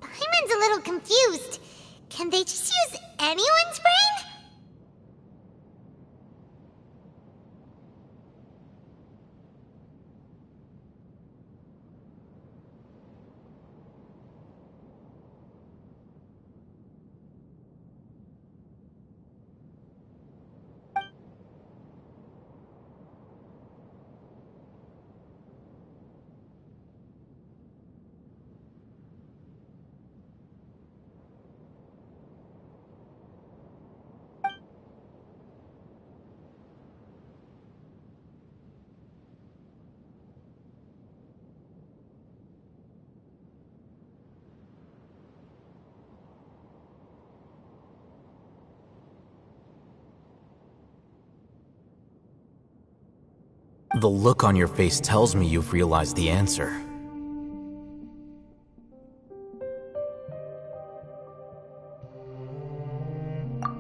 Paimon's a little confused. Can they just use anyone's brain? The look on your face tells me you've realized the answer.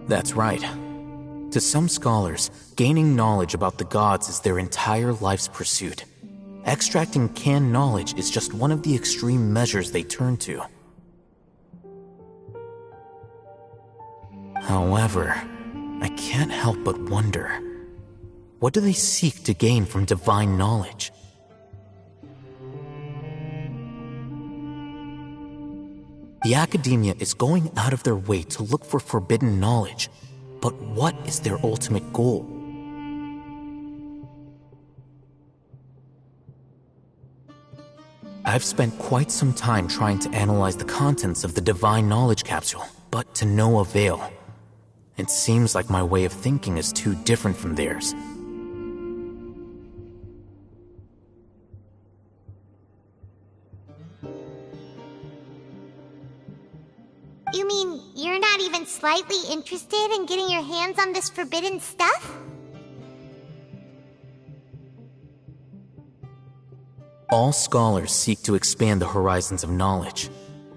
That's right. To some scholars, gaining knowledge about the gods is their entire life's pursuit. Extracting canned knowledge is just one of the extreme measures they turn to. However, I can't help but wonder, what do they seek to gain from divine knowledge? The academia is going out of their way to look for forbidden knowledge, but what is their ultimate goal? I've spent quite some time trying to analyze the contents of the divine knowledge capsule, but to no avail. It seems like my way of thinking is too different from theirs. You mean you're not even slightly interested in getting your hands on this forbidden stuff? All scholars seek to expand the horizons of knowledge,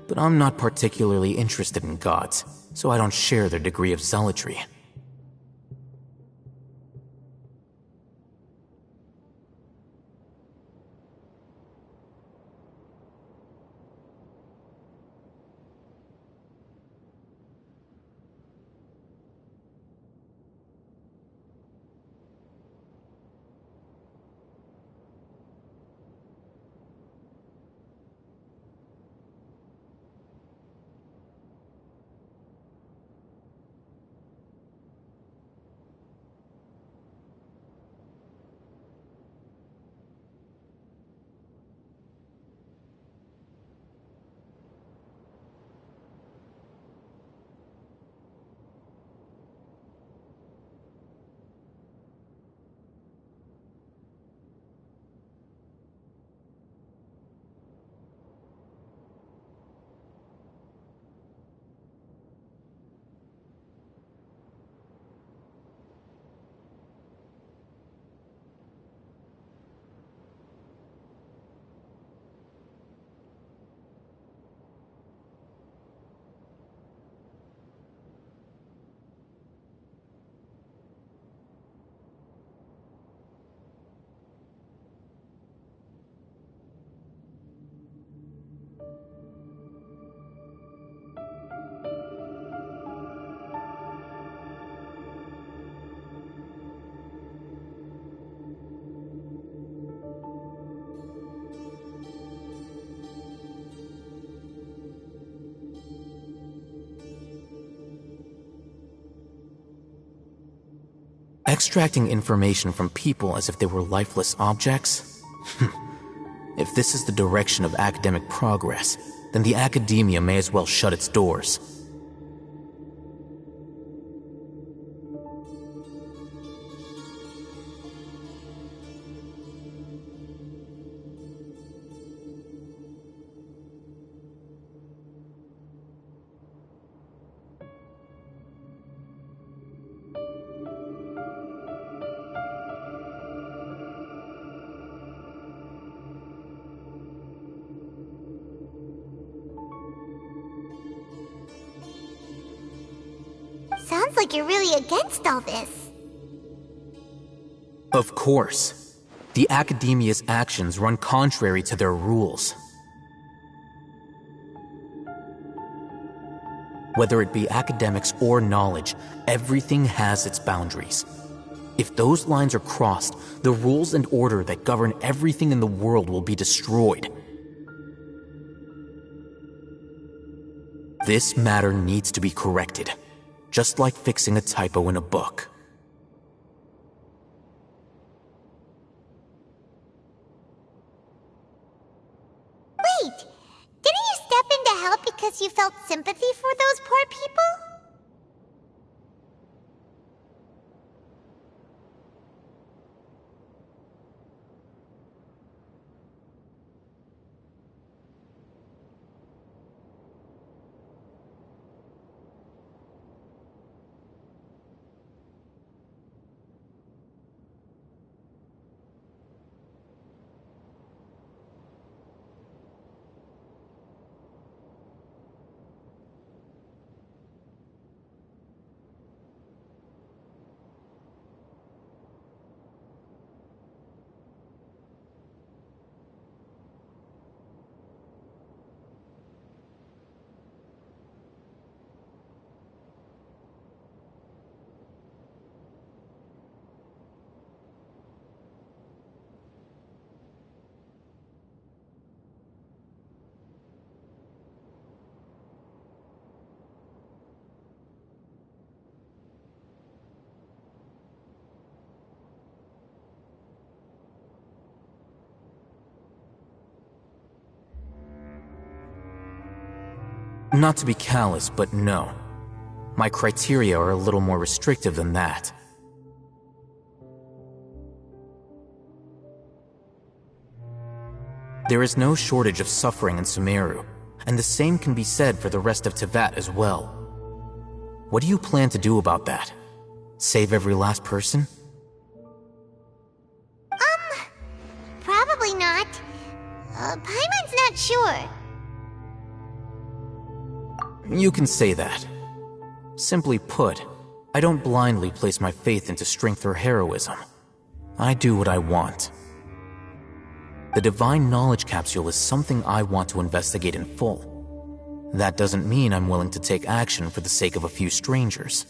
but I'm not particularly interested in gods, so I don't share their degree of zealotry. Extracting information from people as if they were lifeless objects? If this is the direction of academic progress, then the academia may as well shut its doors. Sounds like you're really against all this. Of course. The academia's actions run contrary to their rules. Whether it be academics or knowledge, everything has its boundaries. If those lines are crossed, the rules and order that govern everything in the world will be destroyed. This matter needs to be corrected, just like fixing a typo in a book. Wait, didn't you step in to help because you felt sympathy for those poor people? Not to be callous, but no. My criteria are a little more restrictive than that. There is no shortage of suffering in Sumeru, and the same can be said for the rest of Teyvat as well. What do you plan to do about that? Save every last person? Probably not. Paimon's not sure. You can say that. Simply put, I don't blindly place my faith into strength or heroism. I do what I want. The Divine Knowledge Capsule is something I want to investigate in full. That doesn't mean I'm willing to take action for the sake of a few strangers.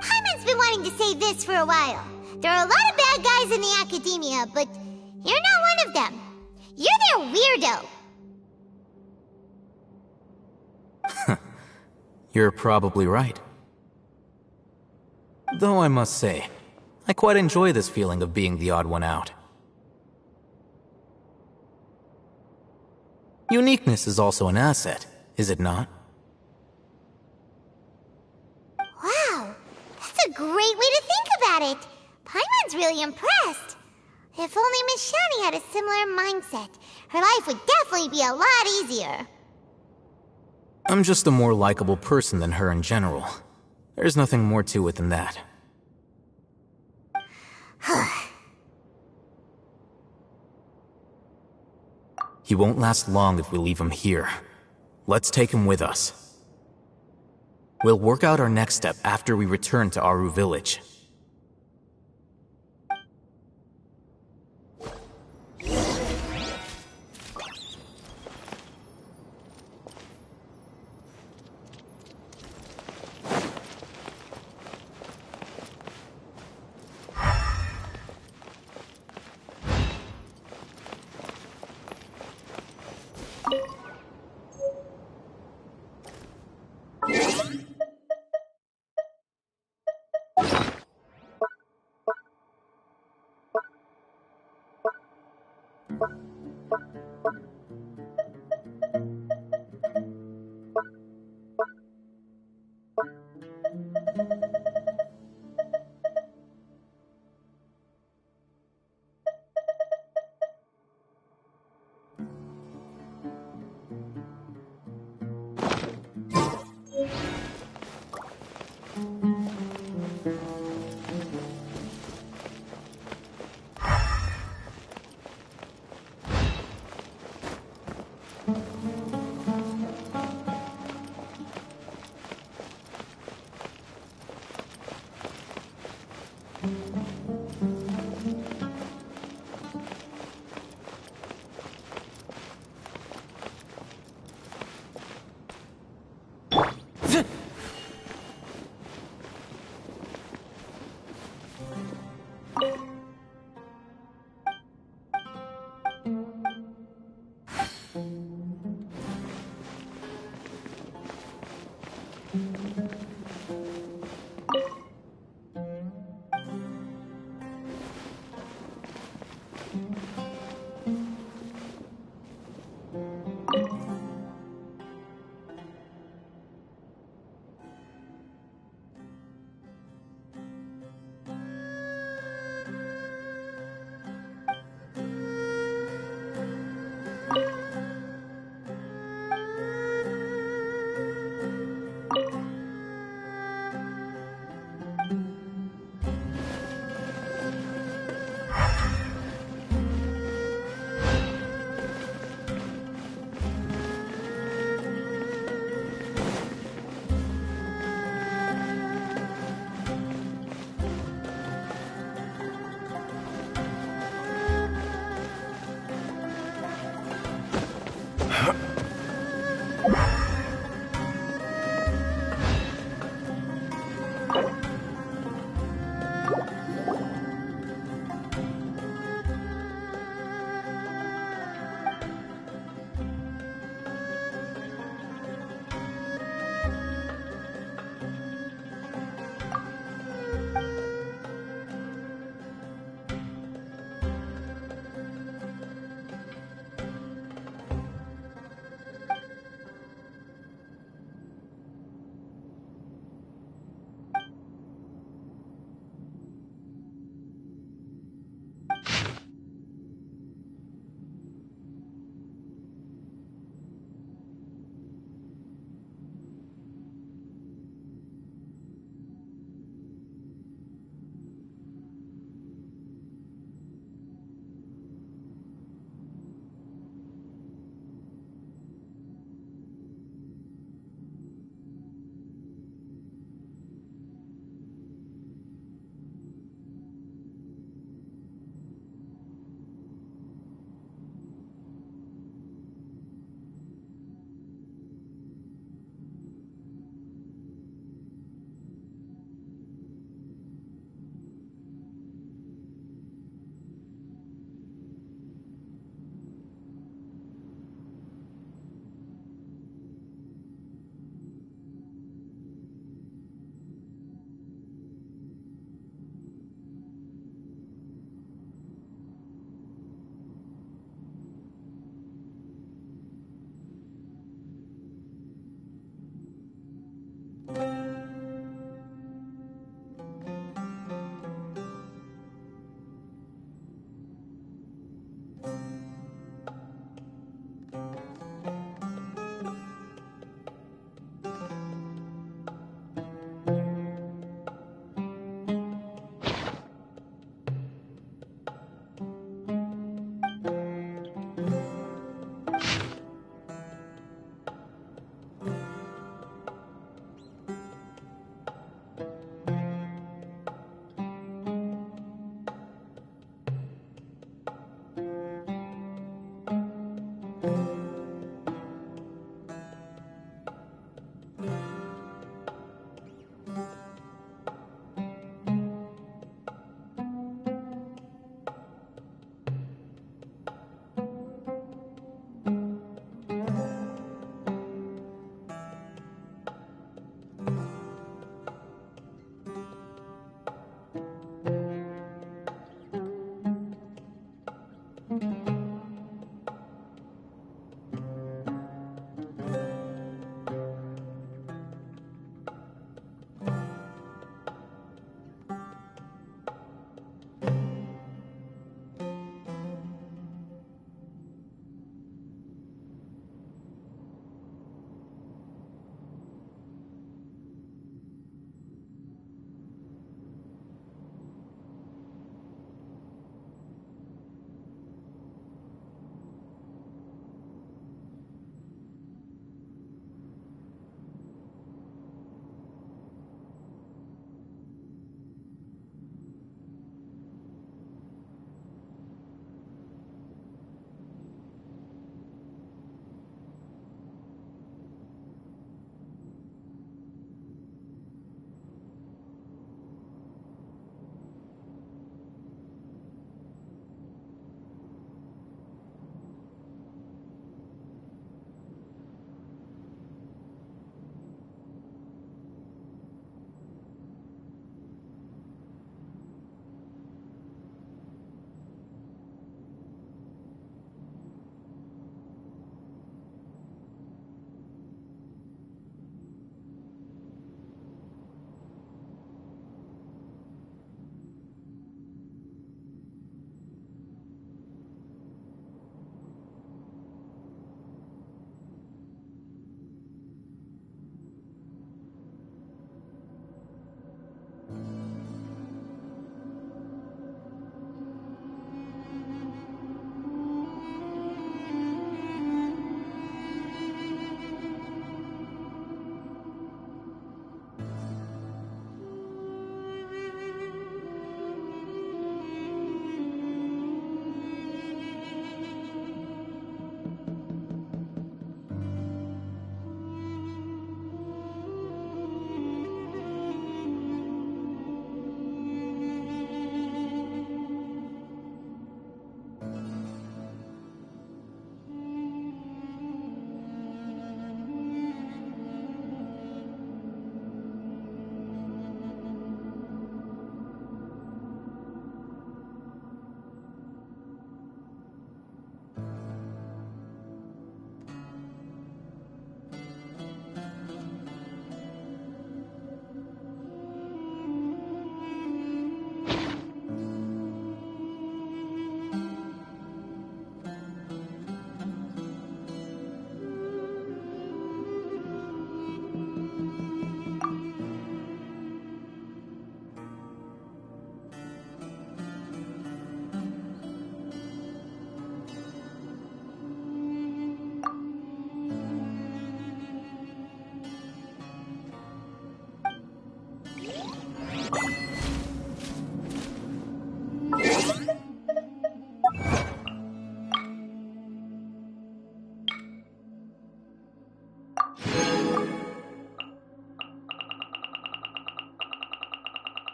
Paimon's been wanting to say this for a while. There are a lot of bad guys in the academia, but you're not one of them. You're their weirdo. You're probably right. Though I must say, I quite enjoy this feeling of being the odd one out. Uniqueness is also an asset, is it not? Wow, that's a great way to think about it. Paimon's really impressed. If only Miss Shani had a similar mindset, her life would definitely be a lot easier. I'm just a more likable person than her in general. There's nothing more to it than that. He won't last long if we leave him here. Let's take him with us. We'll work out our next step after we return to Aru Village.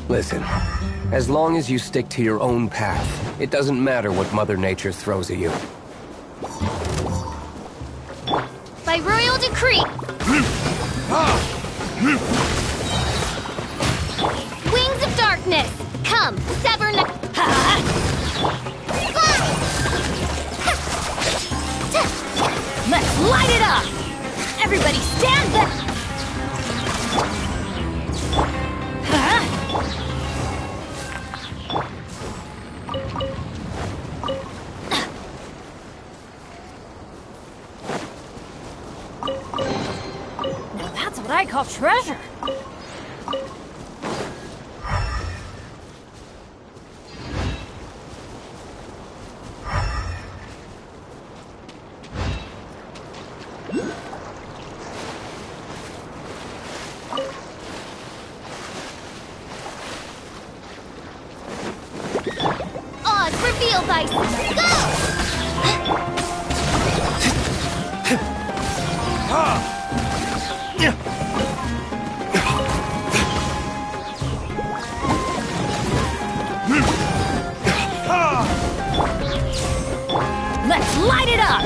Listen, as long as you stick to your own path, it doesn't matter what Mother Nature throws at you. By royal decree. Wings of darkness, come, sever Let's light it up! Everybody stand back! Now that's what I call treasure! odds revealed by Let's light it up!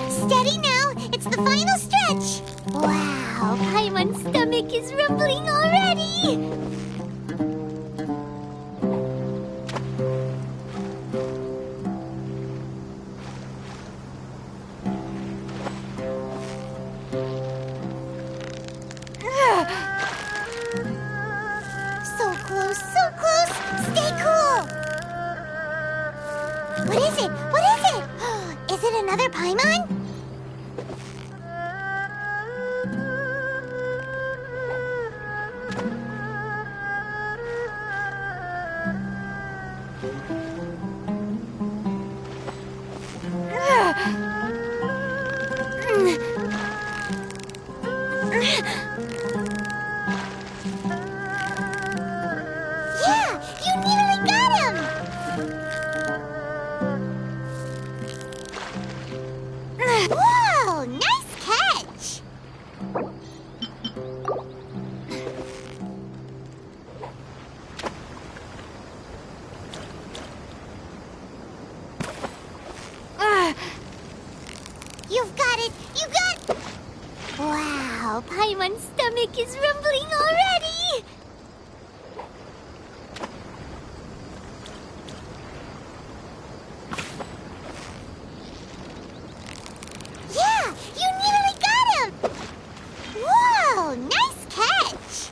Steady now, it's the final stretch. Wow, Paimon's stomach is rumbling already. So close, so close. Stay cool. What is it? What is it? Is it another Paimon? Yeah, you nearly got him! Whoa, nice catch! You've got it! You got... Wow, Paimon's stomach is rumbling already! Yeah, you nearly got him! Whoa, nice catch!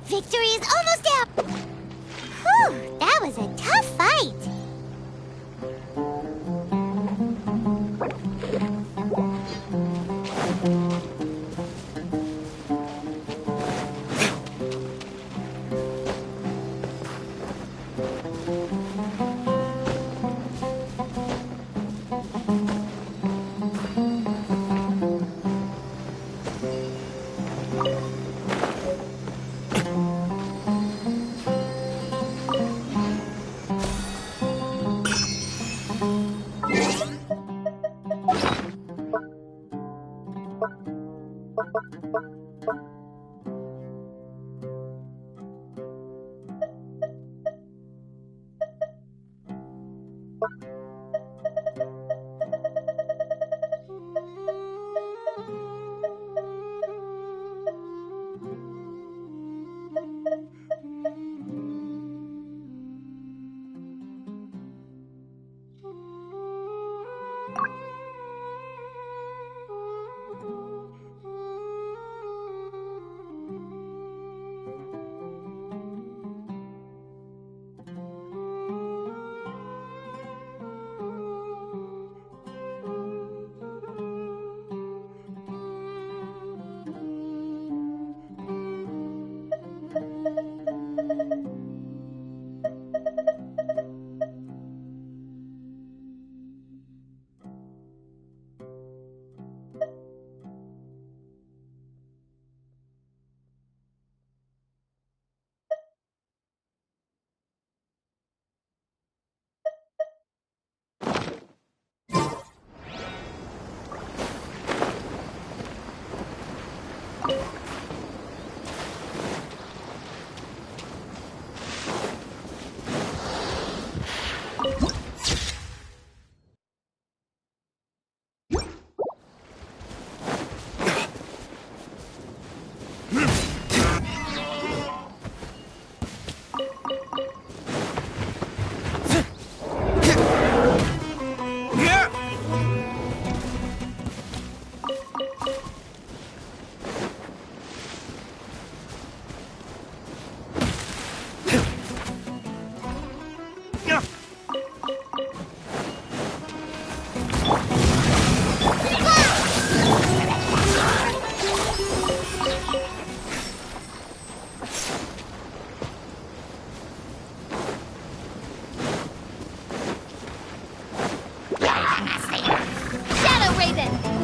Victory is almost out! Whew, that was a tough fight.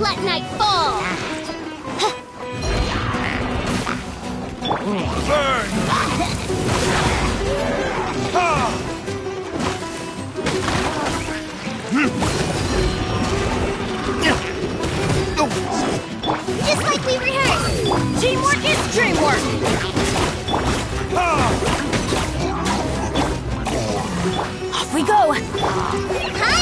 Let night fall! Just like we rehearsed! Teamwork is dreamwork! Off we go! Hi!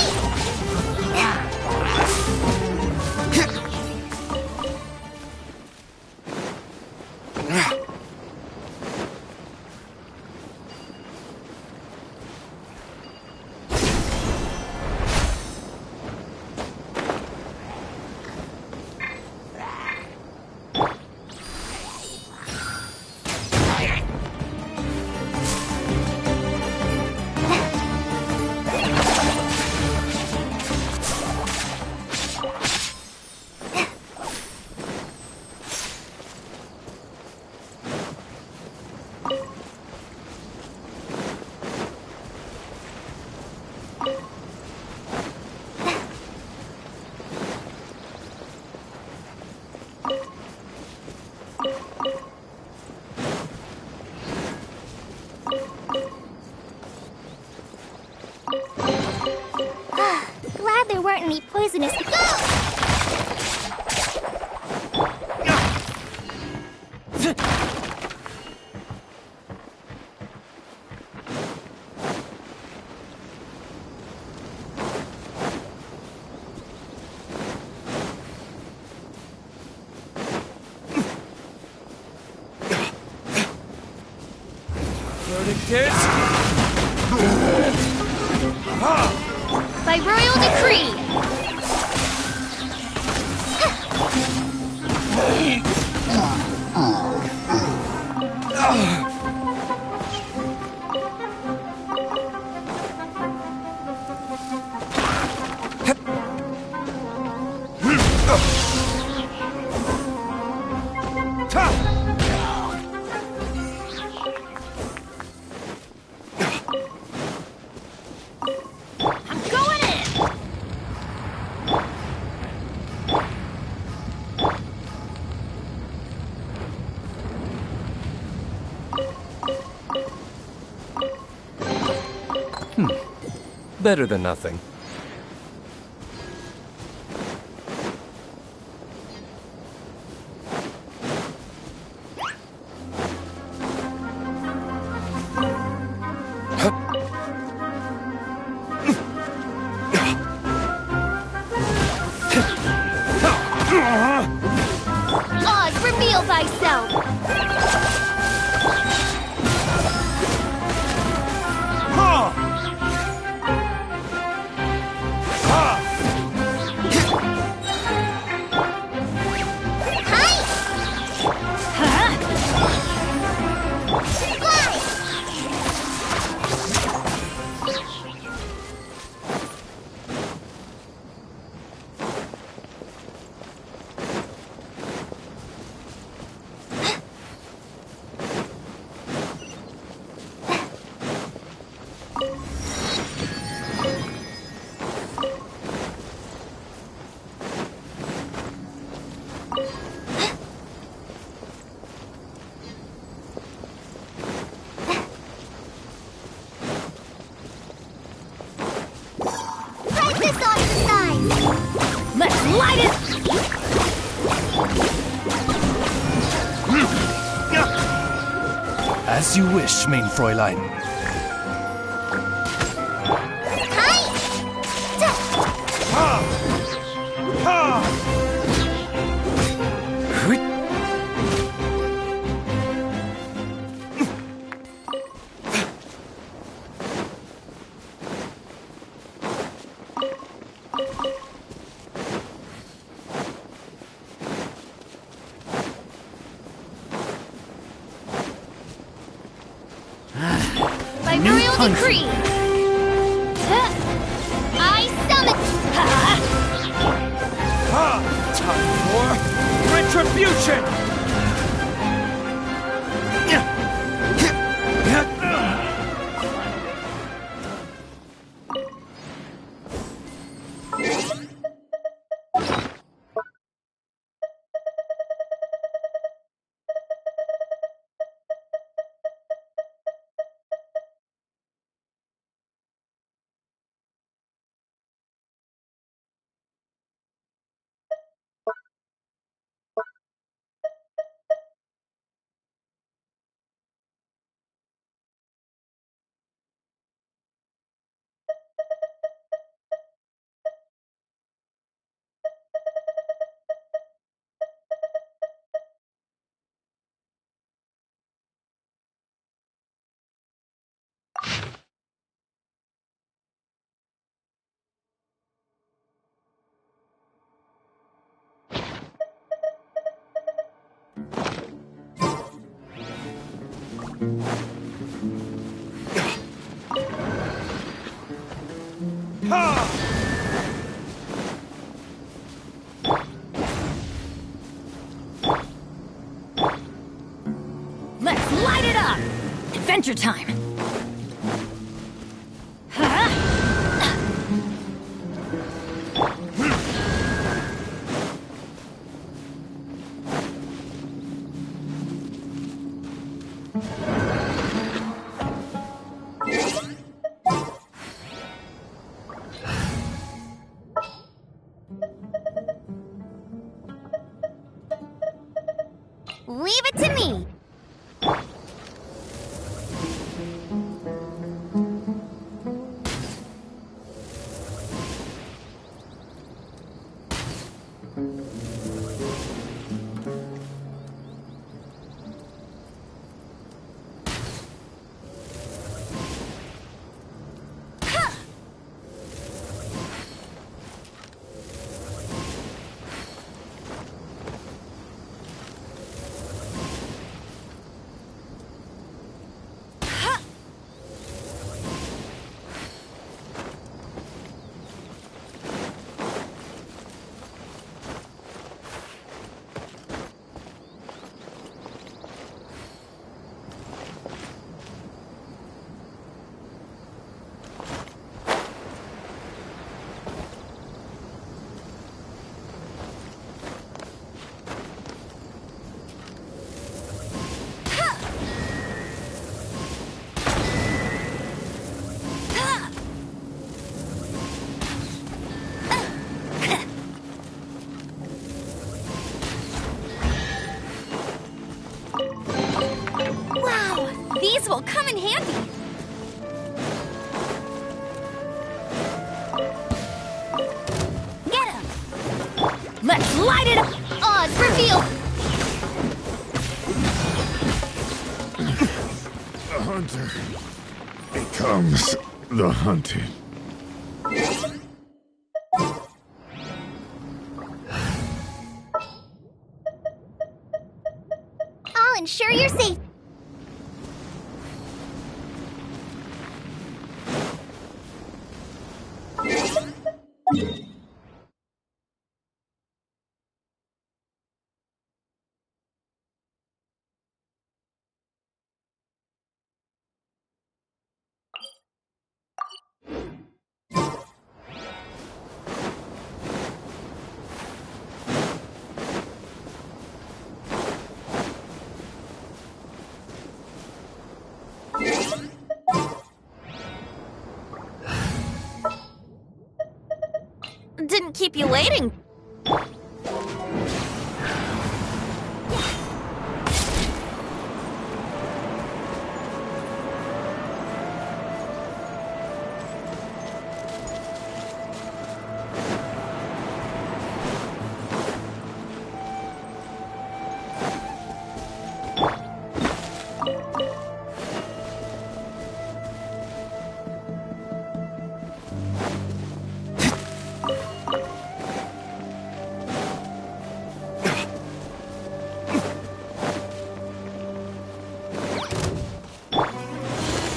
Glad there weren't any poisonous. By royal decree! Better than nothing. Oz, reveal thyself! Light it! As you wish, mein Fräulein. By royal decree! I summon... Time for retribution! Let's light it up! Adventure time! Leave it to me! These will come in handy. Get him! Let's light it up! Oz, reveal! The hunter becomes the hunted. I'll ensure you're safe. Didn't keep you waiting.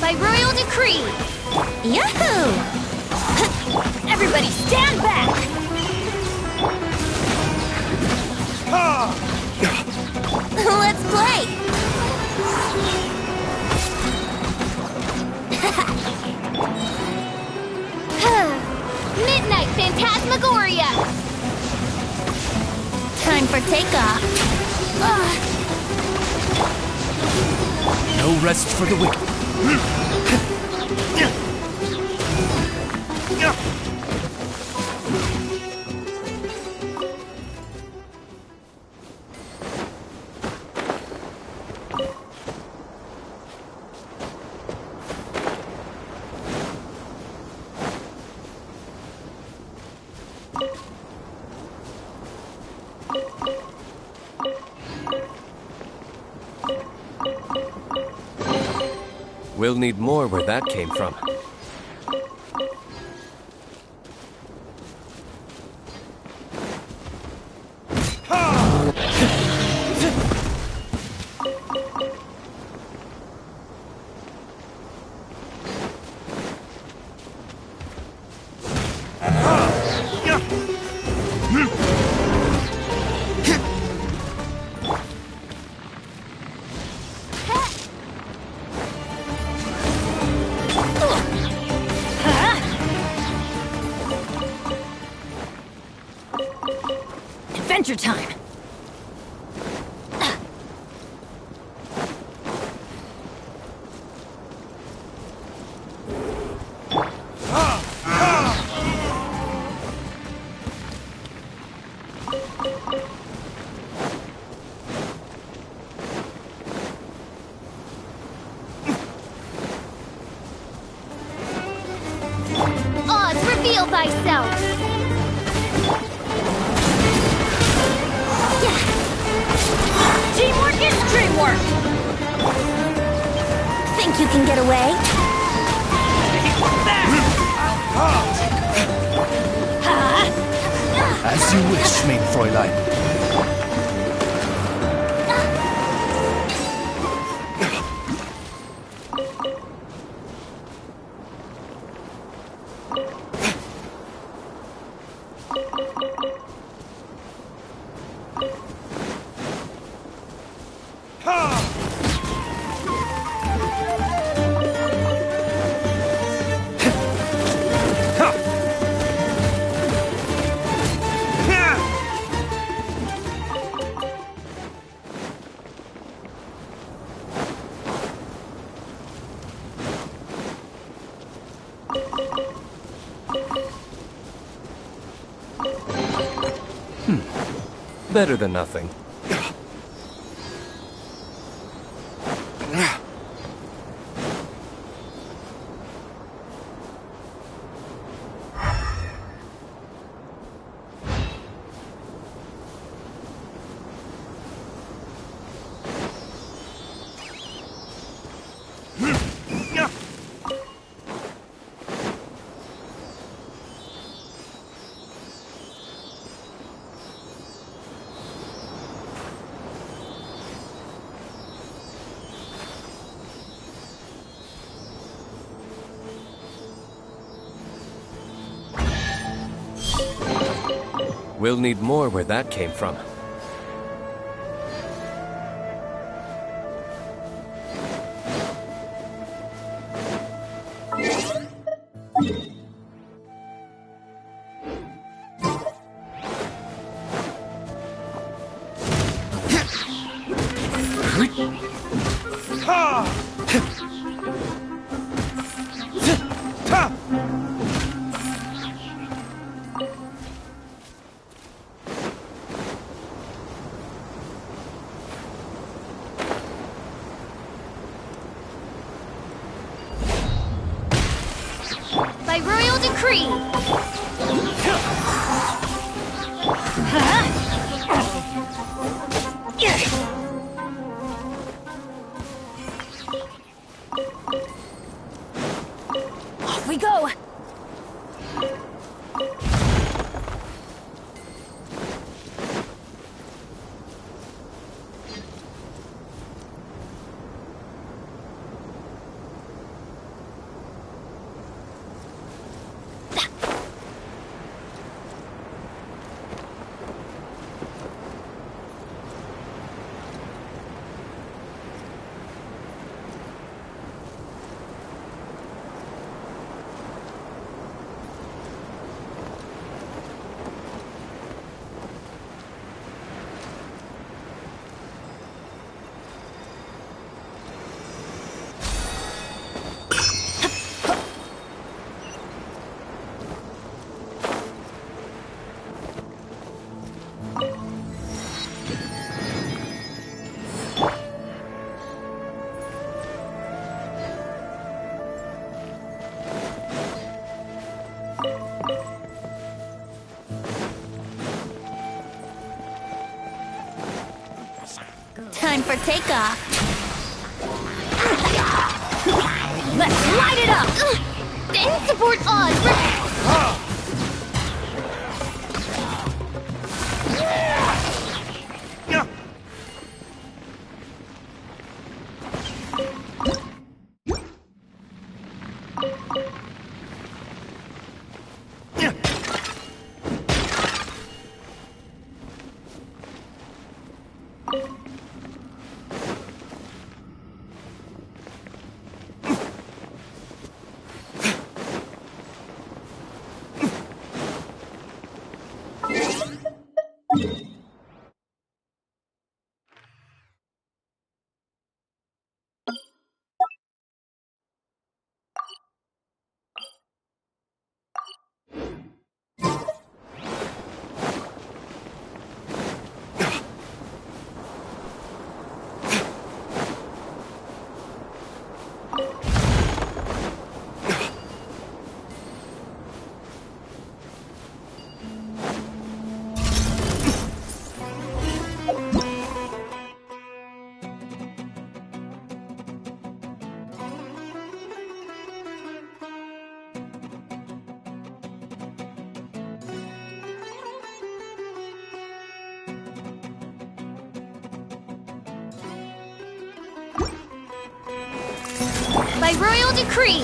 By royal decree! Yahoo! Everybody stand back! Let's play! Midnight Phantasmagoria! Time for takeoff. No rest for the wicked. We'll need more where that came from. Adventure time! Oz, reveal thyself! Teamwork is dreamwork! Think you can get away? As you wish, mein Fräulein. Better than nothing. We'll need more where that came from. By royal decree! Off we go! Time for takeoff. Let's light it up! End support on! By royal decree!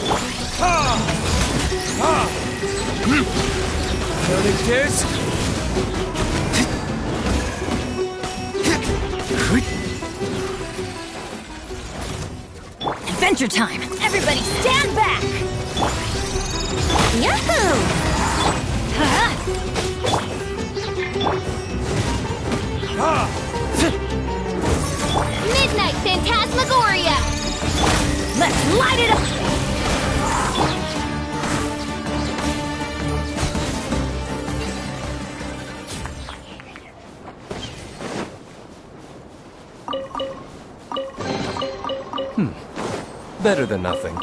Adventure time! Everybody stand back! Yahoo! Midnight Phantasmagoria! Let's light it up! Better than nothing.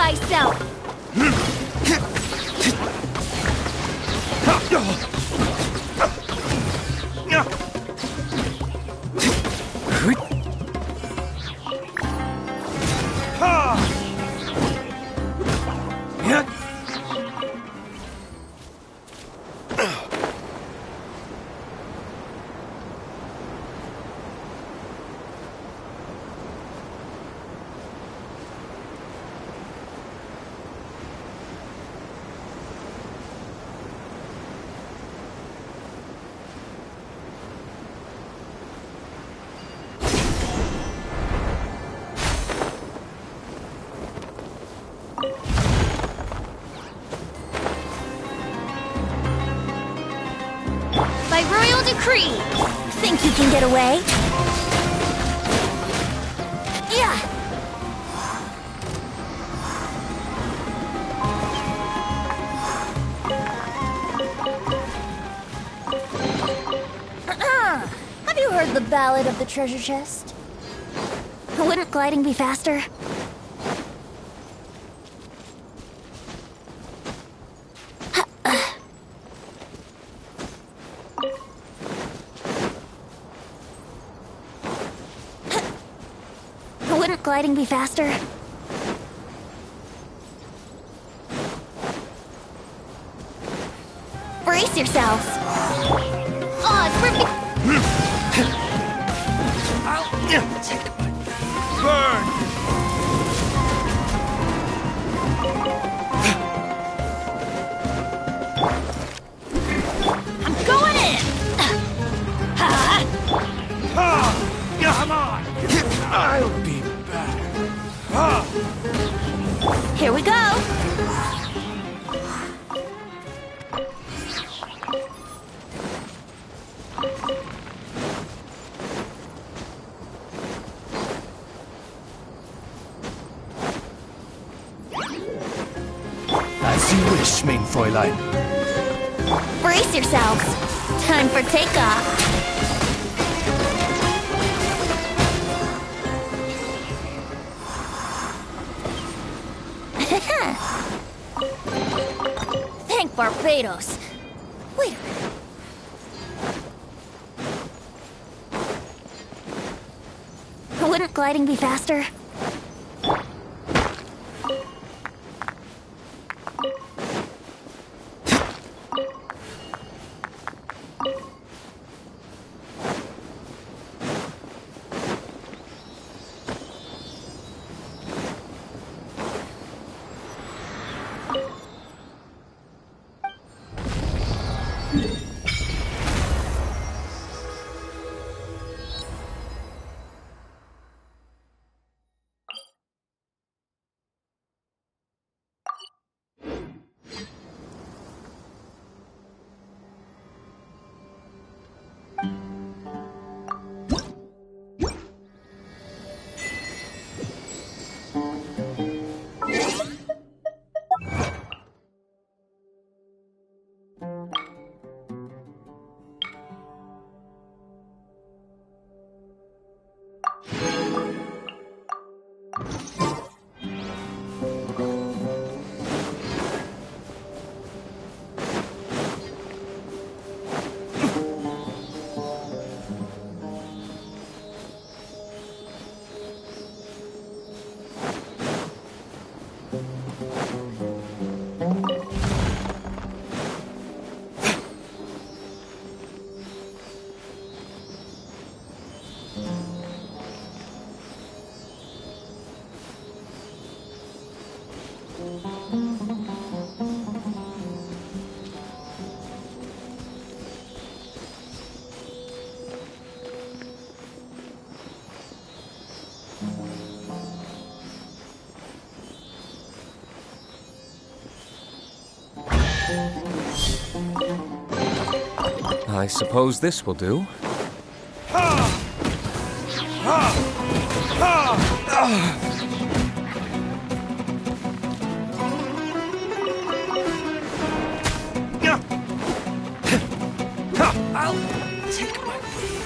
thyself. By royal decree. Think you can get away? Yeah. Have you heard the ballad of the treasure chest? Wouldn't gliding be faster? Wouldn't gliding be faster? Brace yourselves! Odds for me! I'll take my burn! I'm going in! Come on! I'll be back. Here we go! As you wish, mein Fräulein. Brace yourselves! Time for takeoff! Thank Barbados! Wait a minute. Wouldn't gliding be faster? I suppose this will do. I'll take my leave.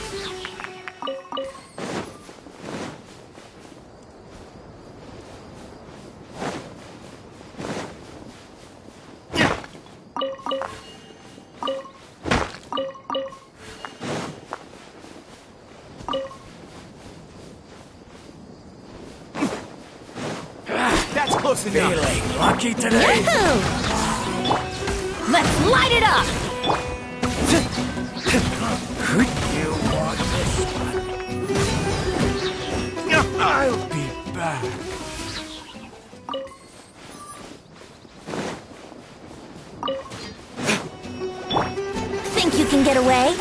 Close enough. Feeling lucky today? Yahoo! Let's light it up! You want this one? I'll be back. Think you can get away?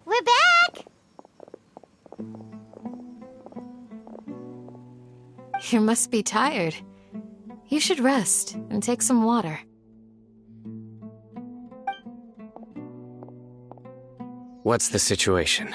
We're back! You must be tired. You should rest and take some water. What's the situation?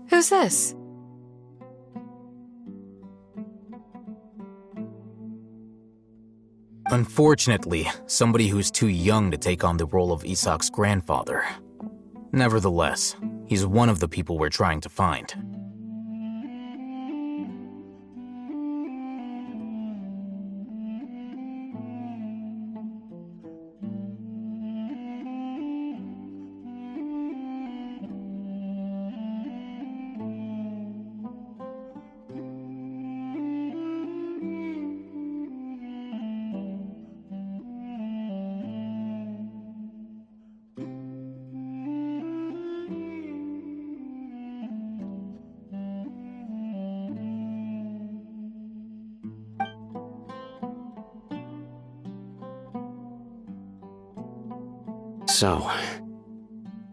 Who's this? Unfortunately, somebody who's too young to take on the role of Isak's grandfather. Nevertheless, he's one of the people we're trying to find. So,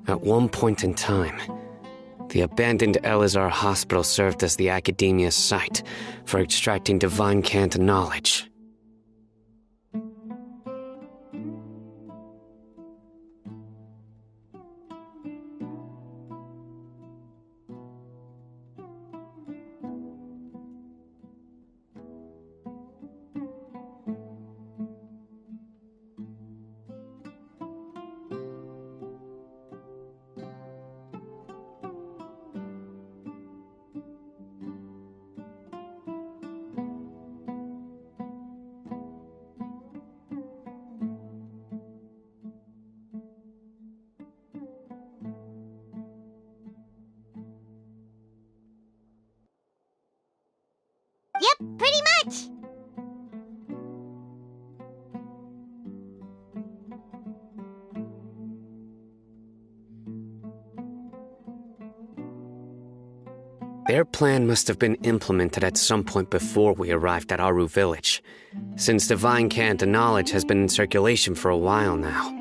at one point in time, the abandoned Elazar Hospital served as the Academia's site for extracting divine cant knowledge. Yep, pretty much. Their plan must have been implemented at some point before we arrived at Aru Village, since divine cant knowledge has been in circulation for a while now.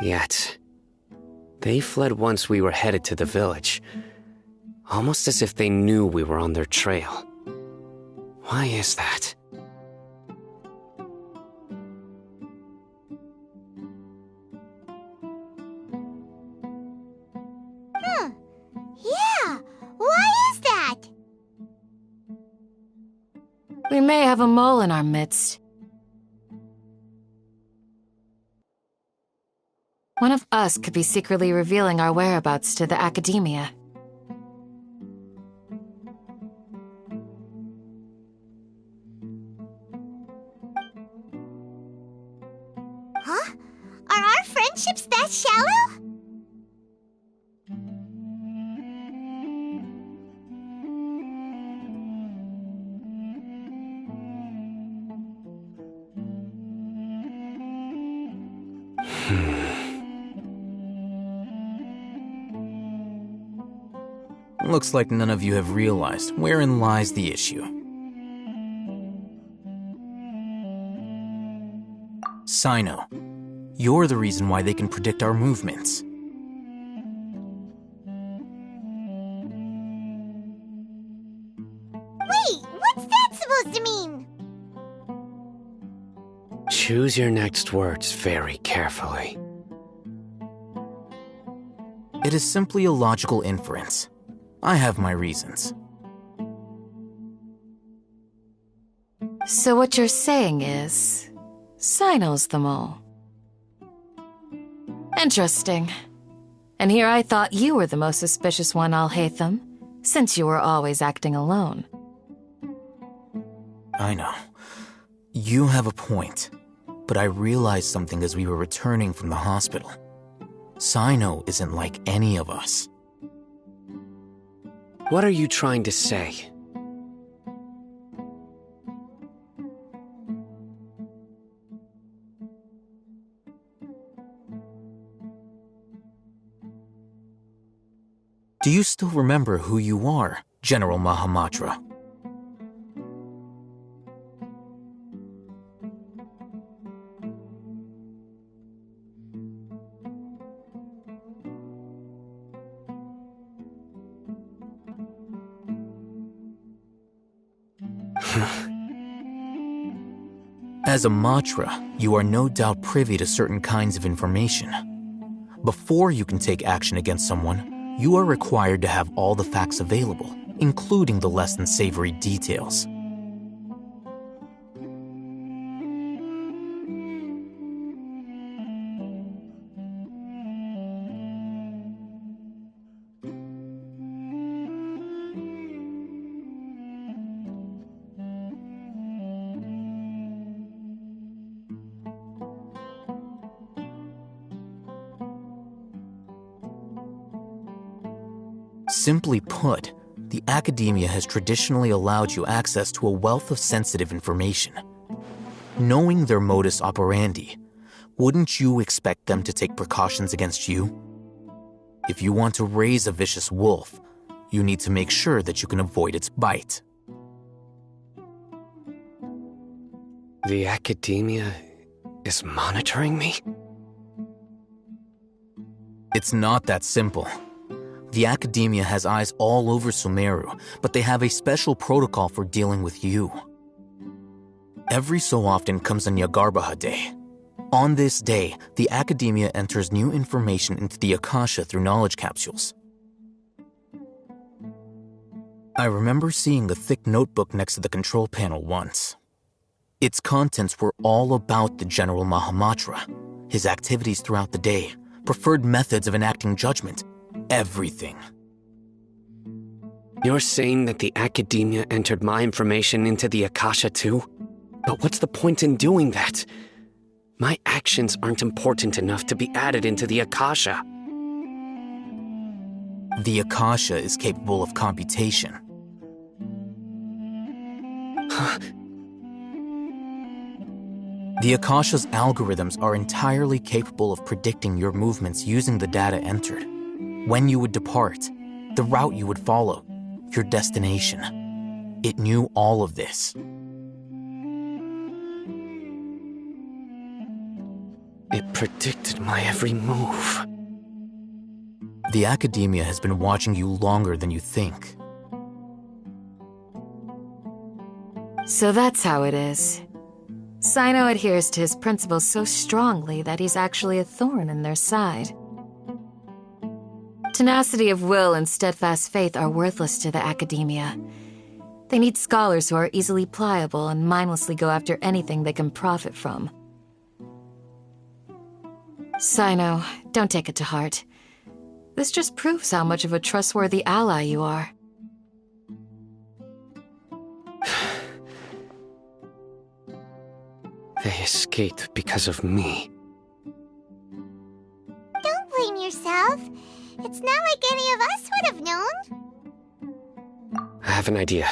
Yet, they fled once we were headed to the village, almost as if they knew we were on their trail. Why is that? Yeah, why is that? We may have a mole in our midst. One of us could be secretly revealing our whereabouts to the Academia. Huh? Are our friendships that shallow? Looks like none of you have realized wherein lies the issue. Sino, you're the reason why they can predict our movements. Wait, what's that supposed to mean? Choose your next words very carefully. It is simply a logical inference. I have my reasons. So what you're saying is, Sino's the mole. Interesting. And here I thought you were the most suspicious one, Alhaitham, since you were always acting alone. I know. You have a point, but I realized something as we were returning from the hospital. Sino isn't like any of us. What are you trying to say? Do you still remember who you are, General Mahamatra? As a Matra, you are no doubt privy to certain kinds of information. Before you can take action against someone, you are required to have all the facts available, including the less than savory details. Simply put, the academia has traditionally allowed you access to a wealth of sensitive information. Knowing their modus operandi, wouldn't you expect them to take precautions against you? If you want to raise a vicious wolf, you need to make sure that you can avoid its bite. The academia is monitoring me? It's not that simple. The academia has eyes all over Sumeru, but they have a special protocol for dealing with you. Every so often comes a Nyagarbaha Day. On this day, the academia enters new information into the Akasha through knowledge capsules. I remember seeing a thick notebook next to the control panel once. Its contents were all about the General Mahamatra, his activities throughout the day, preferred methods of enacting judgment, everything. You're saying that the academia entered my information into the Akasha too? But what's the point in doing that? My actions aren't important enough to be added into the Akasha. The Akasha is capable of computation. The Akasha's algorithms are entirely capable of predicting your movements using the data entered. When you would depart, the route you would follow, your destination. It knew all of this. It predicted my every move. The academia has been watching you longer than you think. So that's how it is. Sino adheres to his principles so strongly that he's actually a thorn in their side. Tenacity of will and steadfast faith are worthless to the academia. They need scholars who are easily pliable and mindlessly go after anything they can profit from. Sino, don't take it to heart. This just proves how much of a trustworthy ally you are. They escaped because of me. Don't blame yourself. It's not like any of us would have known. I have an idea.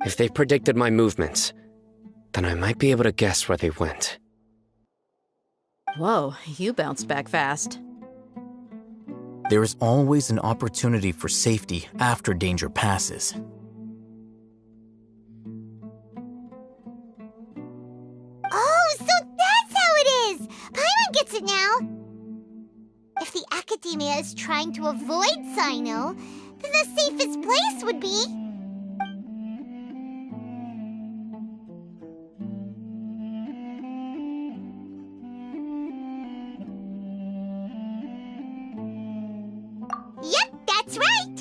If they predicted my movements, then I might be able to guess where they went. Whoa, you bounced back fast. There is always an opportunity for safety after danger passes. Oh, so that's how it is! Paimon gets it now! If the Academia is trying to avoid Cyno, then the safest place would be... Yep, that's right!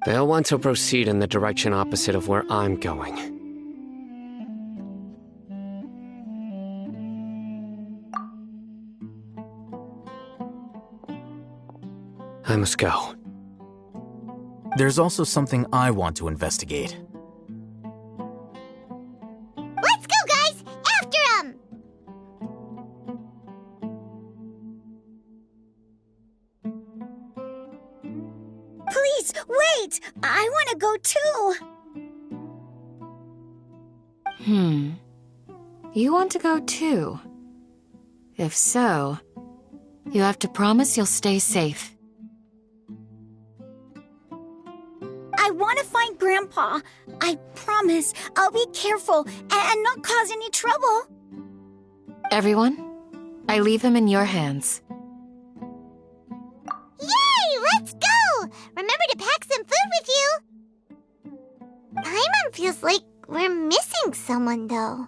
They'll want to proceed in the direction opposite of where I'm going. I must go. There's also something I want to investigate. Let's go, guys! After him! Please, wait! I want to go too! You want to go too? If so, you have to promise you'll stay safe. I want to find Grandpa. I promise I'll be careful and not cause any trouble. Everyone, I leave him in your hands. Yay! Let's go! Remember to pack some food with you! Paimon feels like we're missing someone, though.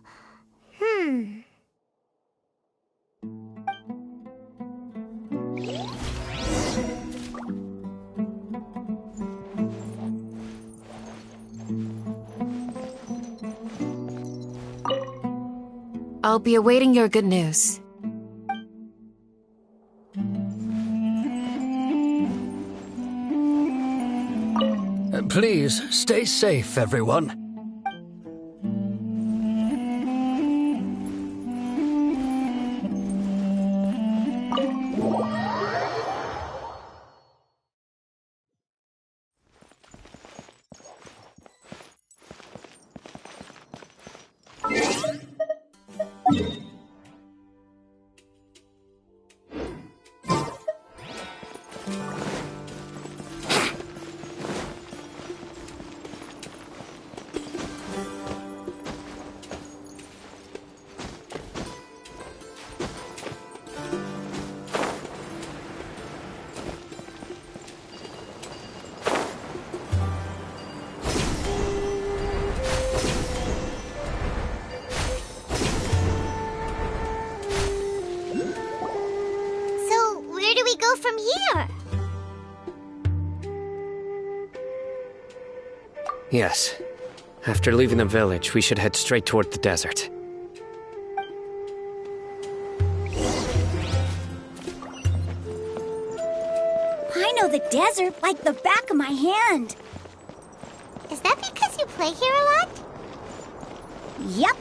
I'll be awaiting your good news. Please, stay safe, everyone. From here? Yes. After leaving the village, we should head straight toward the desert. I know the desert like the back of my hand. Is that because you play here a lot? Yep.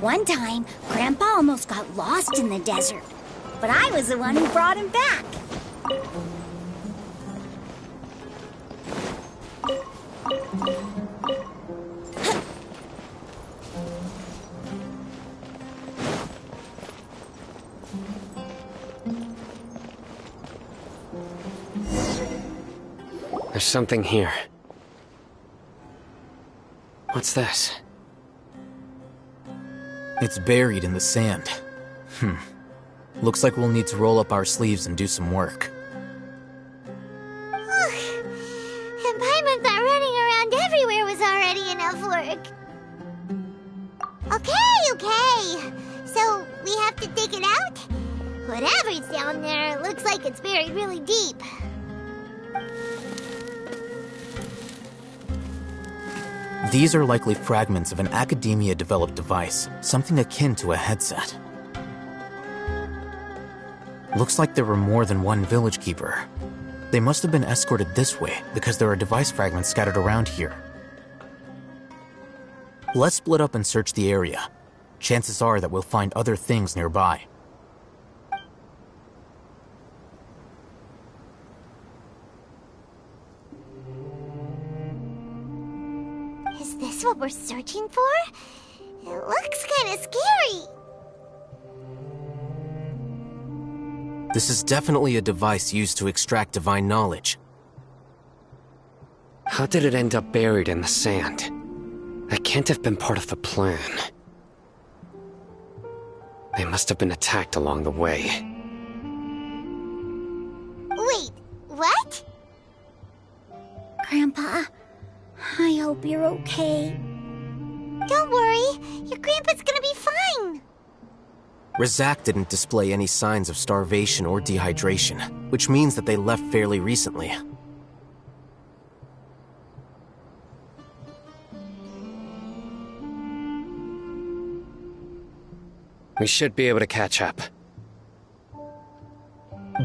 One time, Grandpa almost got lost in the desert, but I was the one who brought him back. There's something here. What's this? It's buried in the sand. Looks like we'll need to roll up our sleeves and do some work. And Paimon thought running around everywhere was already enough work. Okay. So, we have to dig it out? Whatever's down there, it looks like it's buried really deep. These are likely fragments of an Academia-developed device, something akin to a headset. Looks like there were more than one village keeper. They must have been escorted this way because there are device fragments scattered around here. Let's split up and search the area. Chances are that we'll find other things nearby. Is this what we're searching for? It looks kind of scary. This is definitely a device used to extract divine knowledge. How did it end up buried in the sand? That can't have been part of the plan. They must have been attacked along the way. Wait, what? Grandpa, I hope you're okay. Don't worry, your grandpa's gonna be fine. Razak didn't display any signs of starvation or dehydration, which means that they left fairly recently. We should be able to catch up.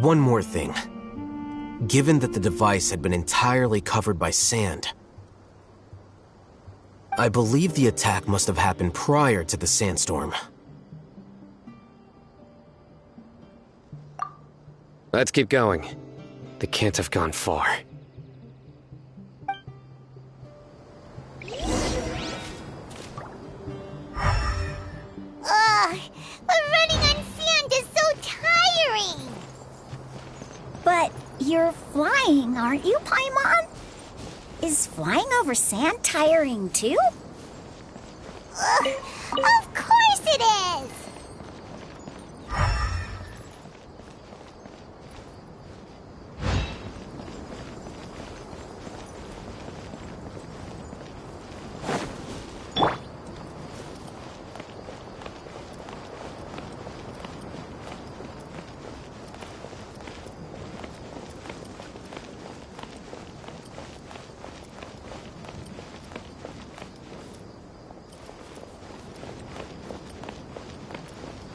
One more thing. Given that the device had been entirely covered by sand, I believe the attack must have happened prior to the sandstorm. Let's keep going. They can't have gone far. Ugh, but running on sand is so tiring. But you're flying, aren't you, Paimon? Is flying over sand tiring too? Ugh, of course it is.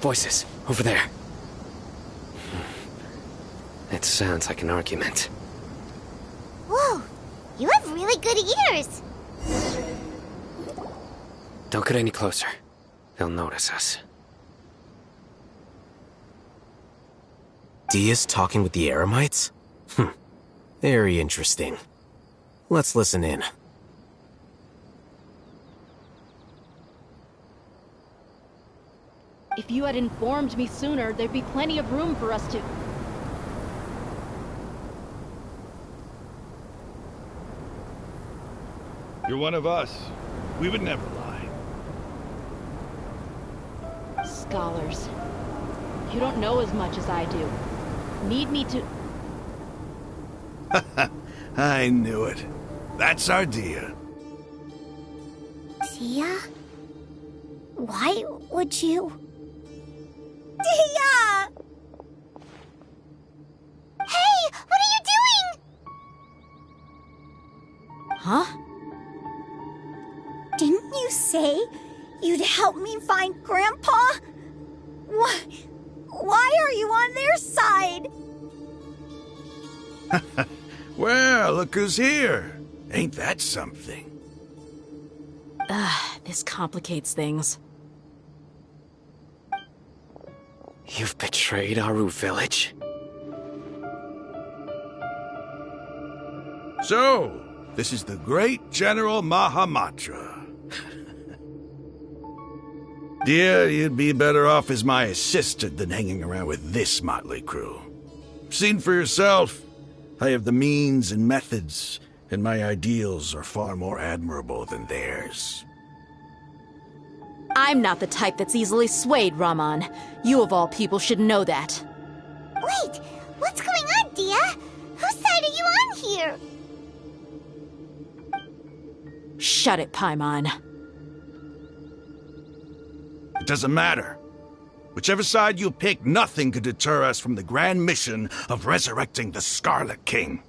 Voices, over there. It sounds like an argument. Whoa, you have really good ears. Don't get any closer. They'll notice us. Dia's talking with the Eremites? Very interesting. Let's listen in. If you had informed me sooner, there'd be plenty of room for us to... You're one of us. We would never lie. Scholars. You don't know as much as I do. Need me to... I knew it. That's our Dia. Dia? Why would you... Dia! Hey, what are you doing? Huh? Didn't you say you'd help me find Grandpa? Why are you on their side? Well, look who's here. Ain't that something? This complicates things. You've betrayed Aru village? So, this is the great General Mahamatra. Dear, you'd be better off as my assistant than hanging around with this motley crew. Seen for yourself, I have the means and methods, and my ideals are far more admirable than theirs. I'm not the type that's easily swayed, Raman. You of all people should know that. Wait, what's going on, Dia? Whose side are you on here? Shut it, Paimon. It doesn't matter. Whichever side you pick, nothing could deter us from the grand mission of resurrecting the Scarlet King.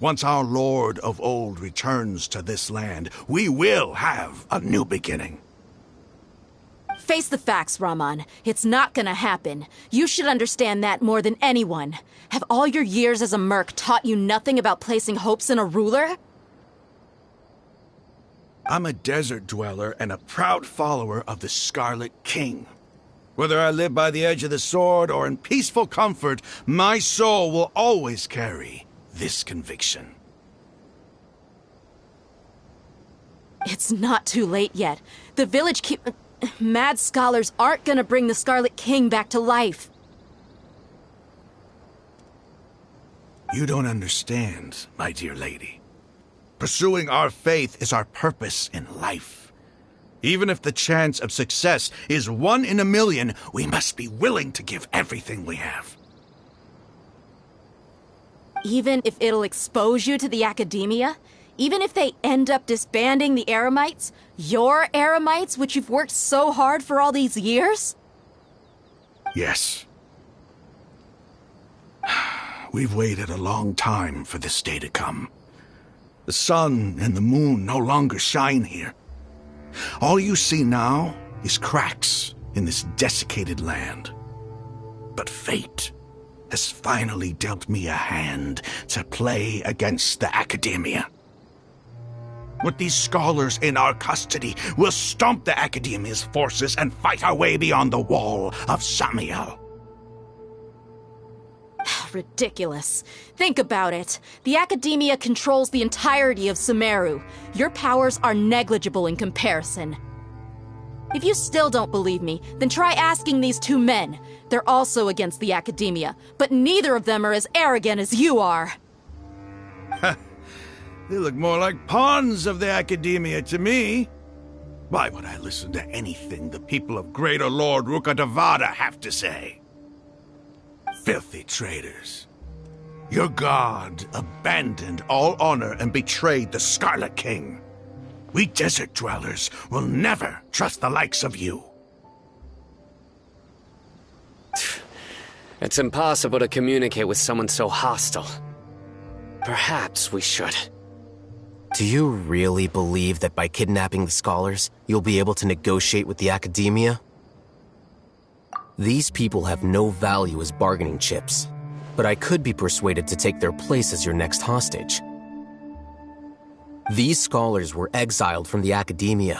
Once our Lord of Old returns to this land, we will have a new beginning. Face the facts, Raman. It's not gonna happen. You should understand that more than anyone. Have all your years as a merc taught you nothing about placing hopes in a ruler? I'm a desert dweller and a proud follower of the Scarlet King. Whether I live by the edge of the sword or in peaceful comfort, my soul will always carry this conviction. It's not too late yet. The village Mad Scholars aren't gonna bring the Scarlet King back to life. You don't understand, my dear lady. Pursuing our faith is our purpose in life. Even if the chance of success is 1 in a million, we must be willing to give everything we have. Even if it'll expose you to the academia? Even if they end up disbanding the Eremites? Your Eremites, which you've worked so hard for all these years? Yes. We've waited a long time for this day to come. The sun and the moon no longer shine here. All you see now is cracks in this desiccated land. But fate has finally dealt me a hand to play against the Academia. With these scholars in our custody, we'll stomp the Academia's forces and fight our way beyond the wall of Samiel. Ridiculous. Think about it. The Academia controls the entirety of Sumeru. Your powers are negligible in comparison. If you still don't believe me, then try asking these 2 men. They're also against the Academia, but neither of them are as arrogant as you are. They look more like pawns of the Academia to me. Why would I listen to anything the people of Greater Lord Rukkhadevata have to say? Filthy traitors. Your god abandoned all honor and betrayed the Scarlet King. We desert dwellers will never trust the likes of you. It's impossible to communicate with someone so hostile. Perhaps we should. Do you really believe that by kidnapping the scholars, you'll be able to negotiate with the Academia? These people have no value as bargaining chips, but I could be persuaded to take their place as your next hostage. These scholars were exiled from the Academia.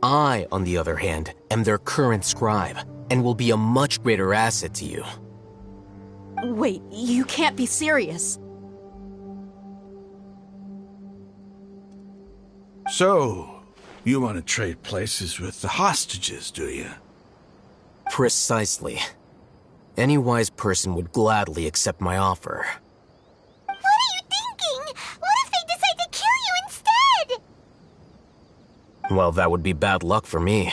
I, on the other hand, am their current scribe, and will be a much greater asset to you. Wait, you can't be serious. So, you want to trade places with the hostages, do you? Precisely. Any wise person would gladly accept my offer. What are you thinking? What if they decide to kill you instead? Well, that would be bad luck for me.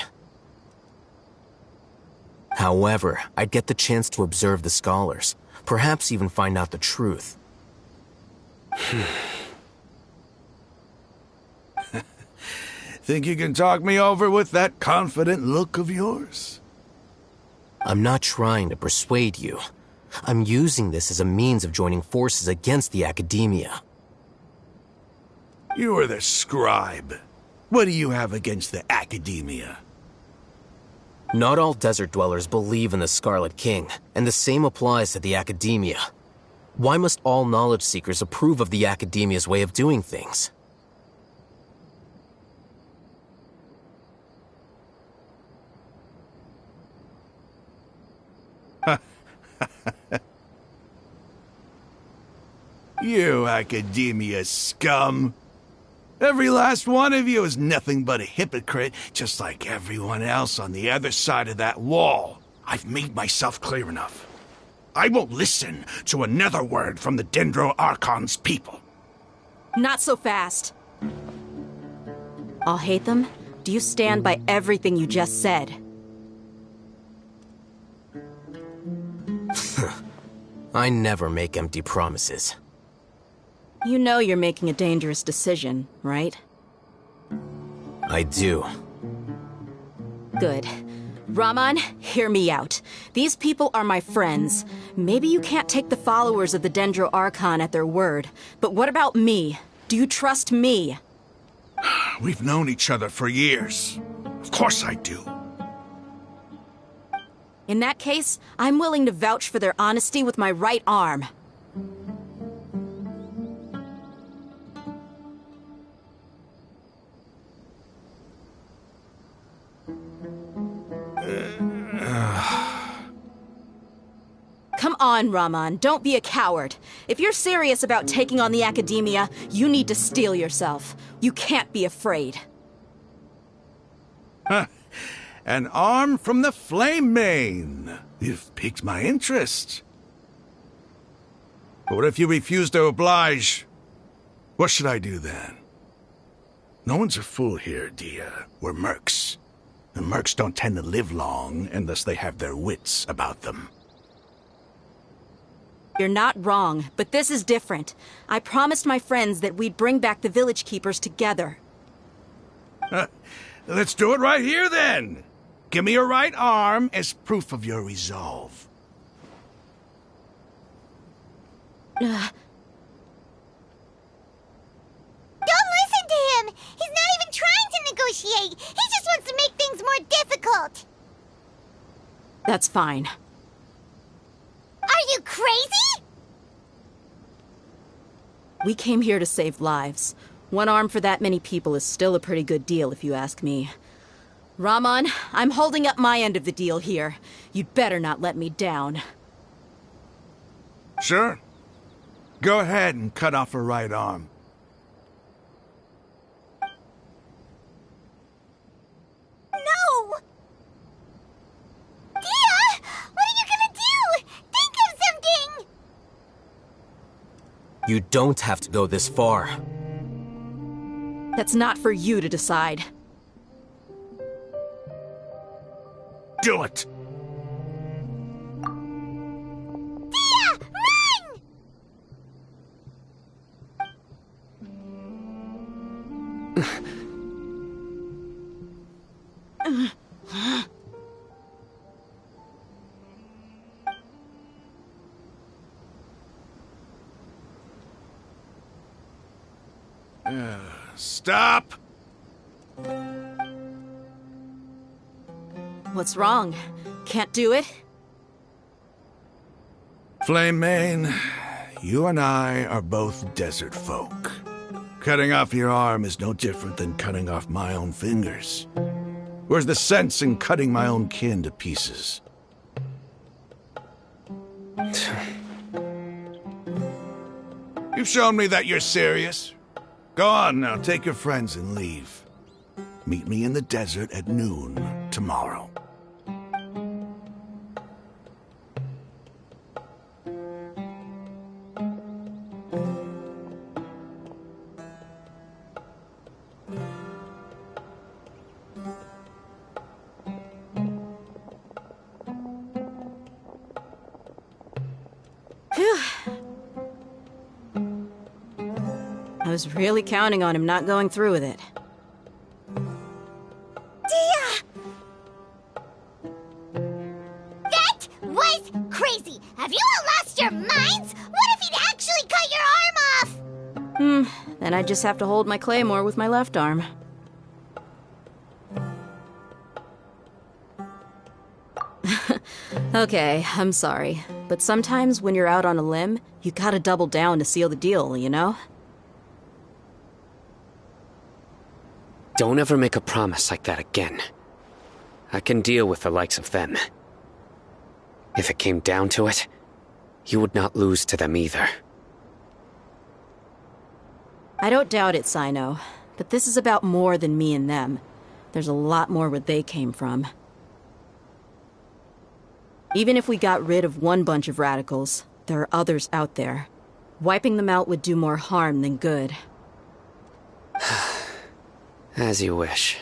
However, I'd get the chance to observe the scholars, perhaps even find out the truth. Think you can talk me over with that confident look of yours? I'm not trying to persuade you. I'm using this as a means of joining forces against the Academia. You are the scribe. What do you have against the Academia? Not all desert dwellers believe in the Scarlet King, and the same applies to the Academia. Why must all knowledge seekers approve of the Academia's way of doing things? You Academia scum. Every last one of you is nothing but a hypocrite, just like everyone else on the other side of that wall. I've made myself clear enough. I won't listen to another word from the Dendro Archon's people. Not so fast. I'll hate them. Do you stand by everything you just said? I never make empty promises. You know you're making a dangerous decision, right? I do. Good. Raman, hear me out. These people are my friends. Maybe you can't take the followers of the Dendro Archon at their word, but what about me? Do you trust me? We've known each other for years. Of course I do. In that case, I'm willing to vouch for their honesty with my right arm. Come on, Raman, don't be a coward. If you're serious about taking on the Academia, you need to steel yourself. You can't be afraid. An arm from the Flame Mane. You've piqued my interest. But what if you refuse to oblige? What should I do then? No one's a fool here, Dia. We're mercs. And mercs don't tend to live long unless they have their wits about them. You're not wrong, but this is different. I promised my friends that we'd bring back the village keepers together. Let's do it right here, then. Give me your right arm as proof of your resolve. Don't listen to him! He's not even trying to negotiate! He just wants to make things more difficult! That's fine. Are you crazy? We came here to save lives. One arm for that many people is still a pretty good deal, if you ask me. Rahman, I'm holding up my end of the deal here. You'd better not let me down. Sure. Go ahead and cut off her right arm. No! Dia! What are you gonna do? Think of something! You don't have to go this far. That's not for you to decide. Do it! Dia! Run! Stop! What's wrong? Can't do it? Flame Mane, you and I are both desert folk. Cutting off your arm is no different than cutting off my own fingers. Where's the sense in cutting my own kin to pieces? You've shown me that you're serious. Go on now, take your friends and leave. Meet me in the desert at noon tomorrow. I was really counting on him not going through with it. Dia! That was crazy! Have you all lost your minds? What if he'd actually cut your arm off? Then I just have to hold my claymore with my left arm. Okay, I'm sorry. But sometimes when you're out on a limb, you gotta double down to seal the deal, you know? Don't ever make a promise like that again. I can deal with the likes of them. If it came down to it, you would not lose to them either. I don't doubt it, Sino. But this is about more than me and them. There's a lot more where they came from. Even if we got rid of one bunch of radicals, there are others out there. Wiping them out would do more harm than good. As you wish.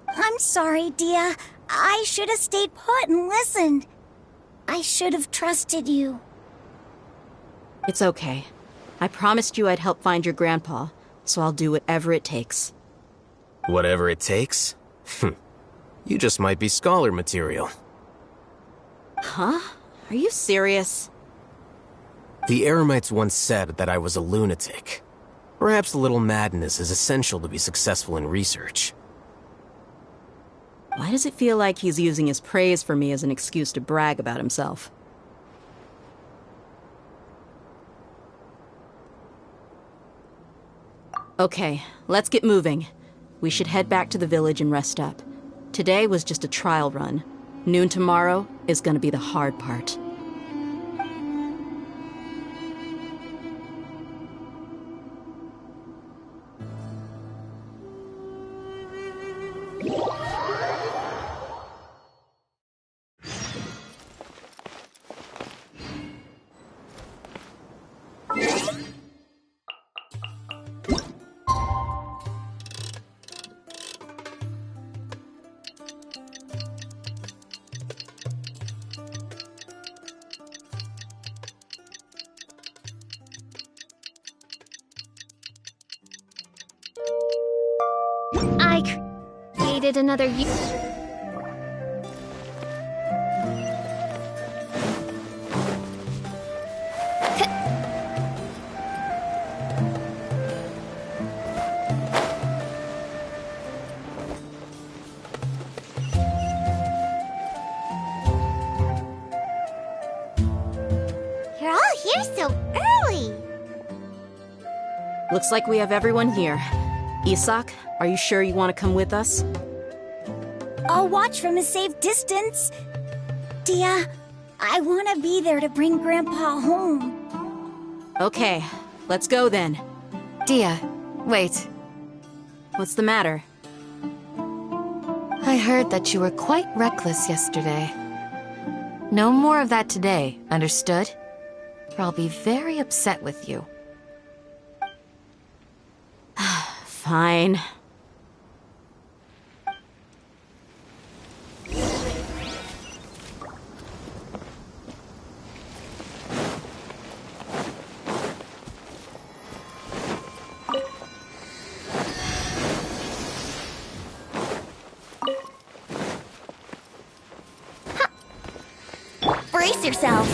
I'm sorry, Dia. I should have stayed put and listened. I should have trusted you. It's okay. I promised you I'd help find your grandpa, so I'll do whatever it takes. Whatever it takes? You just might be scholar material. Huh? Are you serious? The Eremites once said that I was a lunatic. Perhaps a little madness is essential to be successful in research. Why does it feel like he's using his praise for me as an excuse to brag about himself? Okay, let's get moving. We should head back to the village and rest up. Today was just a trial run. Noon tomorrow is gonna be the hard part. needed another You're all here so early. Looks like we have everyone here. Isak, are you sure you want to come with us? I'll watch from a safe distance. Dia, I want to be there to bring Grandpa home. Okay, let's go then. Dia, wait. What's the matter? I heard that you were quite reckless yesterday. No more of that today, understood? Or I'll be very upset with you. Fine. Brace yourselves.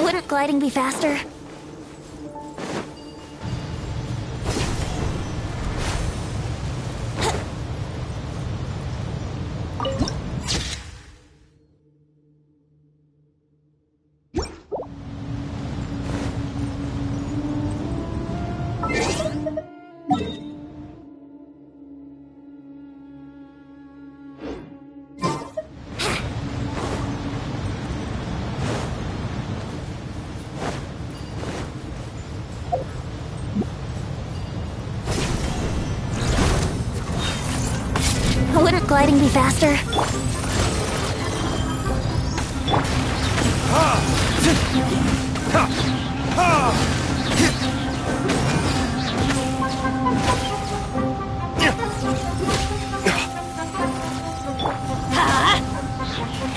Wouldn't gliding be faster? Wouldn't gliding be faster?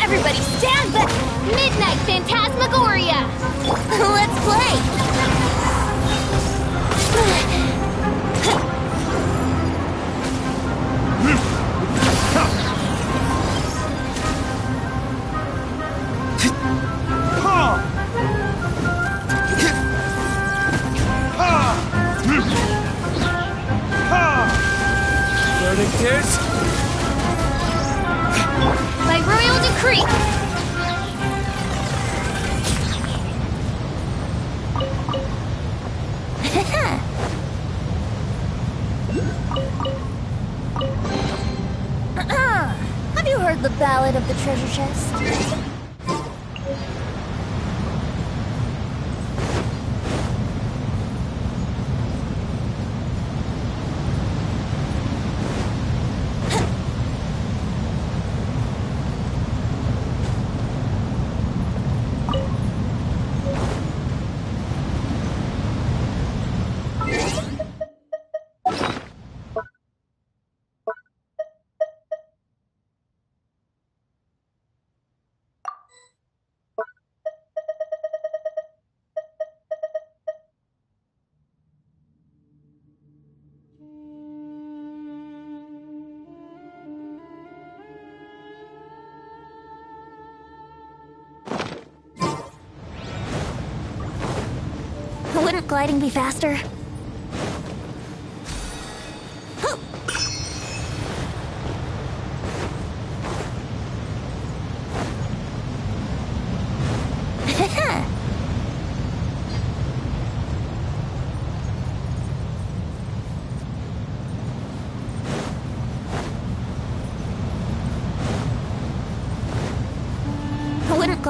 Everybody stand back! Midnight Phantasmagoria! Let's play! Verdict is... By royal decree! Have you heard the ballad of the treasure chest? Wouldn't gliding be faster?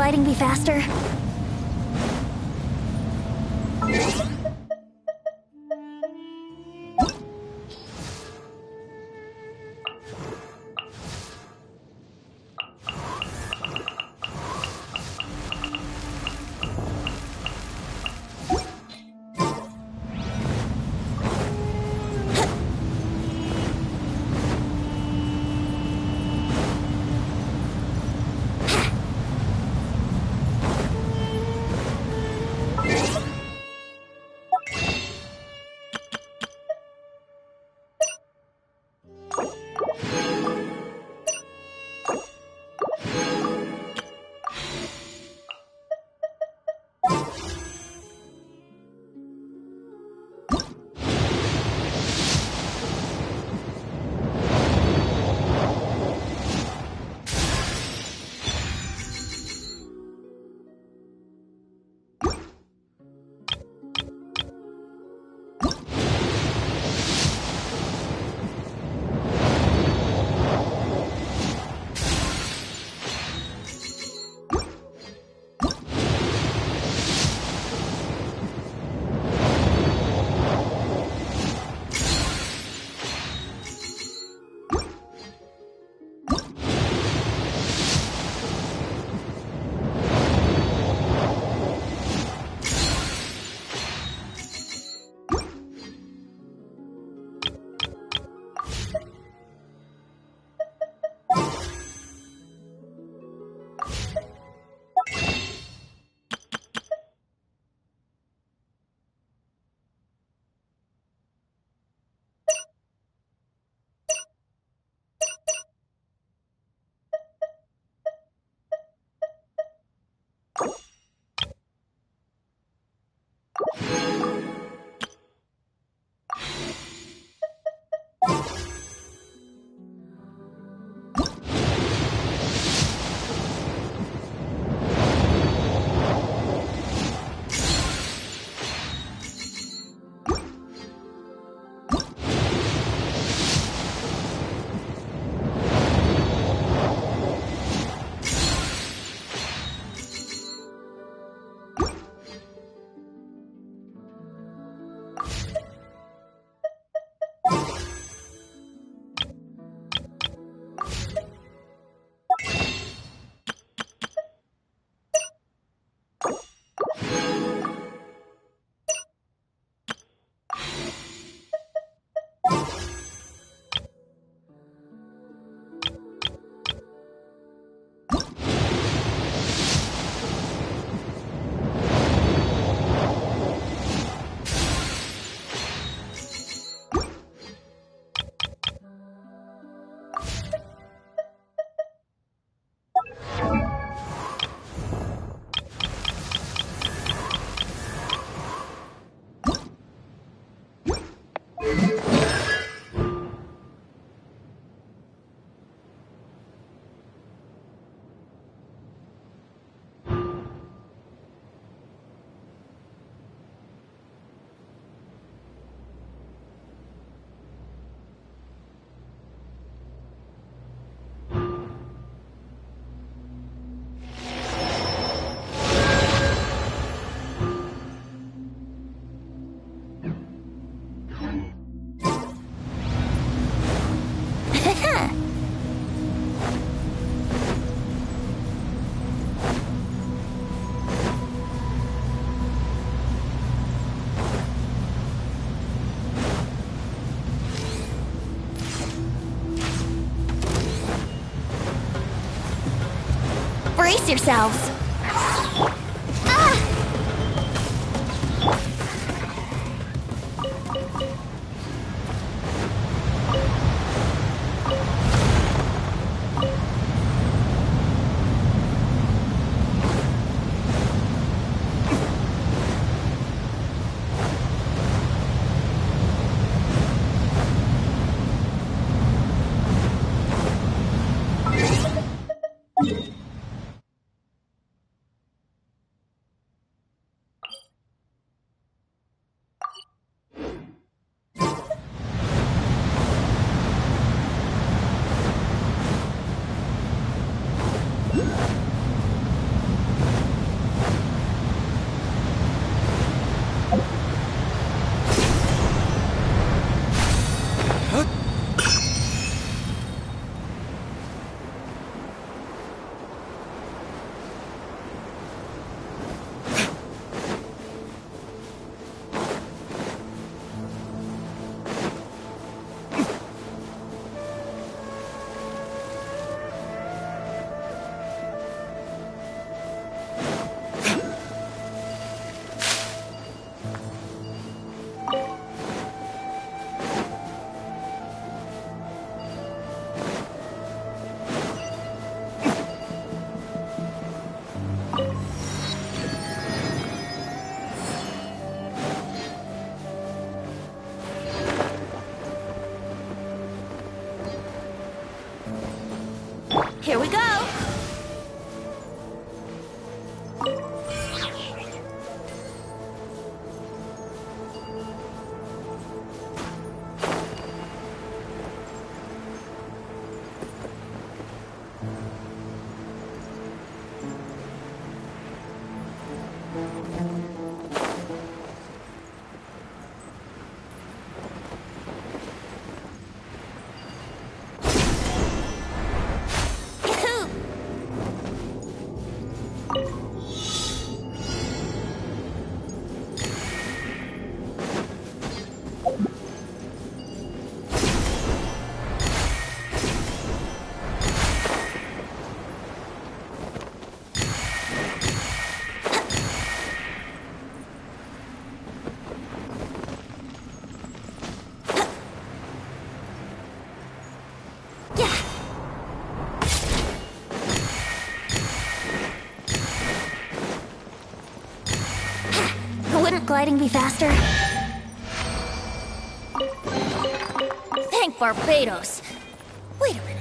paragliding be faster? Brace yourselves! Here we go! Wouldn't gliding be faster? Thank Barbados! Wait a minute.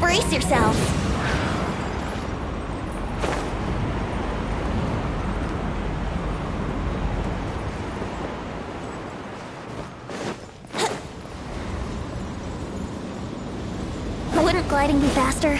Brace yourselves! Wouldn't gliding be faster?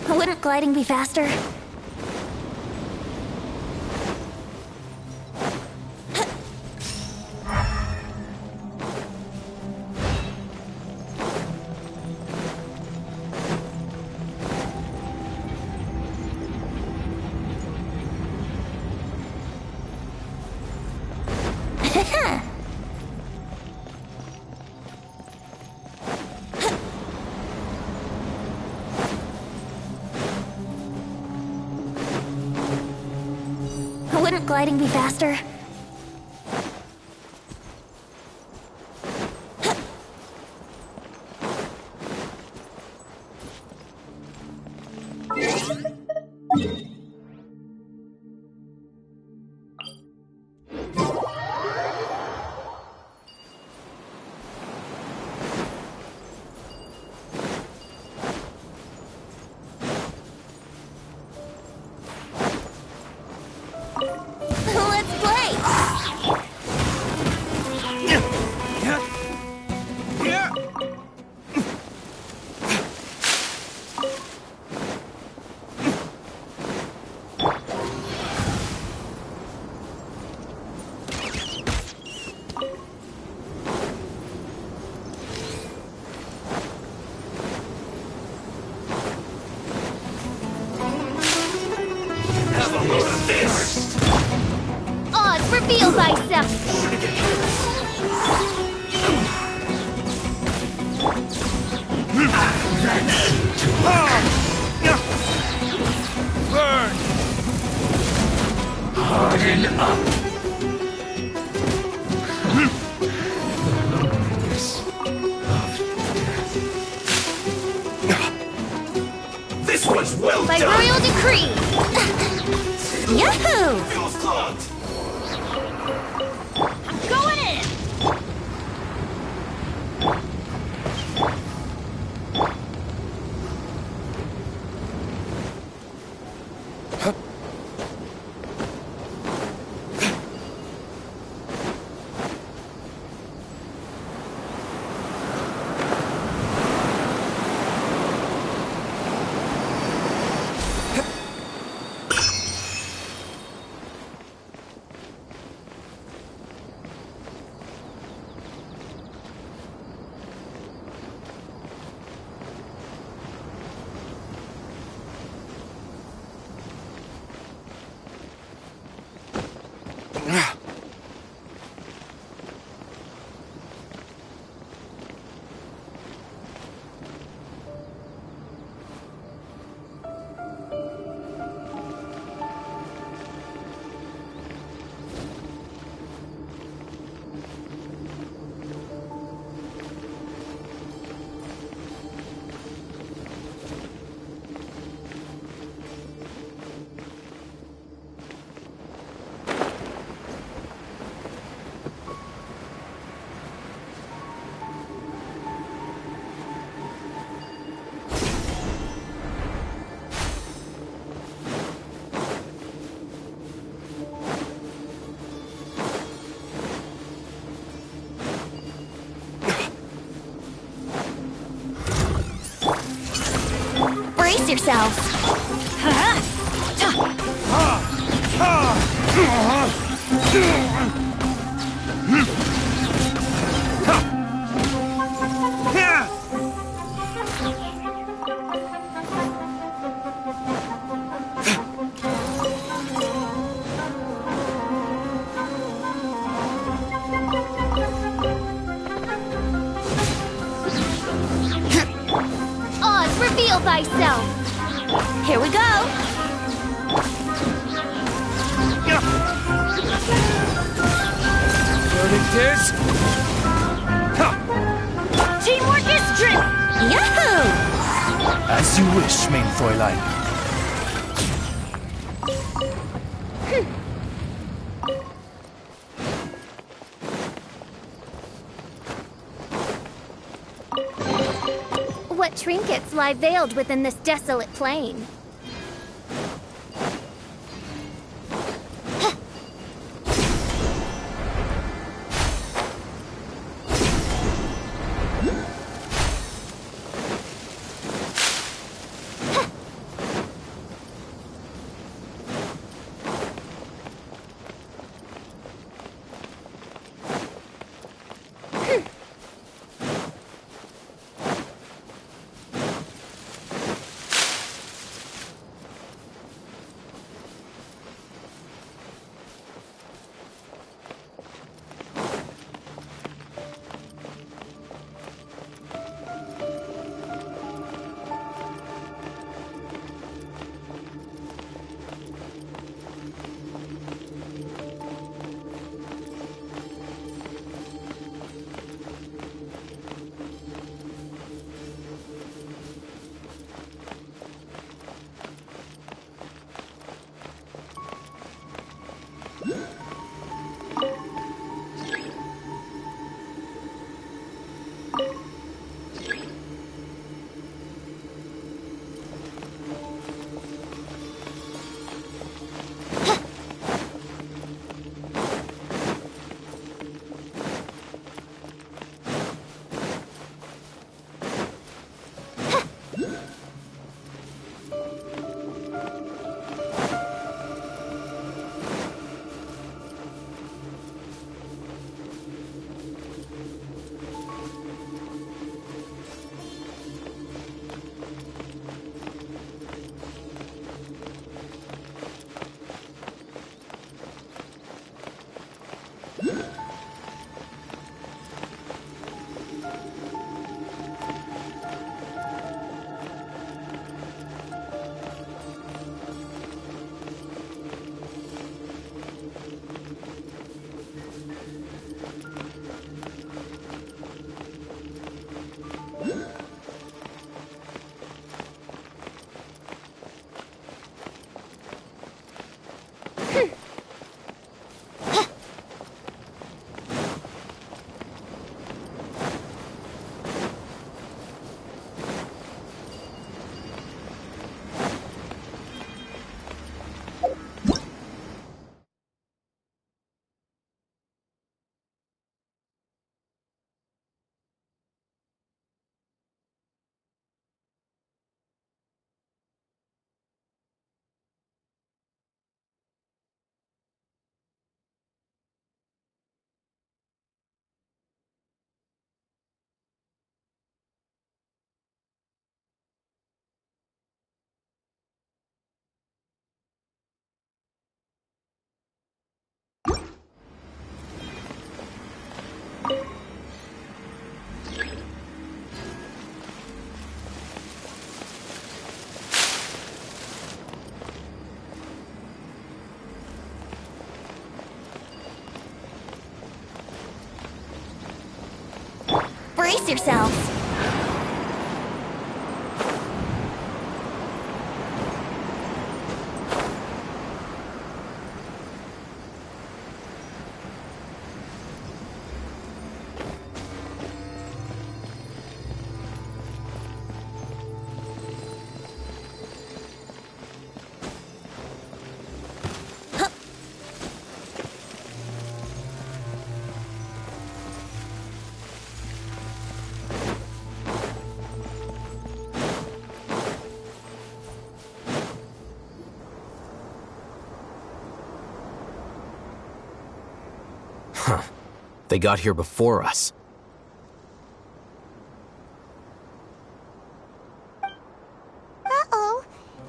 Wouldn't gliding be faster? Shouldn't gliding be faster? Let's play! Oz, reveal thyself! Burn! Harden up. This was well By done! royal decree! Yahoo! Feels clogged. I'm going in! Brace yourselves! Oz, reveal thyself! Here we go! Teamwork is strength! Yahoo! As you wish, mein Fräulein. What trinkets lie veiled within this desolate plain? Brace yourselves. Huh. They got here before us. Uh-oh.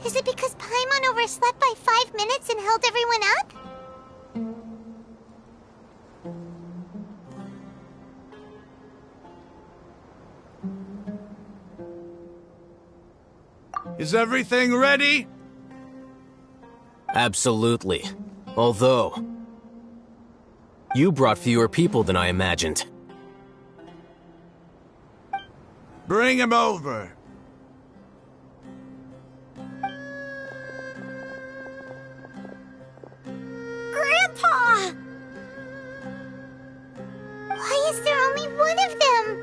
Is it because Paimon overslept by 5 minutes and held everyone up? Is everything ready? Absolutely. Although, you brought fewer people than I imagined. Bring him over. Grandpa! Why is there only one of them?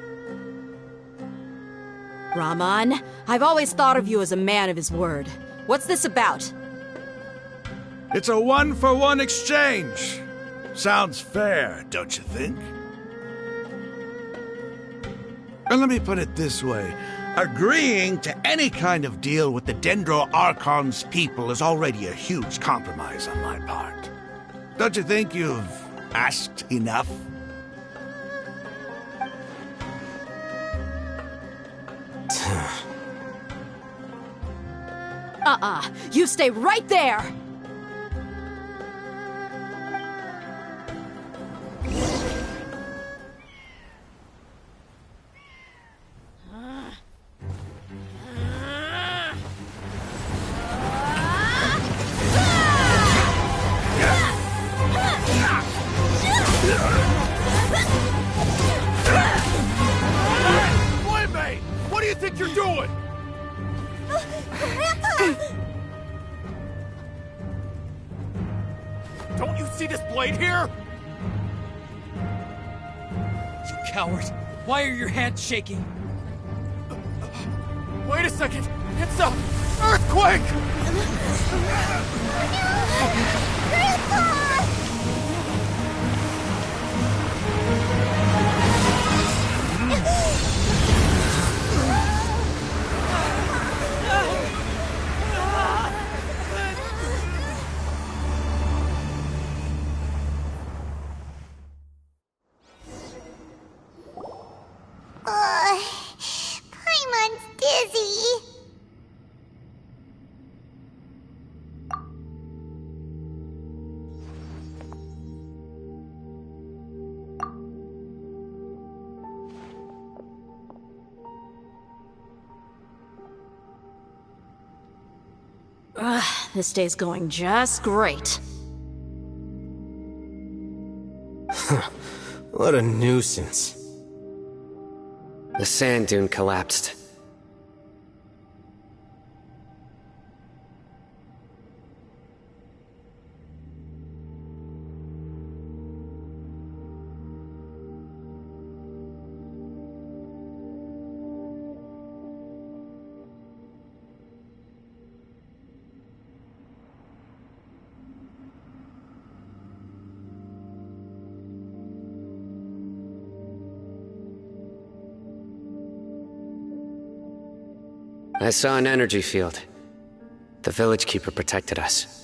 Rahman, I've always thought of you as a man of his word. What's this about? It's a one-for-one exchange. Sounds fair, don't you think? And let me put it this way. Agreeing to any kind of deal with the Dendro Archon's people is already a huge compromise on my part. Don't you think you've asked enough? You stay right there! Wait, what do you think you're doing? Grandpa! see this blade here? You coward! Why are your hands shaking? Wait a second! It's a earthquake! Paimon's dizzy. This day's going just great. What a nuisance. The sand dune collapsed. I saw an energy field. The village keeper protected us.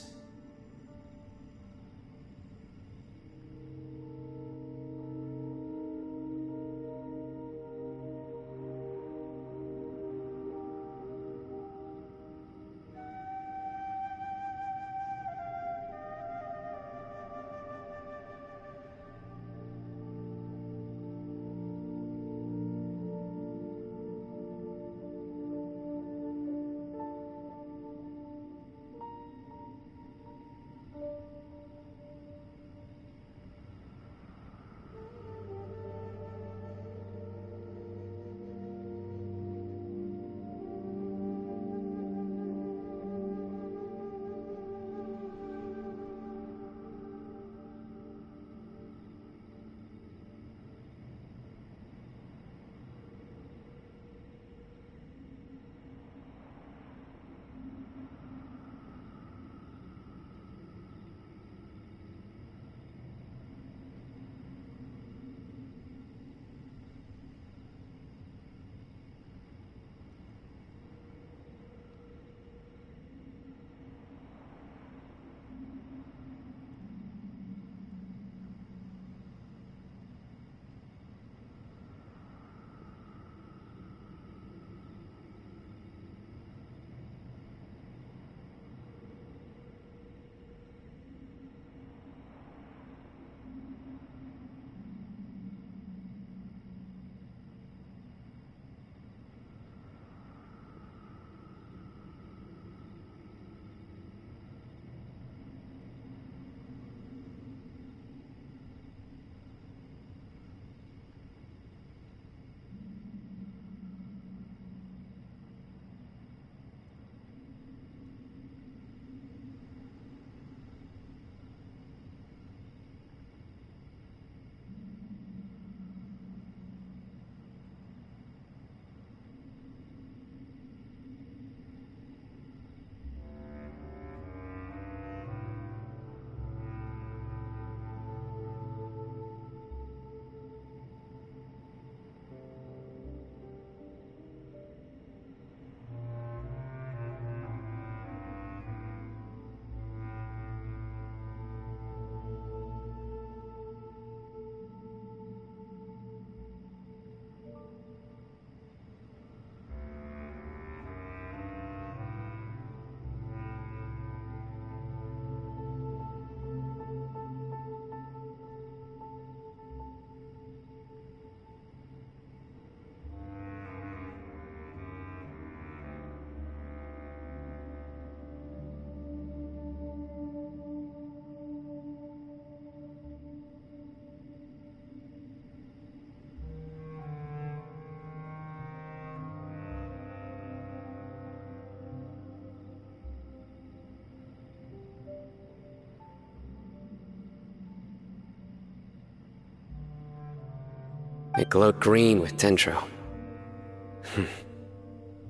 It glowed green with dendro.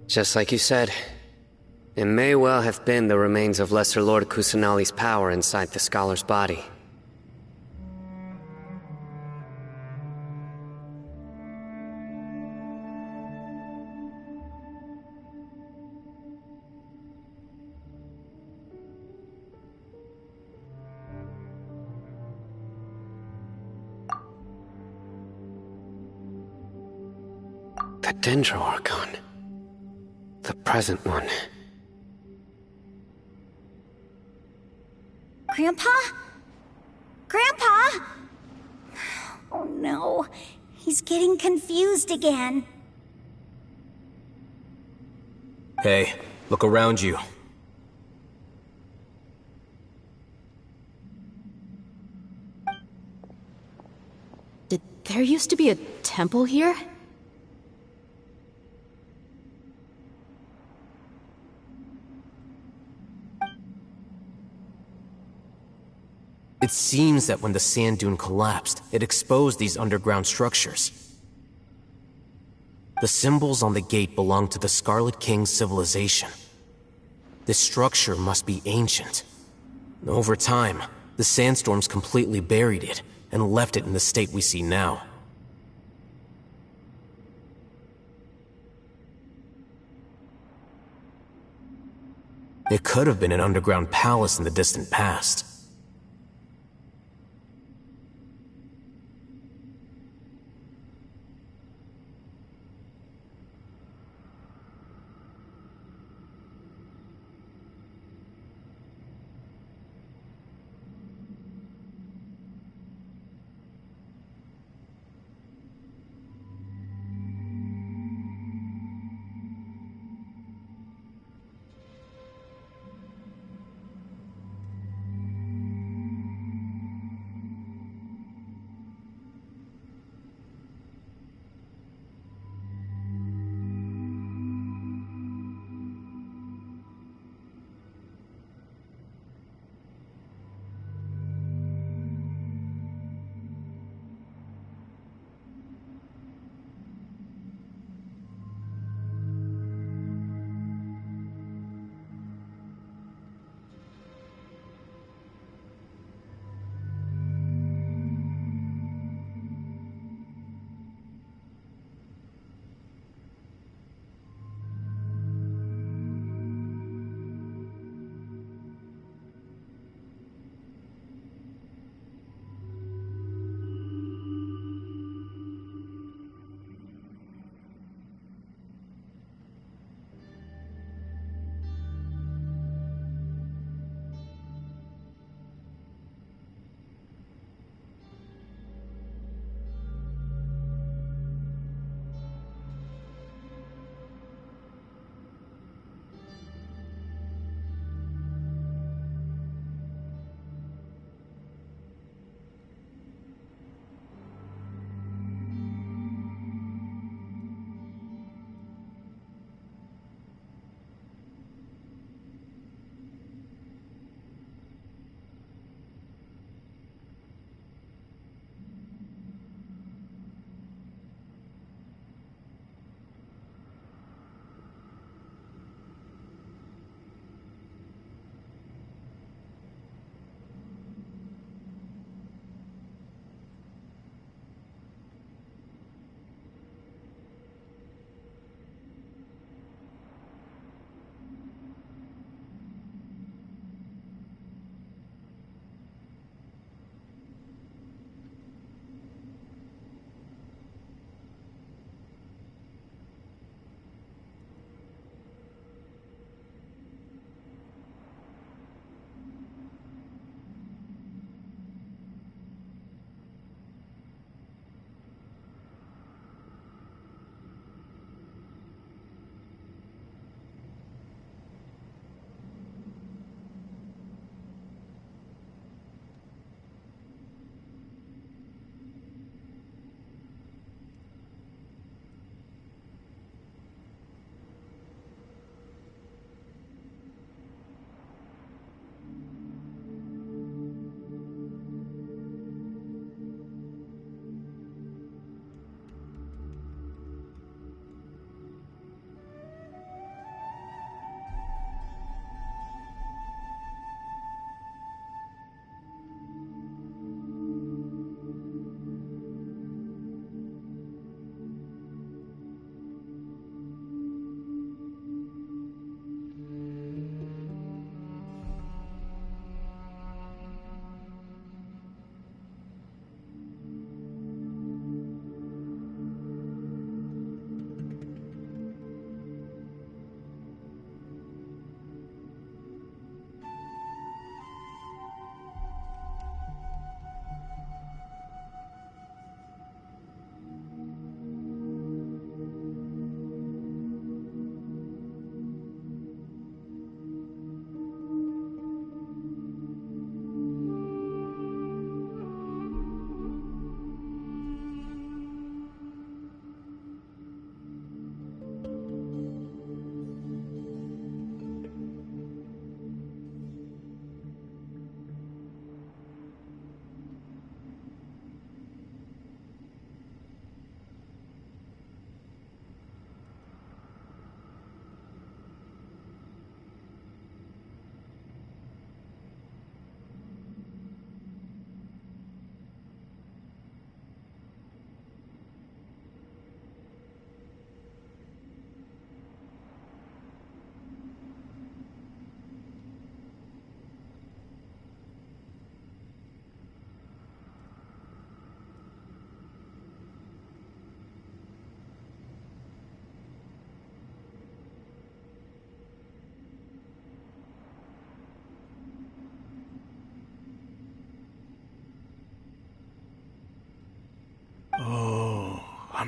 Just like you said, it may well have been the remains of Lesser Lord Kusanali's power inside the scholar's body. The Dendro Archon. The present one. Grandpa? Grandpa? Oh no, he's getting confused again. Hey, look around you. Did there used to be a temple here? It seems that when the sand dune collapsed, it exposed these underground structures. The symbols on the gate belong to the Scarlet King's civilization. This structure must be ancient. Over time, the sandstorms completely buried it and left it in the state we see now. It could have been an underground palace in the distant past.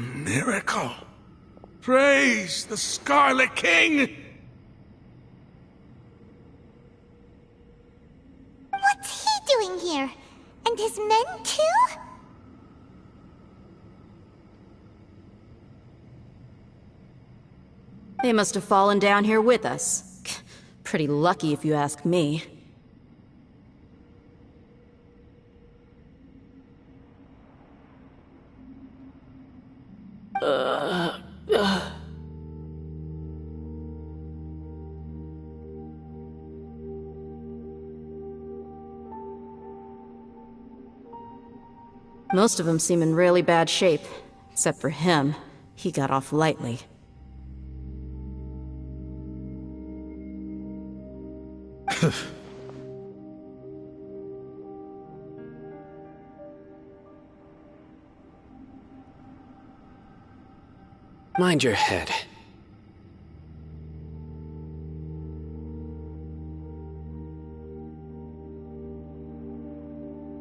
miracle. Praise the Scarlet King! What's he doing here? And his men too? They must have fallen down here with us. Pretty lucky if you ask me. Most of them seem in really bad shape, except for him. He got off lightly. Mind your head.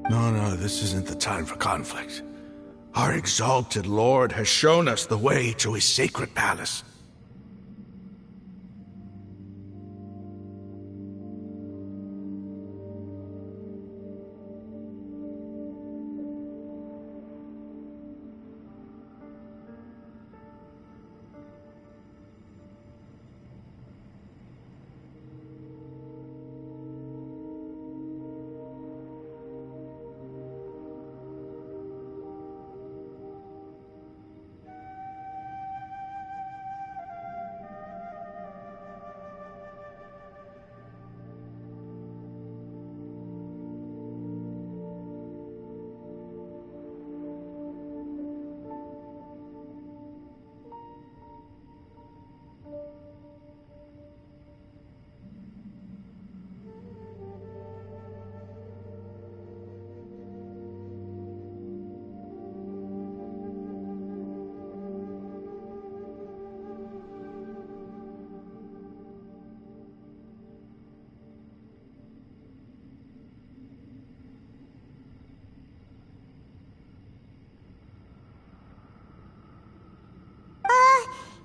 No, this isn't the time for conflict. Our exalted lord has shown us the way to his sacred palace.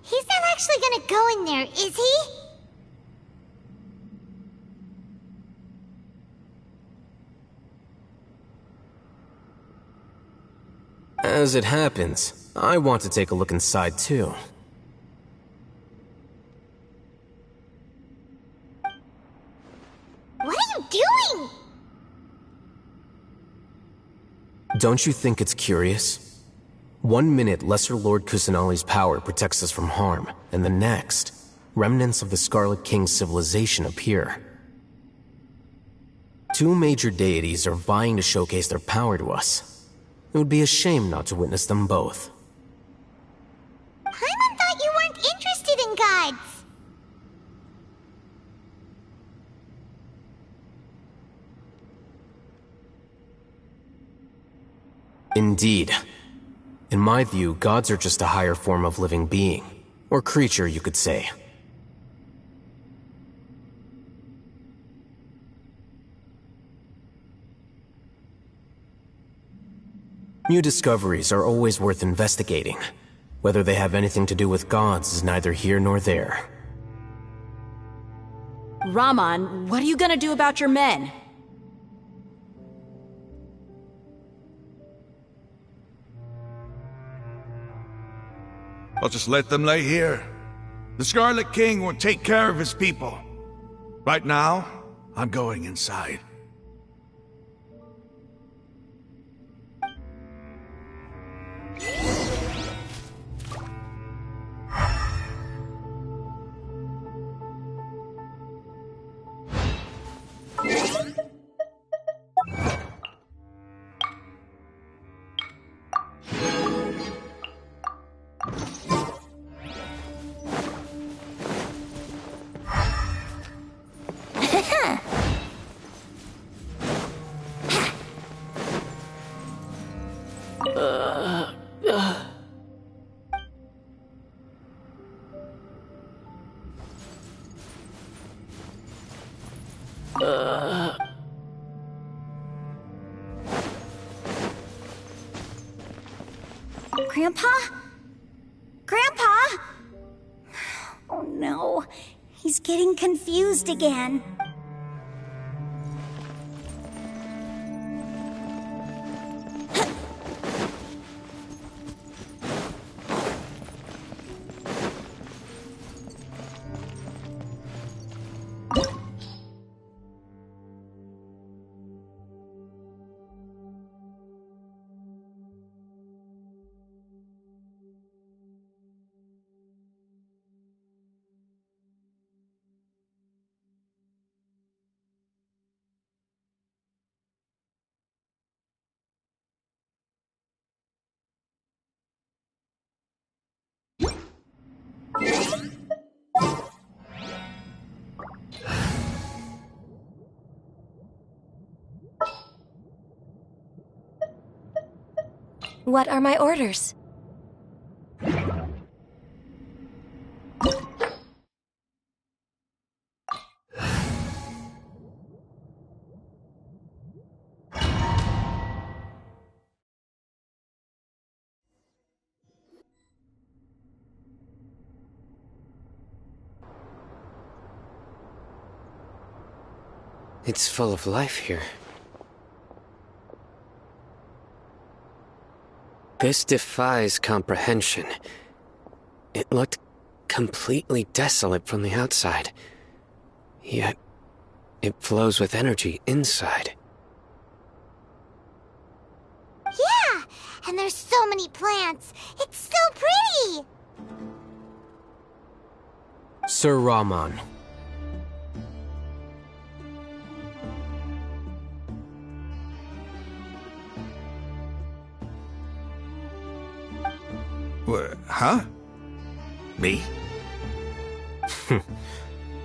He's not actually gonna go in there, is he? As it happens, I want to take a look inside too. What are you doing? Don't you think it's curious? 1 minute, Lesser Lord Kusanali's power protects us from harm, and the next, remnants of the Scarlet King's civilization appear. 2 major deities are vying to showcase their power to us. It would be a shame not to witness them both. Paimon thought you weren't interested in gods. Indeed. In my view, gods are just a higher form of living being. Or creature, you could say. New discoveries are always worth investigating. Whether they have anything to do with gods is neither here nor there. Raman, what are you gonna do about your men? I'll just let them lay here. The Scarlet King will take care of his people. Right now, I'm going inside. Grandpa? Grandpa! Oh no, he's getting confused again. What are my orders? It's full of life here. This defies comprehension. It looked completely desolate from the outside. Yet, it flows with energy inside. Yeah! And there's so many plants. It's so pretty! Sir Rahman. What, huh? Me?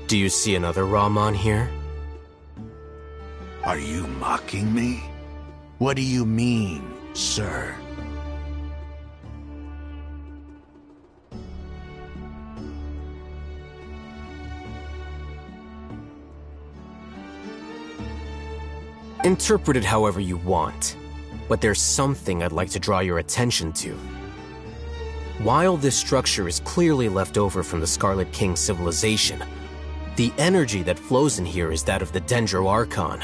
Do you see another Rahman here? Are you mocking me? What do you mean, sir? Interpret it however you want, but there's something I'd like to draw your attention to. While this structure is clearly left over from the Scarlet King civilization, the energy that flows in here is that of the Dendro Archon.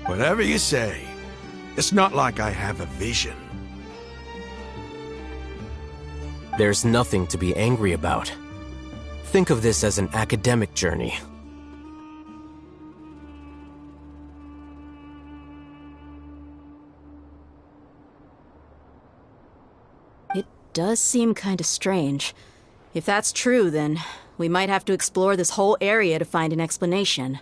Whatever you say. It's not like I have a vision. There's nothing to be angry about. Think of this as an academic journey. It does seem kinda strange. If that's true, then we might have to explore this whole area to find an explanation.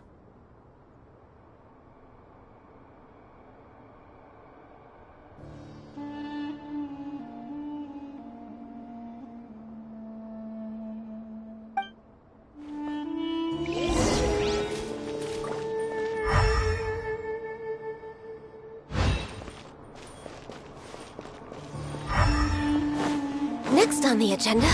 Next on the agenda...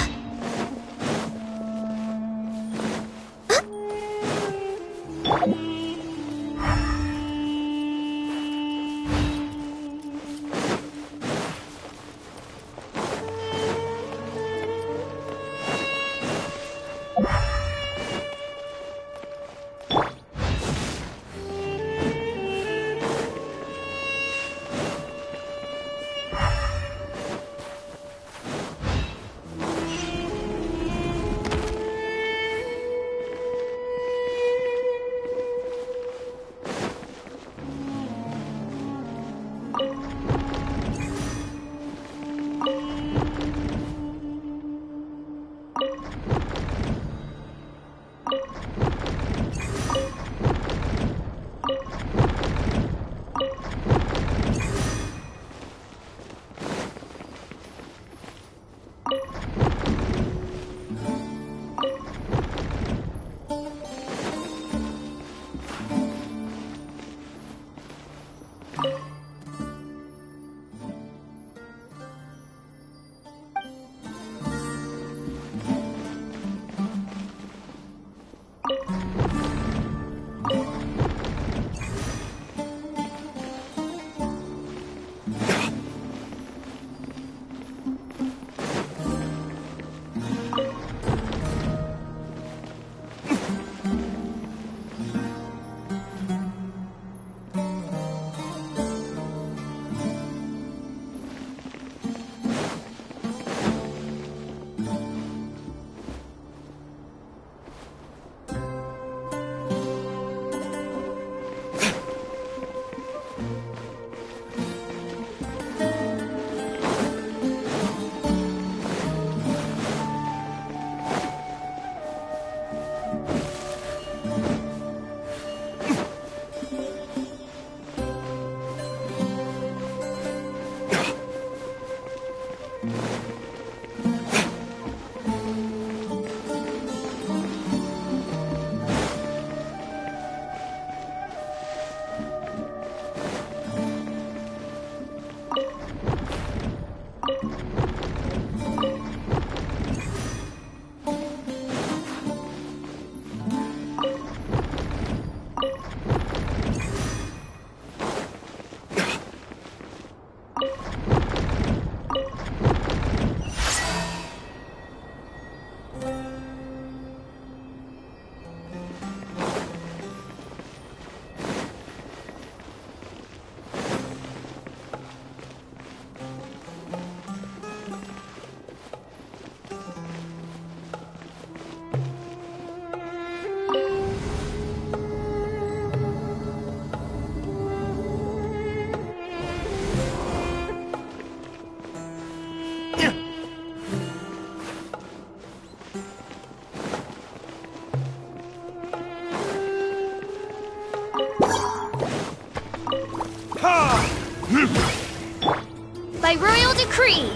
By royal decree,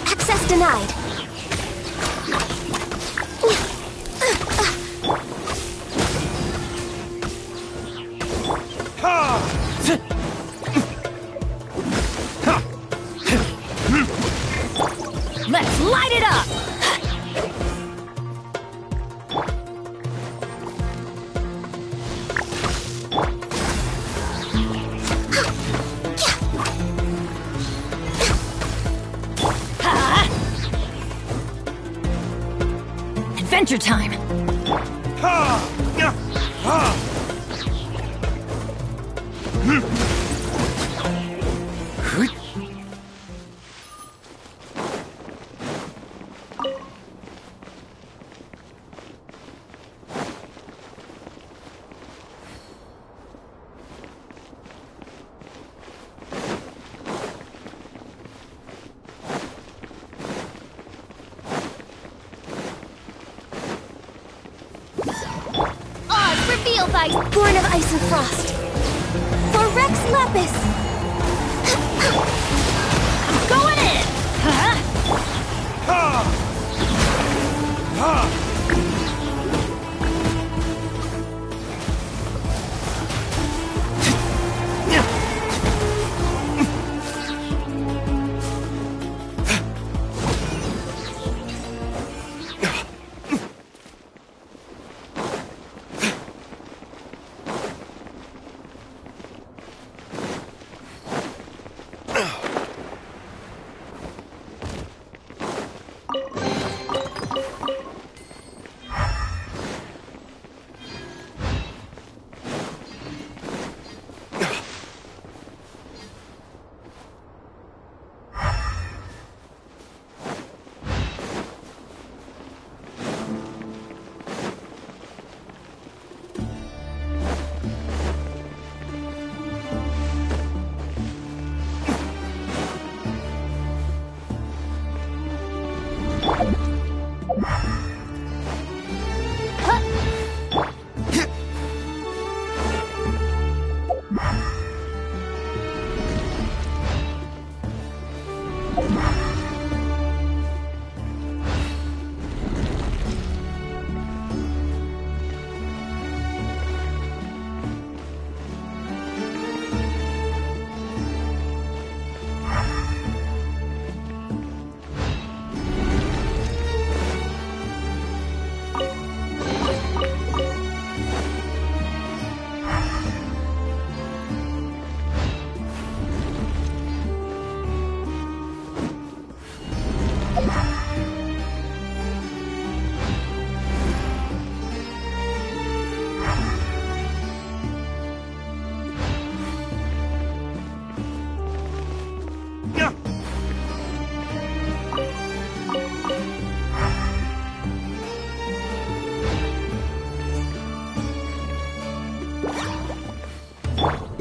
access denied. Let's light it up! Adventure time! Born of ice and frost. For Rex Lapis. I'm going in!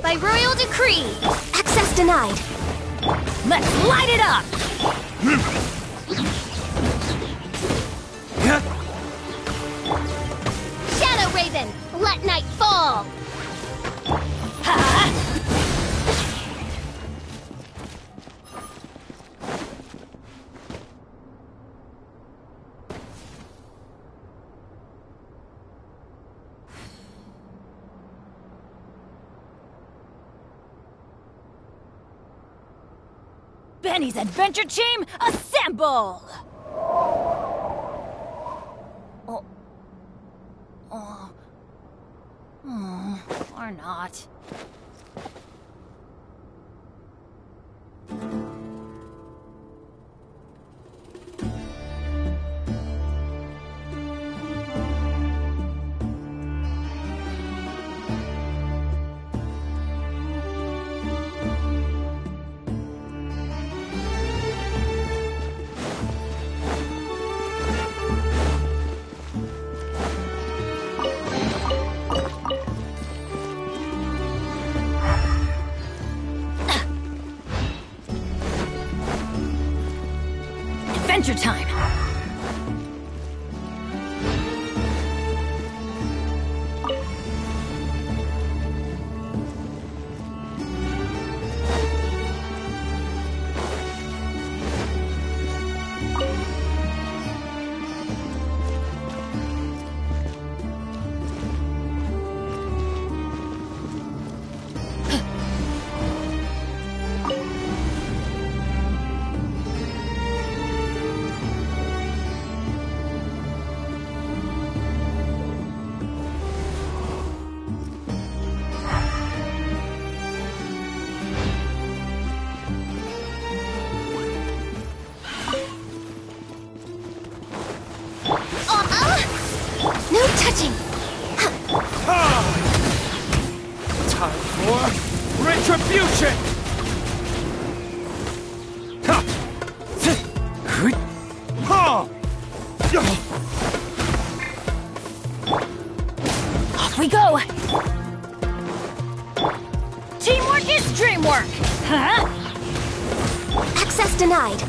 By royal decree, access denied. Let's light it up! Shadow Raven, let night fall. Benny's adventure team, assemble! Or not. Adventure time! Retribution! Off we go! Teamwork is dreamwork! Huh? Access denied.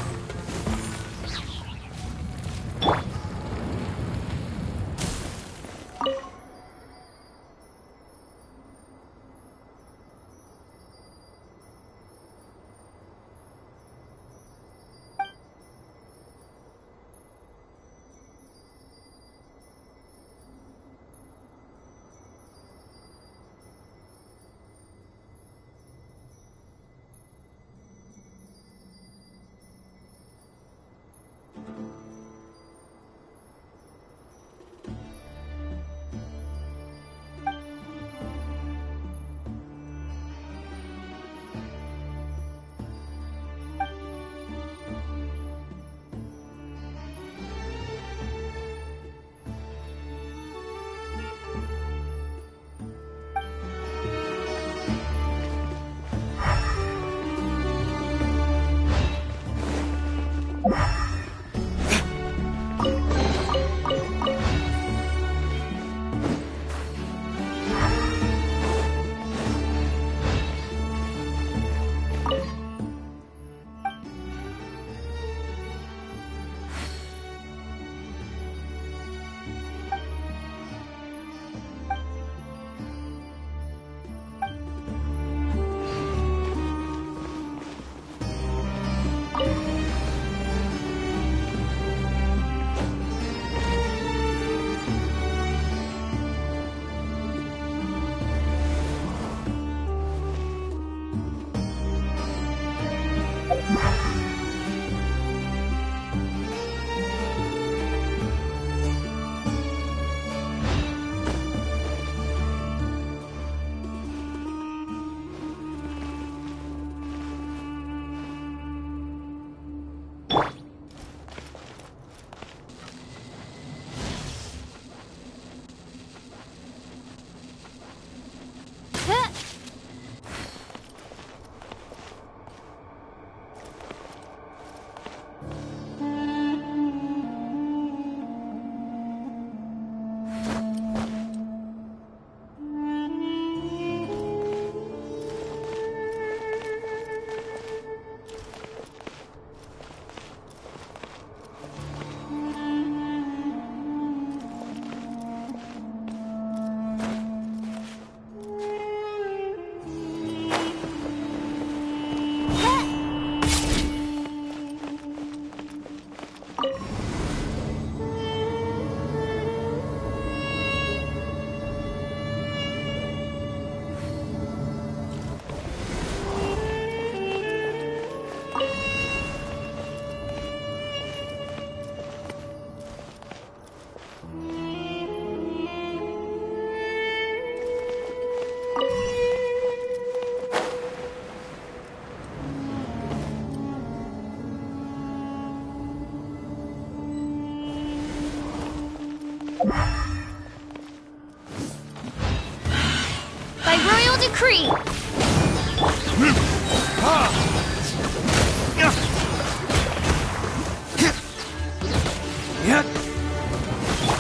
By royal decree!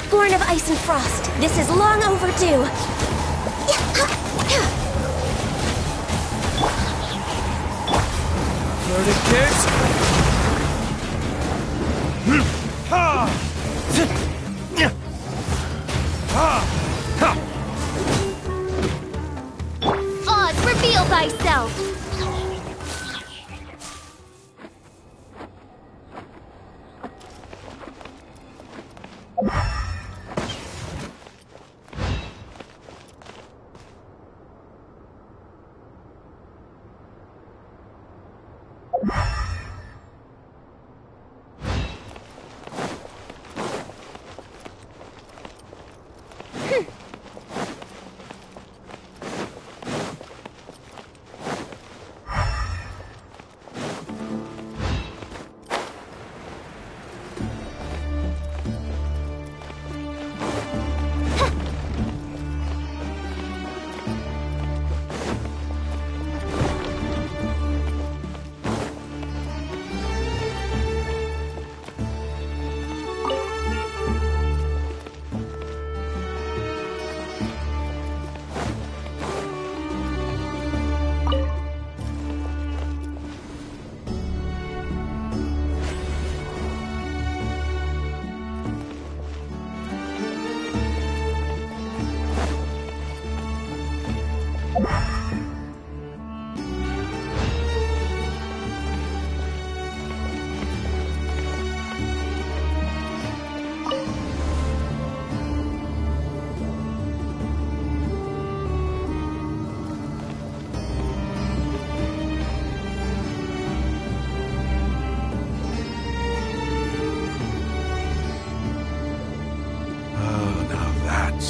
Born of ice and frost, this is long overdue. Loaded kicks. Oz, reveal thyself!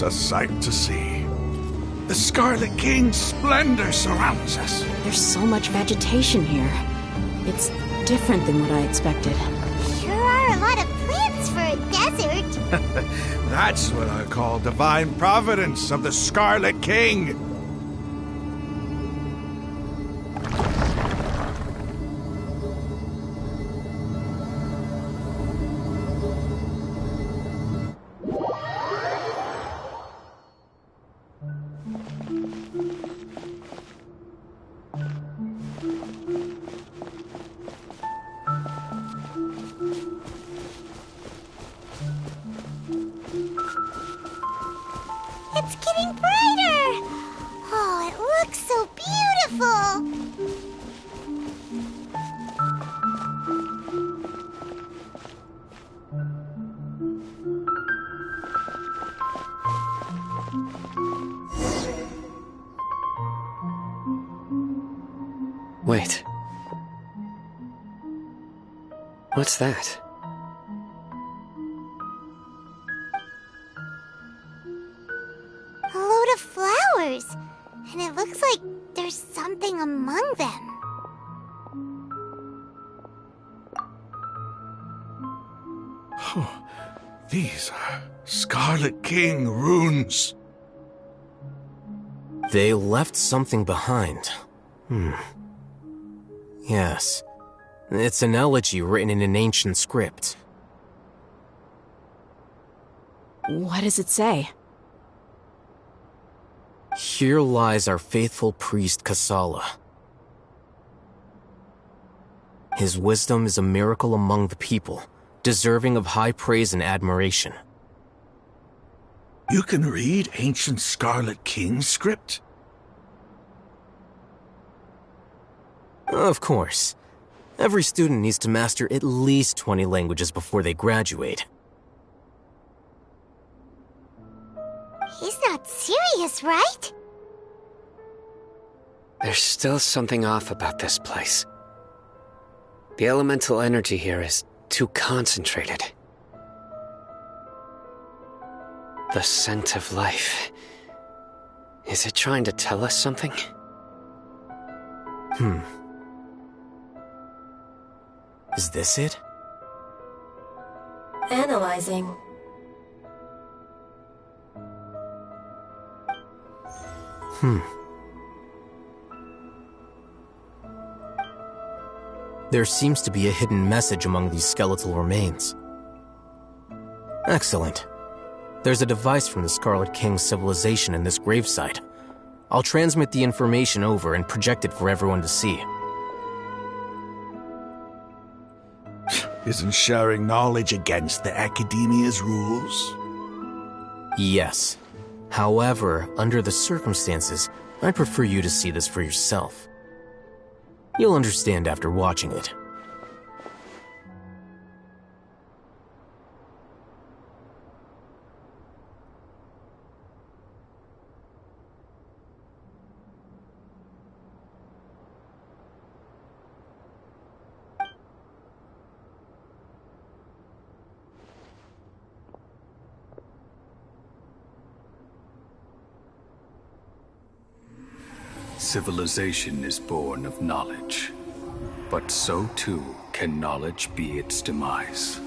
It's a sight to see. The Scarlet King's splendor surrounds us. There's so much vegetation here. It's different than what I expected. Sure are a lot of plants for a desert. That's what I call divine providence of the Scarlet King. It's getting brighter! Oh, it looks so beautiful! Wait. What's that? A load of flowers, and it looks like there's something among them. These are Scarlet King runes. They left something behind. Yes. It's an elegy written in an ancient script. What does it say? Here lies our faithful priest Kasala. His wisdom is a miracle among the people, deserving of high praise and admiration. You can read ancient Scarlet King script? Of course. Every student needs to master at least 20 languages before they graduate. He's not serious, right? There's still something off about this place. The elemental energy here is too concentrated. The scent of life. Is it trying to tell us something? Is this it? Analyzing. There seems to be a hidden message among these skeletal remains. Excellent. There's a device from the Scarlet King's civilization in this gravesite. I'll transmit the information over and project it for everyone to see. Isn't sharing knowledge against the Academia's rules? Yes. However, under the circumstances, I'd prefer you to see this for yourself. You'll understand after watching it. Civilization is born of knowledge, but so too can knowledge be its demise.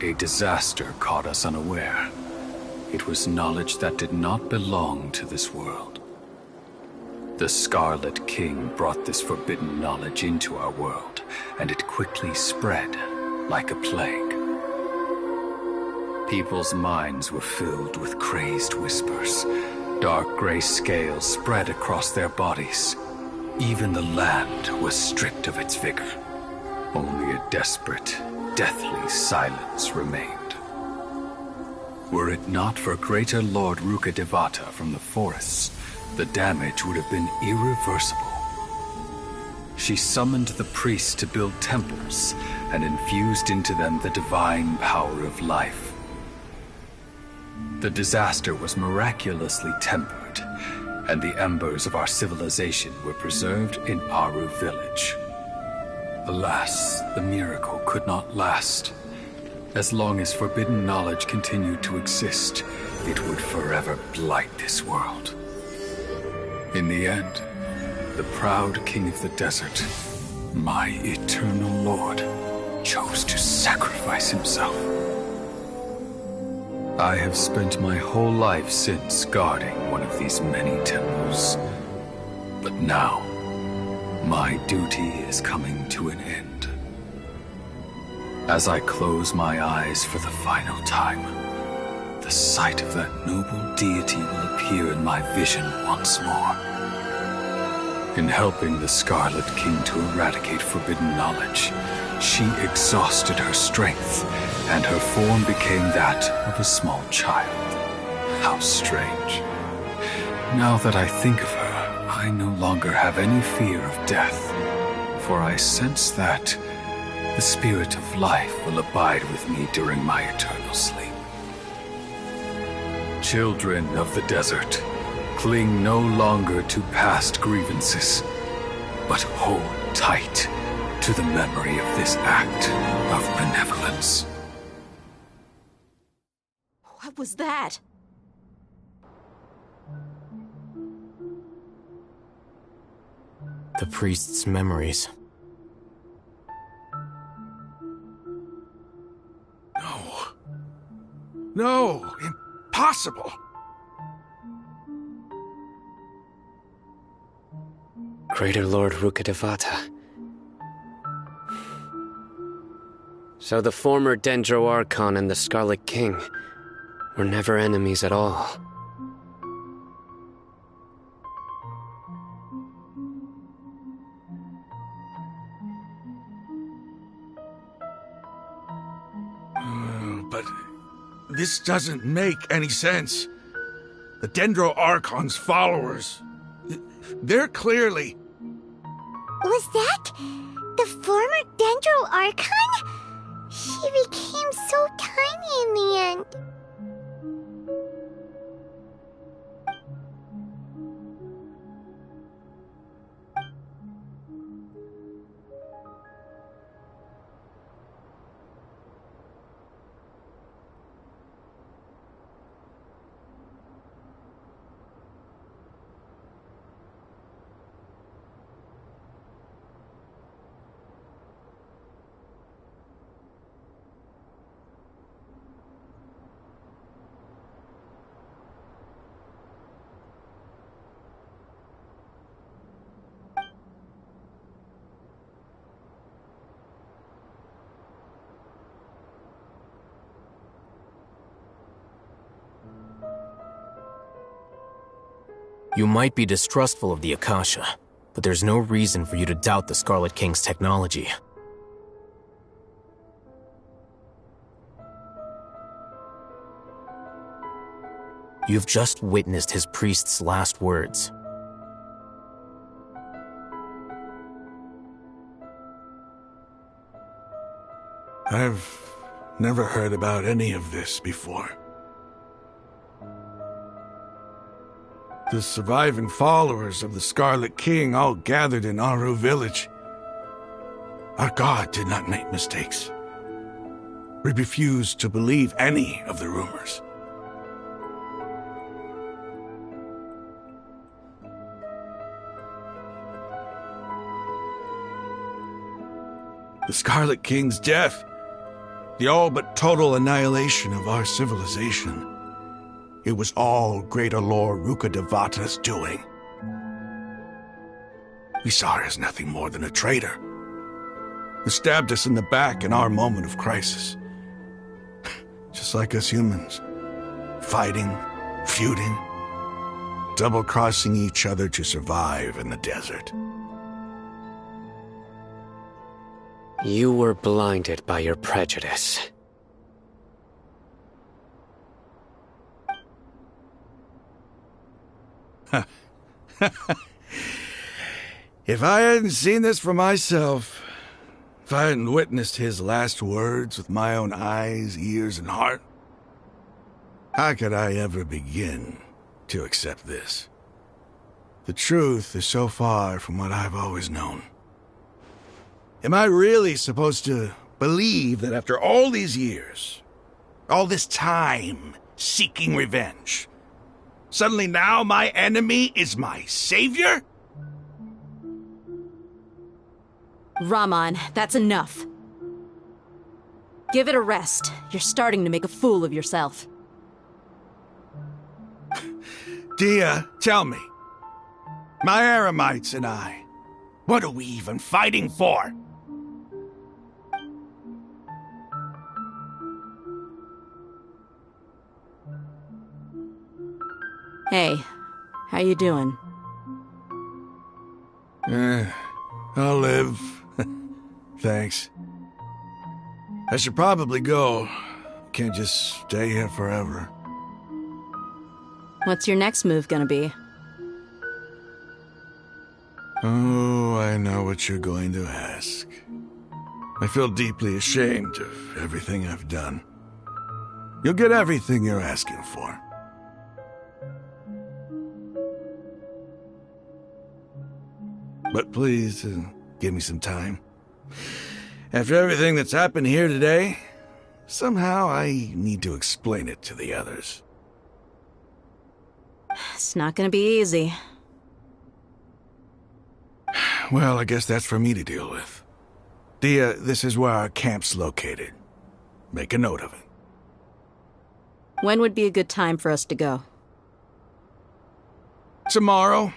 A disaster caught us unaware. It was knowledge that did not belong to this world. The Scarlet King brought this forbidden knowledge into our world, and it quickly spread like a plague. People's minds were filled with crazed whispers. Dark gray scales spread across their bodies. Even the land was stripped of its vigor. Only a desperate, deathly silence remained. Were it not for greater Lord Rukkhadevata from the forests, the damage would have been irreversible. She summoned the priests to build temples and infused into them the divine power of life. The disaster was miraculously tempered, and the embers of our civilization were preserved in Aru village. Alas, the miracle could not last. As long as forbidden knowledge continued to exist, it would forever blight this world. In the end, the proud king of the desert, my eternal lord, chose to sacrifice himself. I have spent my whole life since guarding one of these many temples. But now, my duty is coming to an end. As I close my eyes for the final time, the sight of that noble deity will appear in my vision once more. In helping the Scarlet King to eradicate forbidden knowledge, she exhausted her strength, and her form became that of a small child. How strange. Now that I think of her, I no longer have any fear of death, for I sense that the spirit of life will abide with me during my eternal sleep. Children of the desert, cling no longer to past grievances, but hold tight to the memory of this act of benevolence. What was that? The priest's memories. No, impossible. Greater Lord Rukkhadevata. So the former Dendro Archon and the Scarlet King were never enemies at all. But this doesn't make any sense. The Dendro Archon's followers, they're clearly... Was that the former Dendro Archon? She became so tiny in the end. You might be distrustful of the Akasha, but there's no reason for you to doubt the Scarlet King's technology. You've just witnessed his priest's last words. I've never heard about any of this before. The surviving followers of the Scarlet King all gathered in Aru village. Our god did not make mistakes. We refused to believe any of the rumors. The Scarlet King's death, the all but total annihilation of our civilization. It was all Greater Lord Rukkhadevata's doing. We saw her as nothing more than a traitor, who stabbed us in the back in our moment of crisis. Just like us humans, fighting, feuding, double-crossing each other to survive in the desert. You were blinded by your prejudice. If I hadn't seen this for myself, if I hadn't witnessed his last words with my own eyes, ears, and heart, how could I ever begin to accept this? The truth is so far from what I've always known. Am I really supposed to believe that after all these years, all this time seeking revenge, suddenly now my enemy is my savior? Raman, that's enough. Give it a rest. You're starting to make a fool of yourself. Dia, tell me. My Eremites and I, what are we even fighting for? Hey, how you doing? I'll live. Thanks. I should probably go. Can't just stay here forever. What's your next move gonna be? Oh, I know what you're going to ask. I feel deeply ashamed of everything I've done. You'll get everything you're asking for. But please, give me some time. After everything that's happened here today, somehow I need to explain it to the others. It's not gonna be easy. Well, I guess that's for me to deal with. Dia, this is where our camp's located. Make a note of it. When would be a good time for us to go? Tomorrow,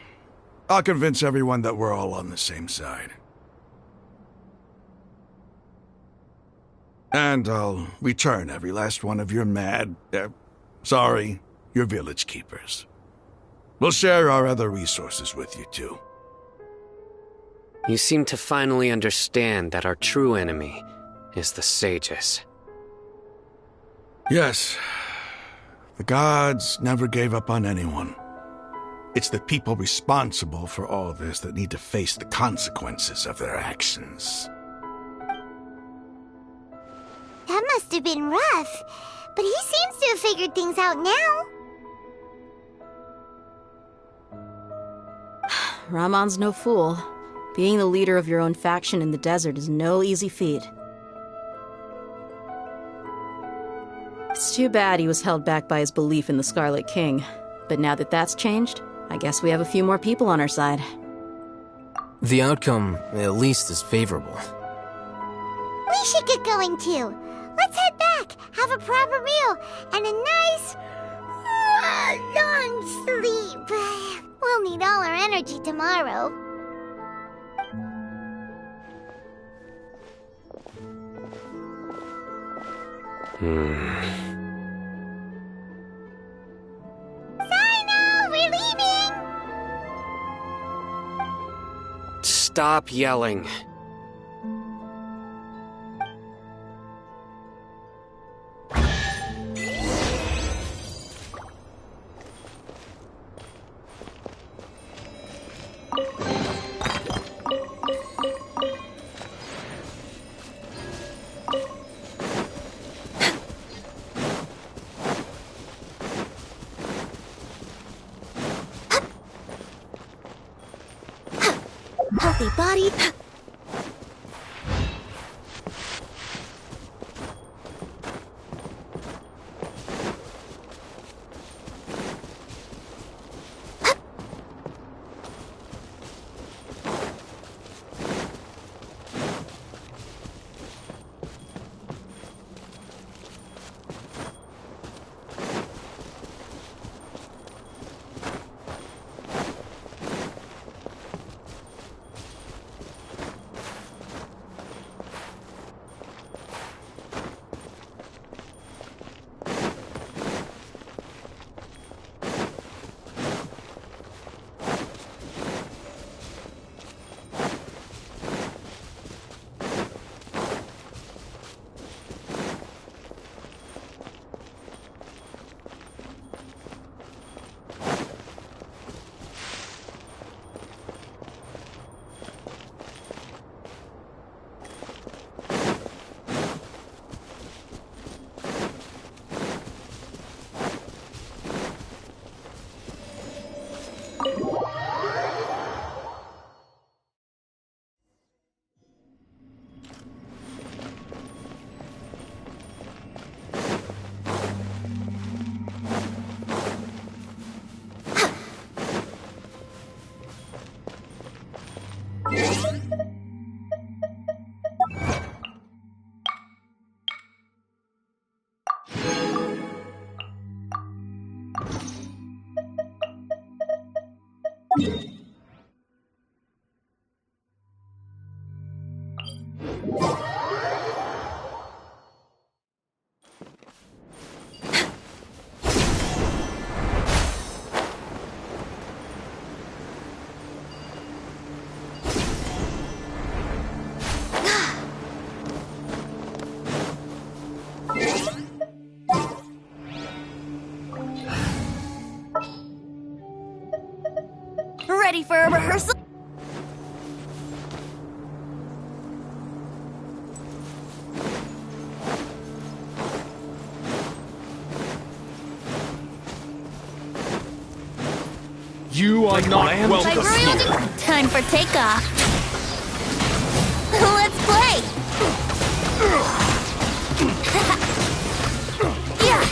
I'll convince everyone that we're all on the same side. And I'll return every last one of your your village keepers. We'll share our other resources with you, too. You seem to finally understand that our true enemy is the sages. Yes. The gods never gave up on anyone. It's the people responsible for all this that need to face the consequences of their actions. That must have been rough, but he seems to have figured things out now. Ramon's no fool. Being the leader of your own faction in the desert is no easy feat. It's too bad he was held back by his belief in the Scarlet King. But now that that's changed, I guess we have a few more people on our side. The outcome, at least, is favorable. We should get going too. Let's head back, have a proper meal, and a nice, long sleep. We'll need all our energy tomorrow. Sino, we're leaving! Stop yelling. Healthy body. ready for a rehearsal? You are not welcome here. Time for takeoff. Let's play! Yeah!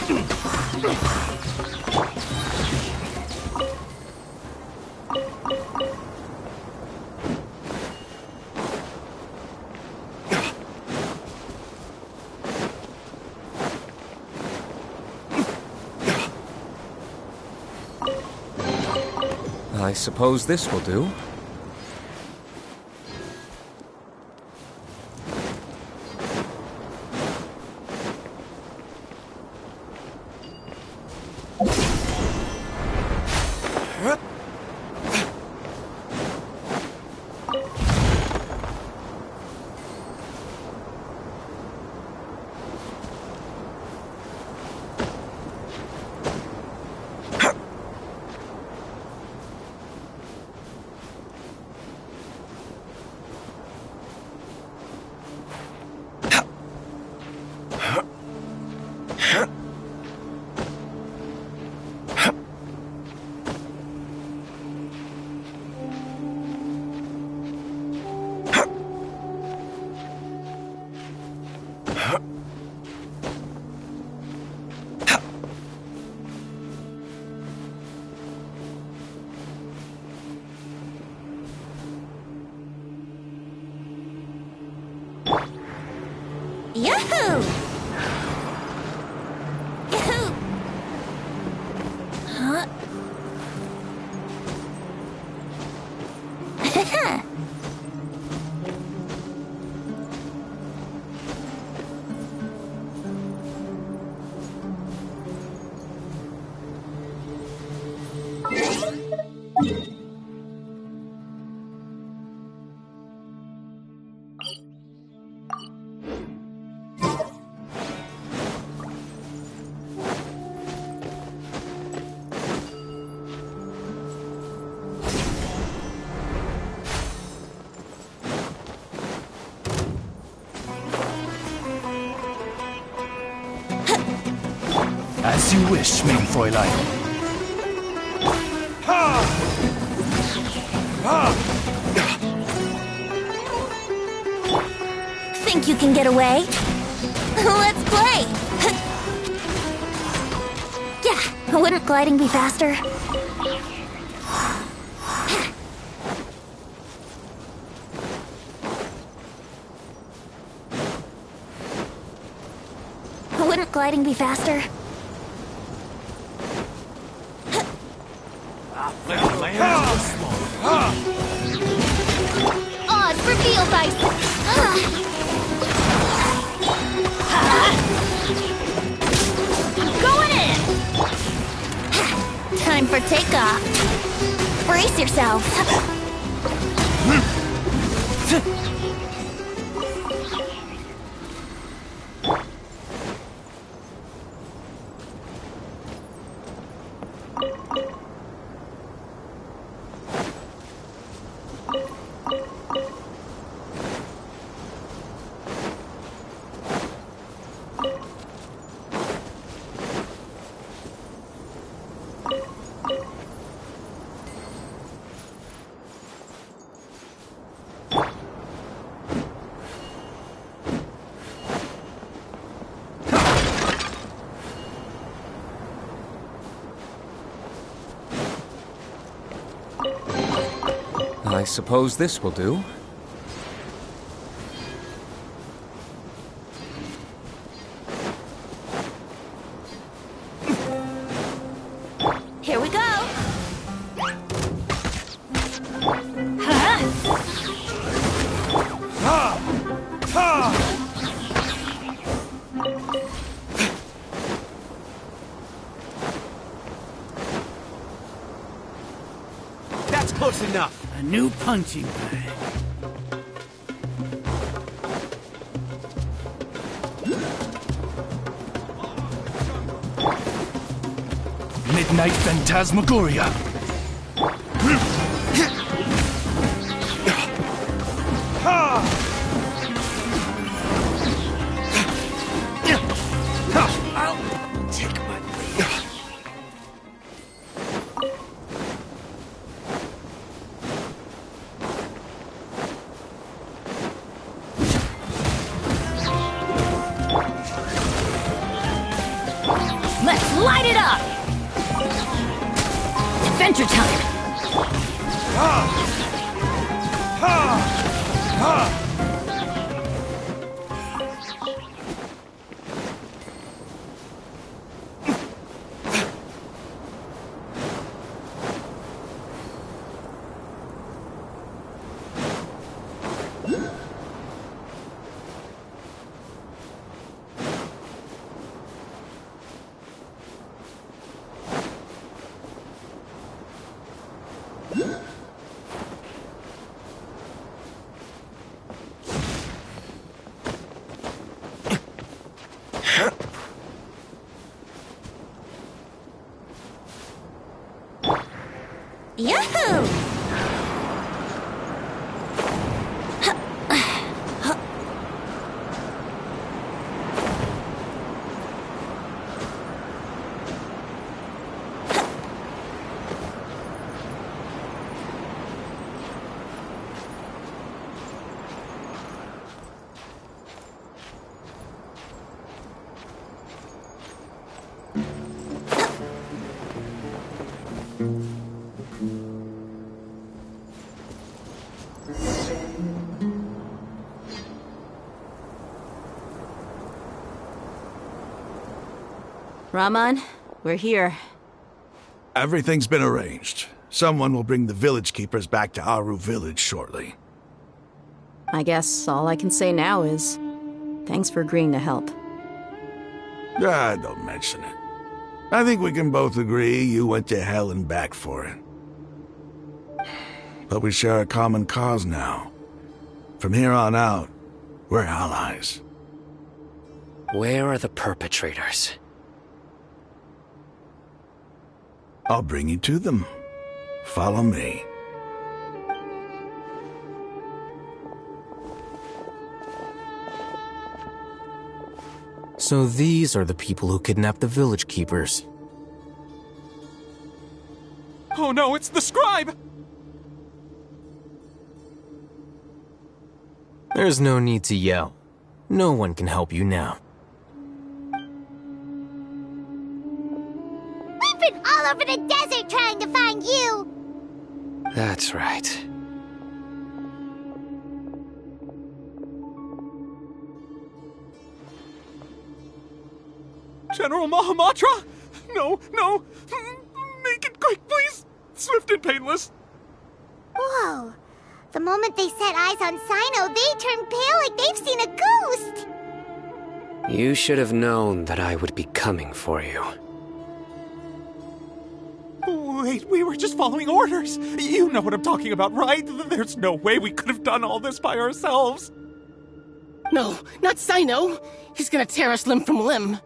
I suppose this will do. Yahoo! Yahoo! Huh? As you wish, mein Fräulein. Think you can get away? Let's play! Yeah, wouldn't gliding be faster? Wouldn't gliding be faster? Odds reveal dice! Going in! Time for takeoff. Brace yourselves. I suppose this will do. Here we go! That's close enough. A new punching bag. Midnight Phantasmagoria. Yahoo! Rahman, we're here. Everything's been arranged. Someone will bring the village keepers back to Aru village shortly. I guess all I can say now is thanks for agreeing to help. Don't mention it. I think we can both agree you went to hell and back for it. But we share a common cause now. From here on out, we're allies. Where are the perpetrators? I'll bring you to them. Follow me. So these are the people who kidnapped the village keepers. Oh no, it's the scribe! There's no need to yell. No one can help you now. We've been all over the desert trying to find you! That's right. General Mahamatra? No, no! Make it quick, please! Swift and painless! Whoa. The moment they set eyes on Sino, they turned pale like they've seen a ghost! You should have known that I would be coming for you. Wait, we were just following orders. You know what I'm talking about, right? There's no way we could have done all this by ourselves. No, not Sino. He's gonna tear us limb from limb.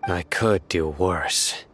I could do worse.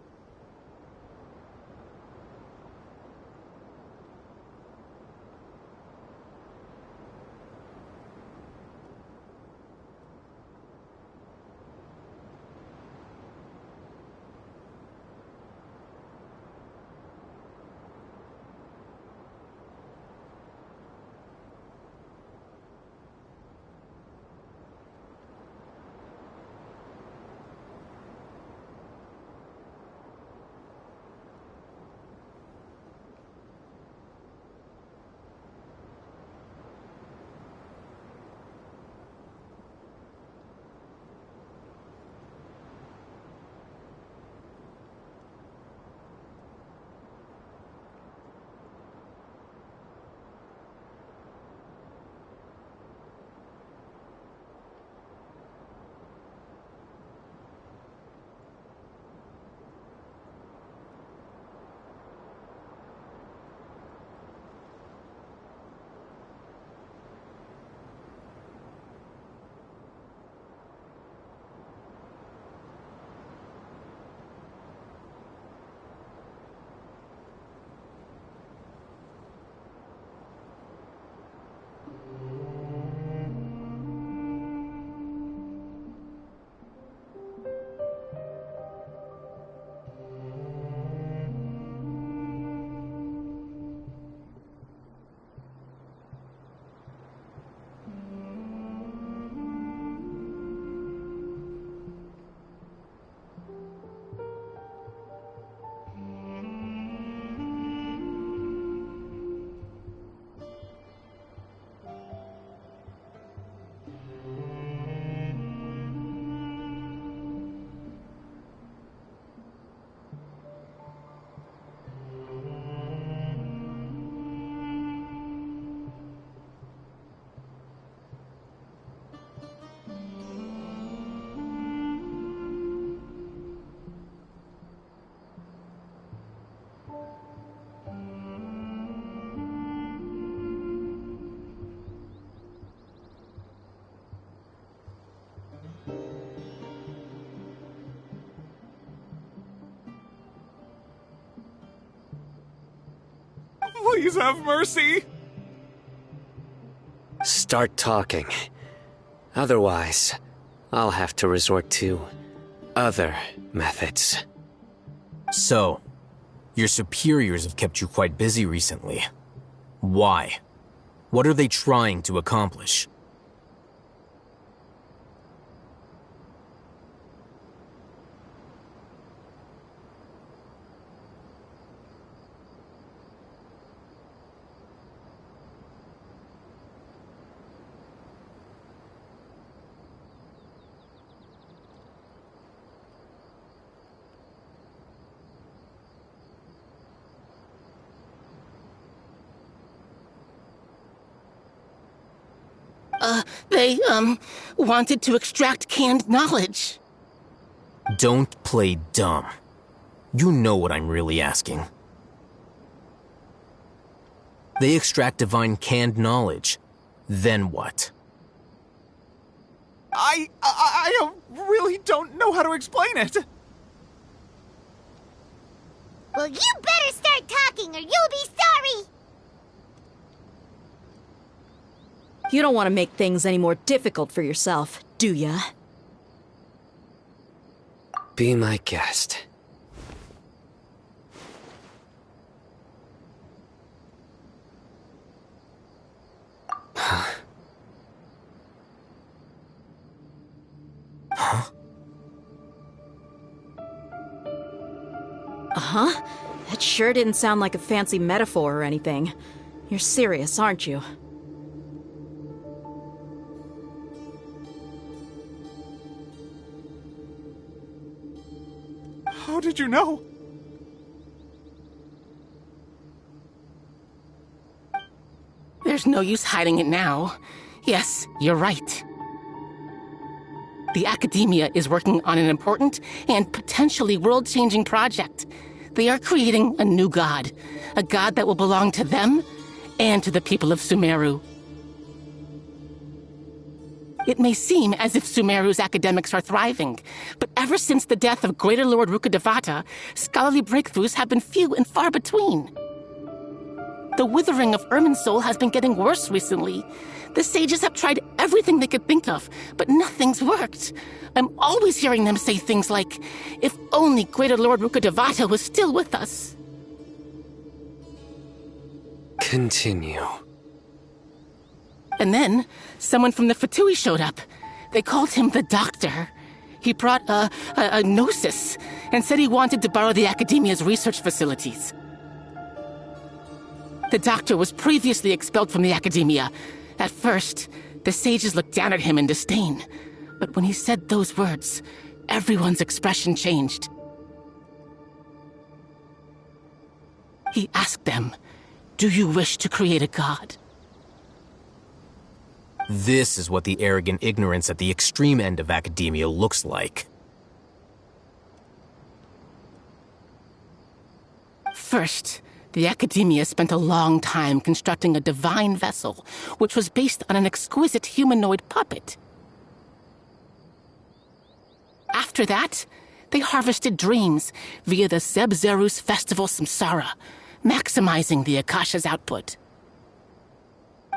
Please have mercy! Start talking. Otherwise, I'll have to resort to other methods. So, your superiors have kept you quite busy recently. Why? What are they trying to accomplish? They, wanted to extract canned knowledge. Don't play dumb. You know what I'm really asking. They extract divine canned knowledge. Then what? I really don't know how to explain it. Well, you better start talking or you'll be sorry! You don't want to make things any more difficult for yourself, do ya? Be my guest. Huh? Uh-huh. That sure didn't sound like a fancy metaphor or anything. You're serious, aren't you? How did you know? There's no use hiding it now. Yes, you're right. The Academia is working on an important and potentially world-changing project. They are creating a new god. A god that will belong to them and to the people of Sumeru. It may seem as if Sumeru's academics are thriving, but ever since the death of Greater Lord Rukkhadevata, scholarly breakthroughs have been few and far between. The withering of Irminsul has been getting worse recently. The sages have tried everything they could think of, but nothing's worked. I'm always hearing them say things like, if only Greater Lord Rukkhadevata was still with us. Continue. And then, someone from the Fatui showed up. They called him the Doctor. He brought a gnosis, and said he wanted to borrow the Academia's research facilities. The Doctor was previously expelled from the Academia. At first, the sages looked down at him in disdain. But when he said those words, everyone's expression changed. He asked them, "Do you wish to create a god?" This is what the arrogant ignorance at the extreme end of academia looks like. First, the Academia spent a long time constructing a divine vessel, which was based on an exquisite humanoid puppet. After that, they harvested dreams via the Zeb-Zerus Festival Samsara, maximizing the Akasha's output.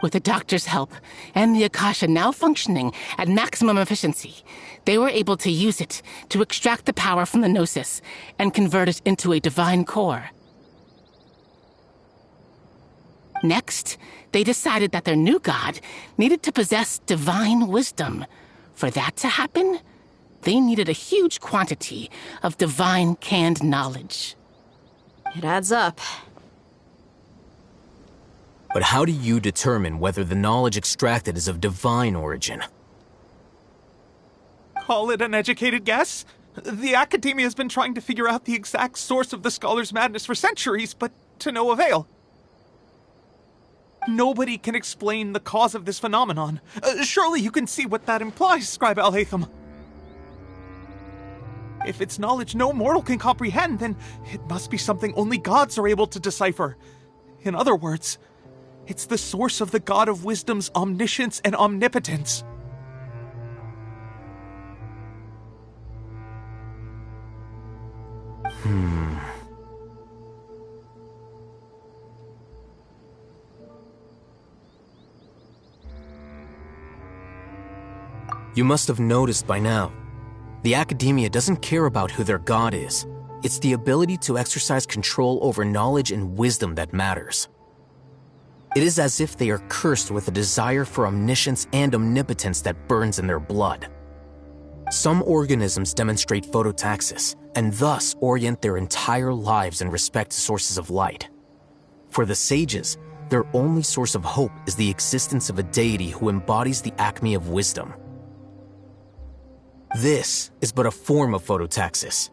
With the Doctor's help, and the Akasha now functioning at maximum efficiency, they were able to use it to extract the power from the Gnosis and convert it into a divine core. Next, they decided that their new god needed to possess divine wisdom. For that to happen, they needed a huge quantity of divine canned knowledge. It adds up. But how do you determine whether the knowledge extracted is of divine origin? Call it an educated guess? The Academia has been trying to figure out the exact source of the Scholar's madness for centuries, but to no avail. Nobody can explain the cause of this phenomenon. Surely you can see what that implies, Scribe Al-Haytham. If it's knowledge no mortal can comprehend, then it must be something only gods are able to decipher. In other words, it's the source of the God of Wisdom's omniscience and omnipotence. You must have noticed by now. The Academia doesn't care about who their god is. It's the ability to exercise control over knowledge and wisdom that matters. It is as if they are cursed with a desire for omniscience and omnipotence that burns in their blood. Some organisms demonstrate phototaxis, and thus orient their entire lives in respect to sources of light. For the sages, their only source of hope is the existence of a deity who embodies the acme of wisdom. This is but a form of phototaxis.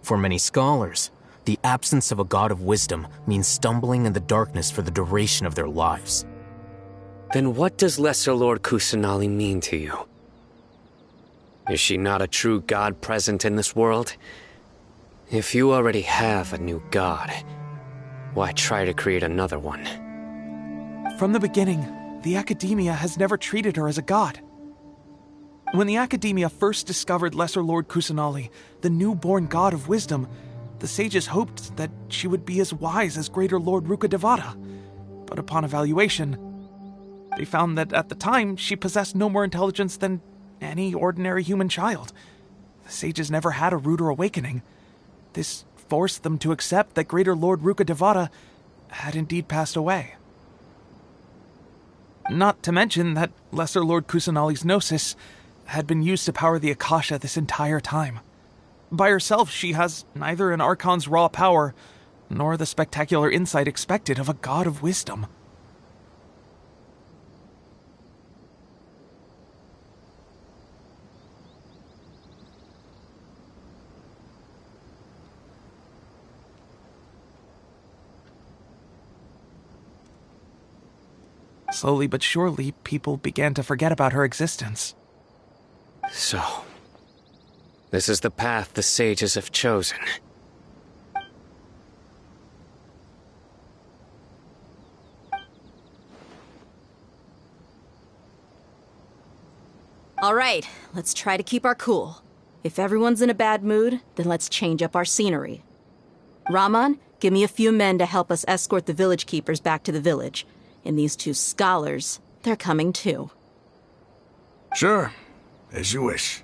For many scholars, the absence of a god of wisdom means stumbling in the darkness for the duration of their lives. Then what does Lesser Lord Kusanali mean to you? Is she not a true god present in this world? If you already have a new god, why try to create another one? From the beginning, the Academia has never treated her as a god. When the Academia first discovered Lesser Lord Kusanali, the newborn god of wisdom, the sages hoped that she would be as wise as Greater Lord Rukkhadevata. But upon evaluation, they found that at the time she possessed no more intelligence than any ordinary human child. The sages never had a ruder awakening. This forced them to accept that Greater Lord Rukkhadevata had indeed passed away. Not to mention that Lesser Lord Kusanali's gnosis had been used to power the Akasha this entire time. By herself, she has neither an Archon's raw power, nor the spectacular insight expected of a god of wisdom. Slowly but surely, people began to forget about her existence. So, this is the path the sages have chosen. All right, let's try to keep our cool. If everyone's in a bad mood, then let's change up our scenery. Rahman, give me a few men to help us escort the village keepers back to the village. And these two scholars, they're coming too. Sure, as you wish.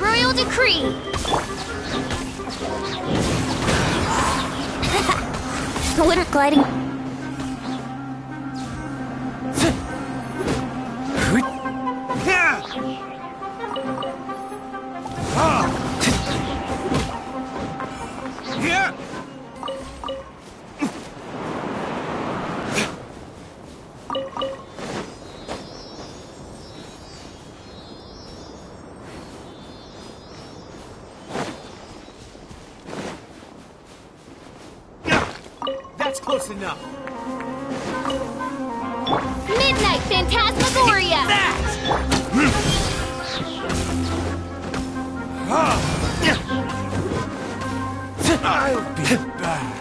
royal decree. Water gliding. That's close enough. Midnight Phantasmagoria. I'll be back.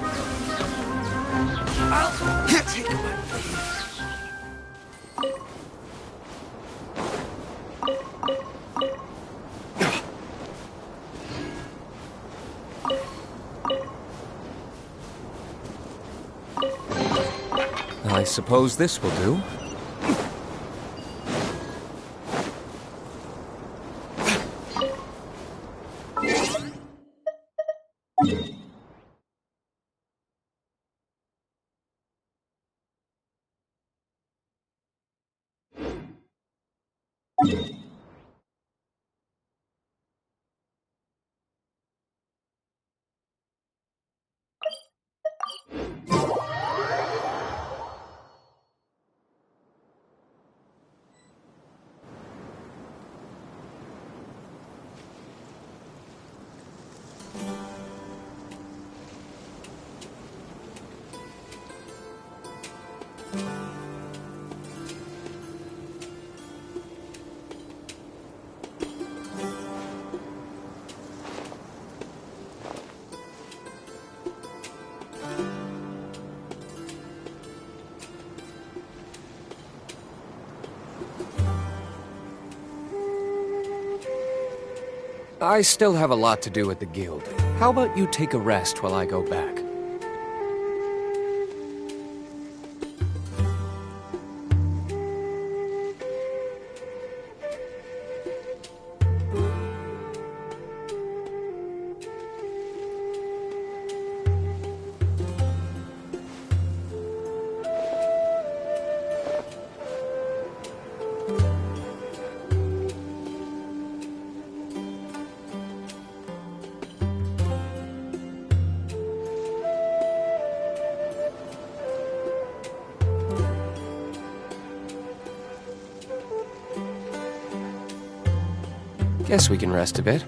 I'll take my leave. I suppose this will do. I still have a lot to do at the guild. How about you take a rest while I go back? Guess we can rest a bit.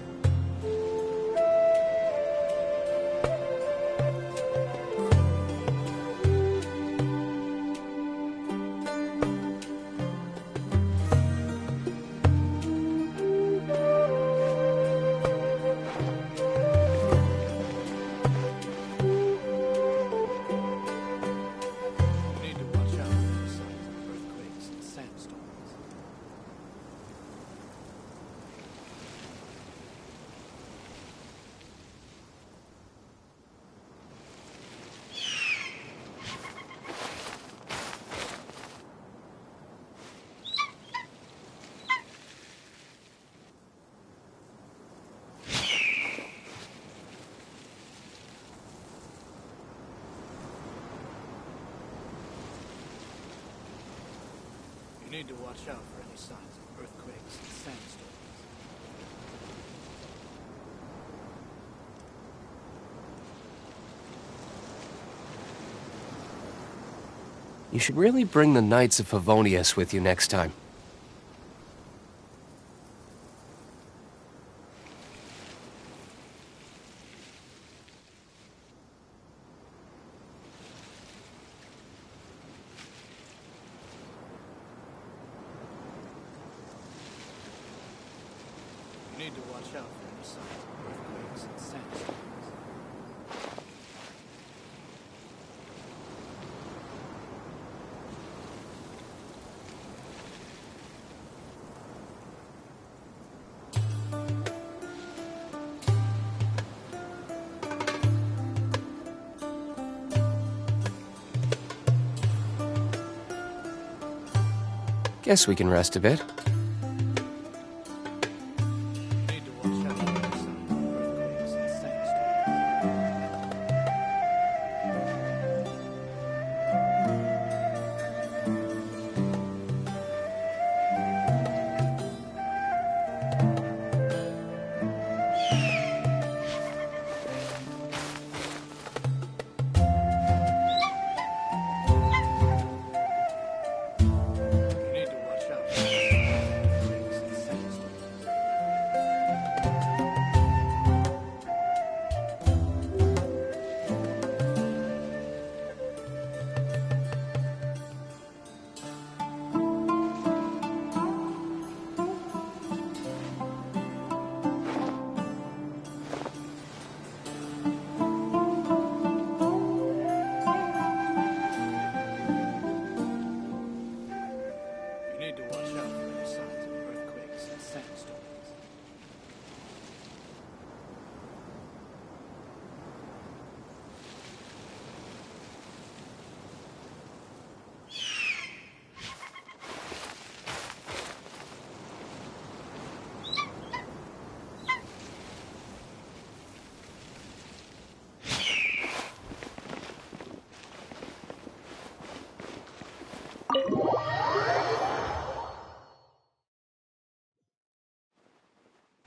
You need to watch out for any signs of earthquakes and sandstorms. You should really bring the Knights of Favonius with you next time. You need to watch out for any signs of earthquakes and sandstorms. Guess we can rest a bit. You need to watch out.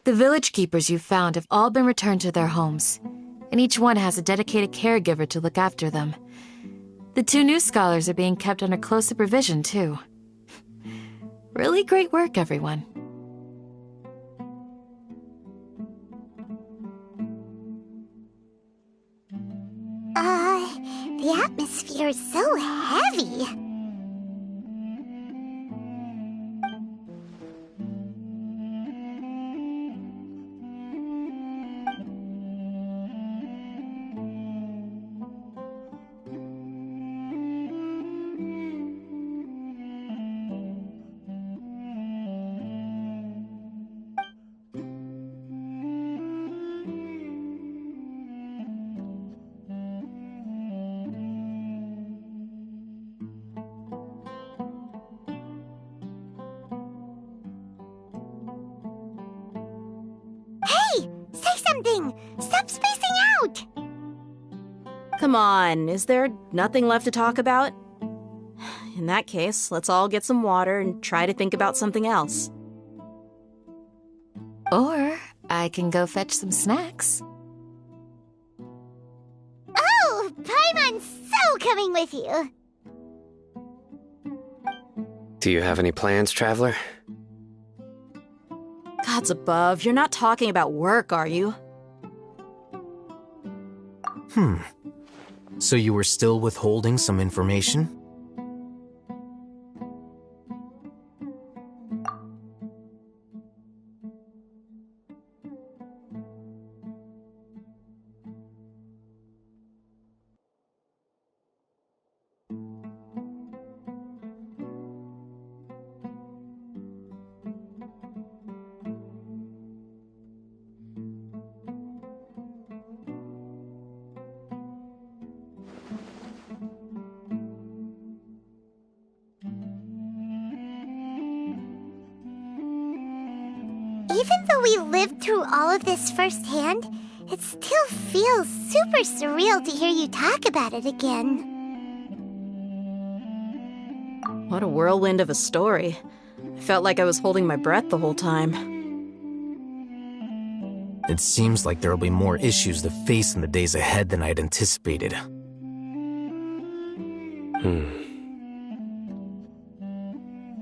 The village keepers you've found have all been returned to their homes, and each one has a dedicated caregiver to look after them. The 2 new scholars are being kept under close supervision, too. Really great work, everyone. The atmosphere is so heavy. Stop spacing out! Come on, is there nothing left to talk about? In that case, let's all get some water and try to think about something else. Or I can go fetch some snacks. Oh, Paimon's so coming with you! Do you have any plans, Traveler? Gods above, you're not talking about work, are you? So you were still withholding some information? Even though we lived through all of this firsthand, it still feels super surreal to hear you talk about it again. What a whirlwind of a story. I felt like I was holding my breath the whole time. It seems like there will be more issues to face in the days ahead than I'd anticipated.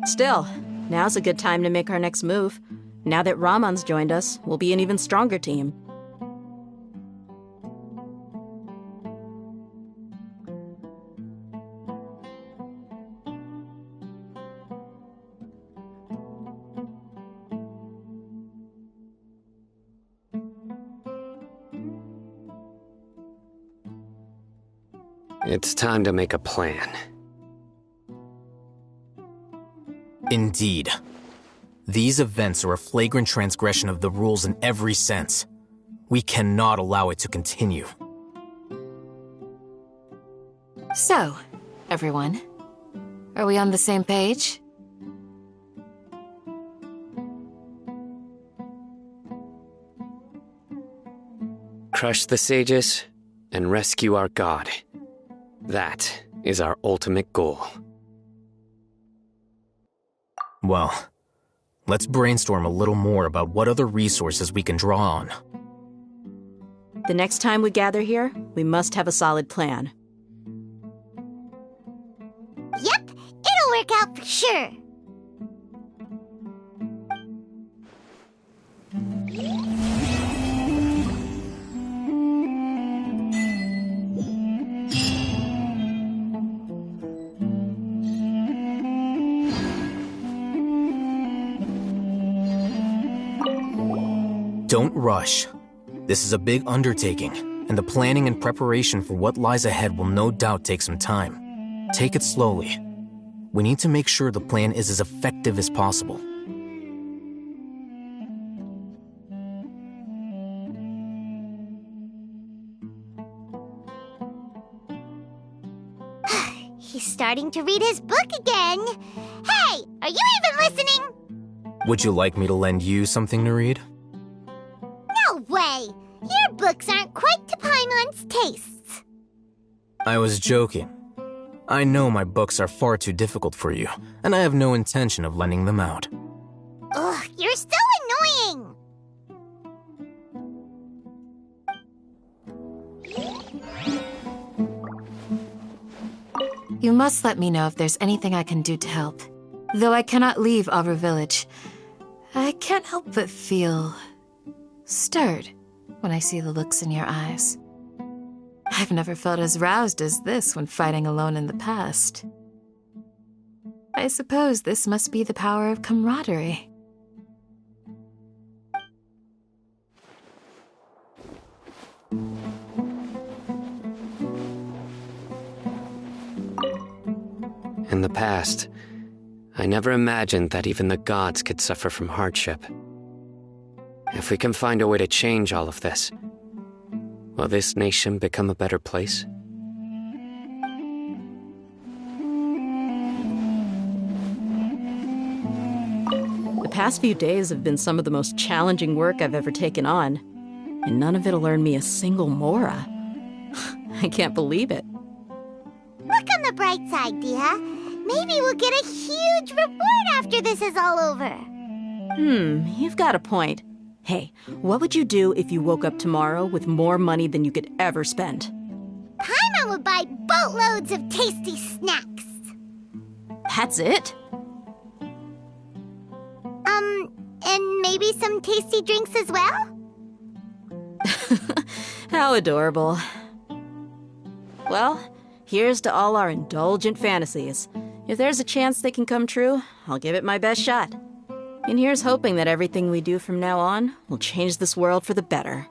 Still, now's a good time to make our next move. Now that Ramon's joined us, we'll be an even stronger team. It's time to make a plan. Indeed. These events are a flagrant transgression of the rules in every sense. We cannot allow it to continue. So, everyone, are we on the same page? Crush the sages and rescue our god. That is our ultimate goal. Well, let's brainstorm a little more about what other resources we can draw on. The next time we gather here, we must have a solid plan. Yep, it'll work out for sure. Don't rush. This is a big undertaking, and the planning and preparation for what lies ahead will no doubt take some time. Take it slowly. We need to make sure the plan is as effective as possible. He's starting to read his book again. Hey, are you even listening? Would you like me to lend you something to read? No way! Your books aren't quite to Paimon's tastes. I was joking. I know my books are far too difficult for you, and I have no intention of lending them out. Ugh, you're so annoying! You must let me know if there's anything I can do to help. Though I cannot leave Avra Village, I can't help but feel stirred when I see the looks in your eyes. I've never felt as roused as this when fighting alone in the past. I suppose this must be the power of camaraderie. In the past, I never imagined that even the gods could suffer from hardship. If we can find a way to change all of this, will this nation become a better place? The past few days have been some of the most challenging work I've ever taken on, and none of it'll earn me a single mora. I can't believe it. Look on the bright side, Dia. Maybe we'll get a huge reward after this is all over. You've got a point. Hey, what would you do if you woke up tomorrow with more money than you could ever spend? Paimon would buy boatloads of tasty snacks. That's it? And maybe some tasty drinks as well? How adorable. Well, here's to all our indulgent fantasies. If there's a chance they can come true, I'll give it my best shot. And here's hoping that everything we do from now on will change this world for the better.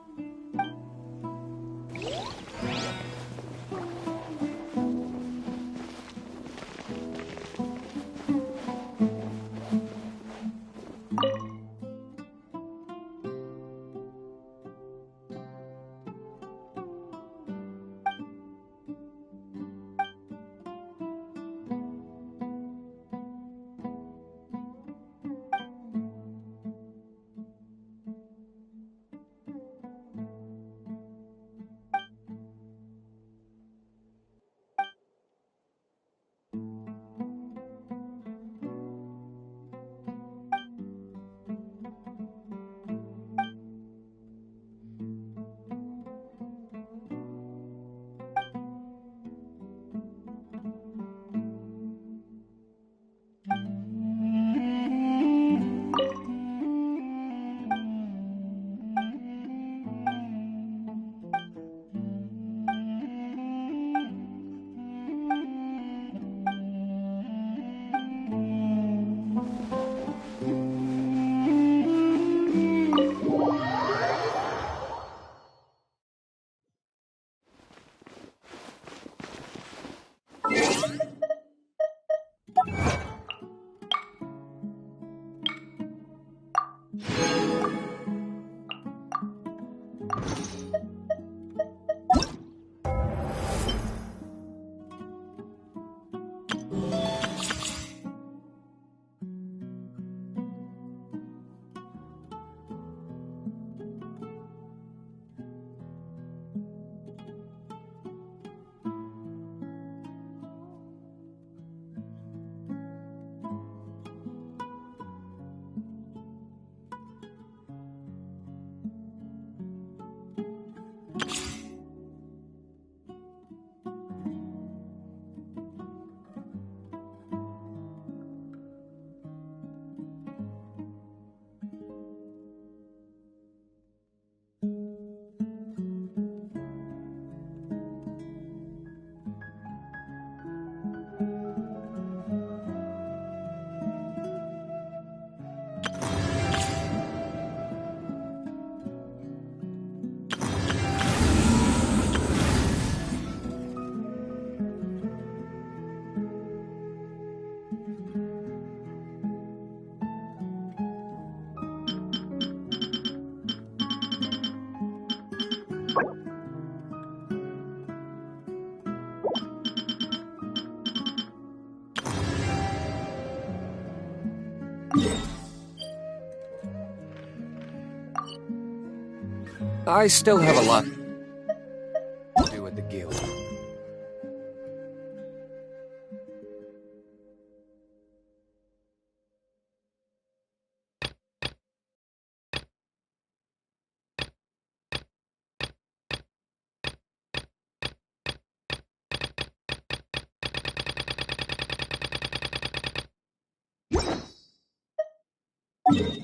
I still have a lot to do with the guild.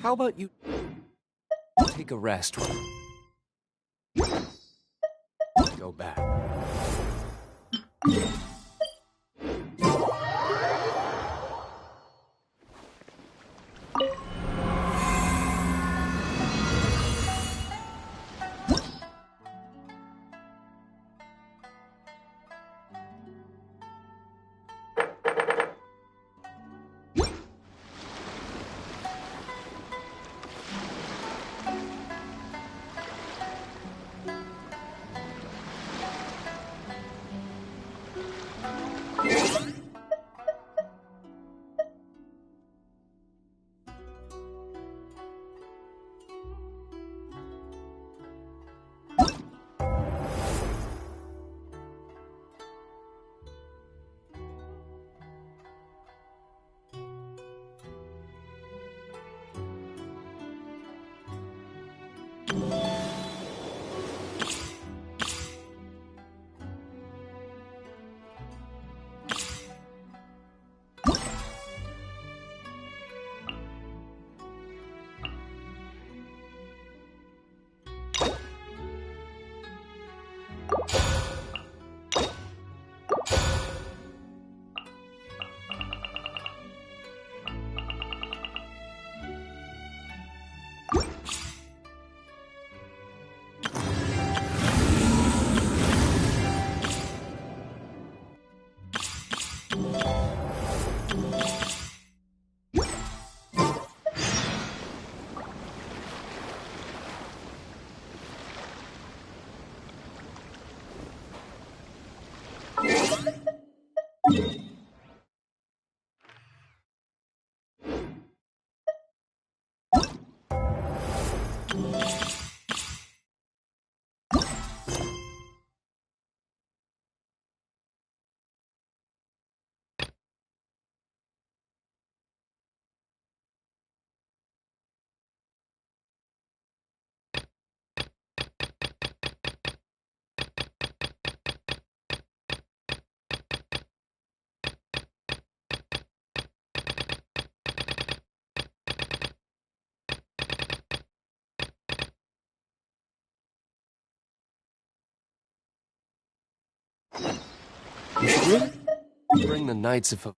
How about you take a rest? Go back. You should really bring the Knights of...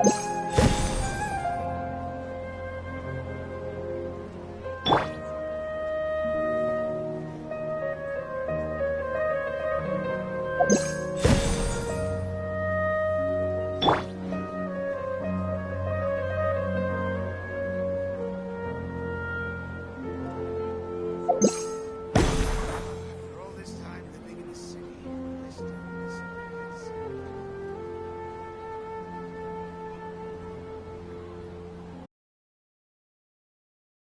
you you.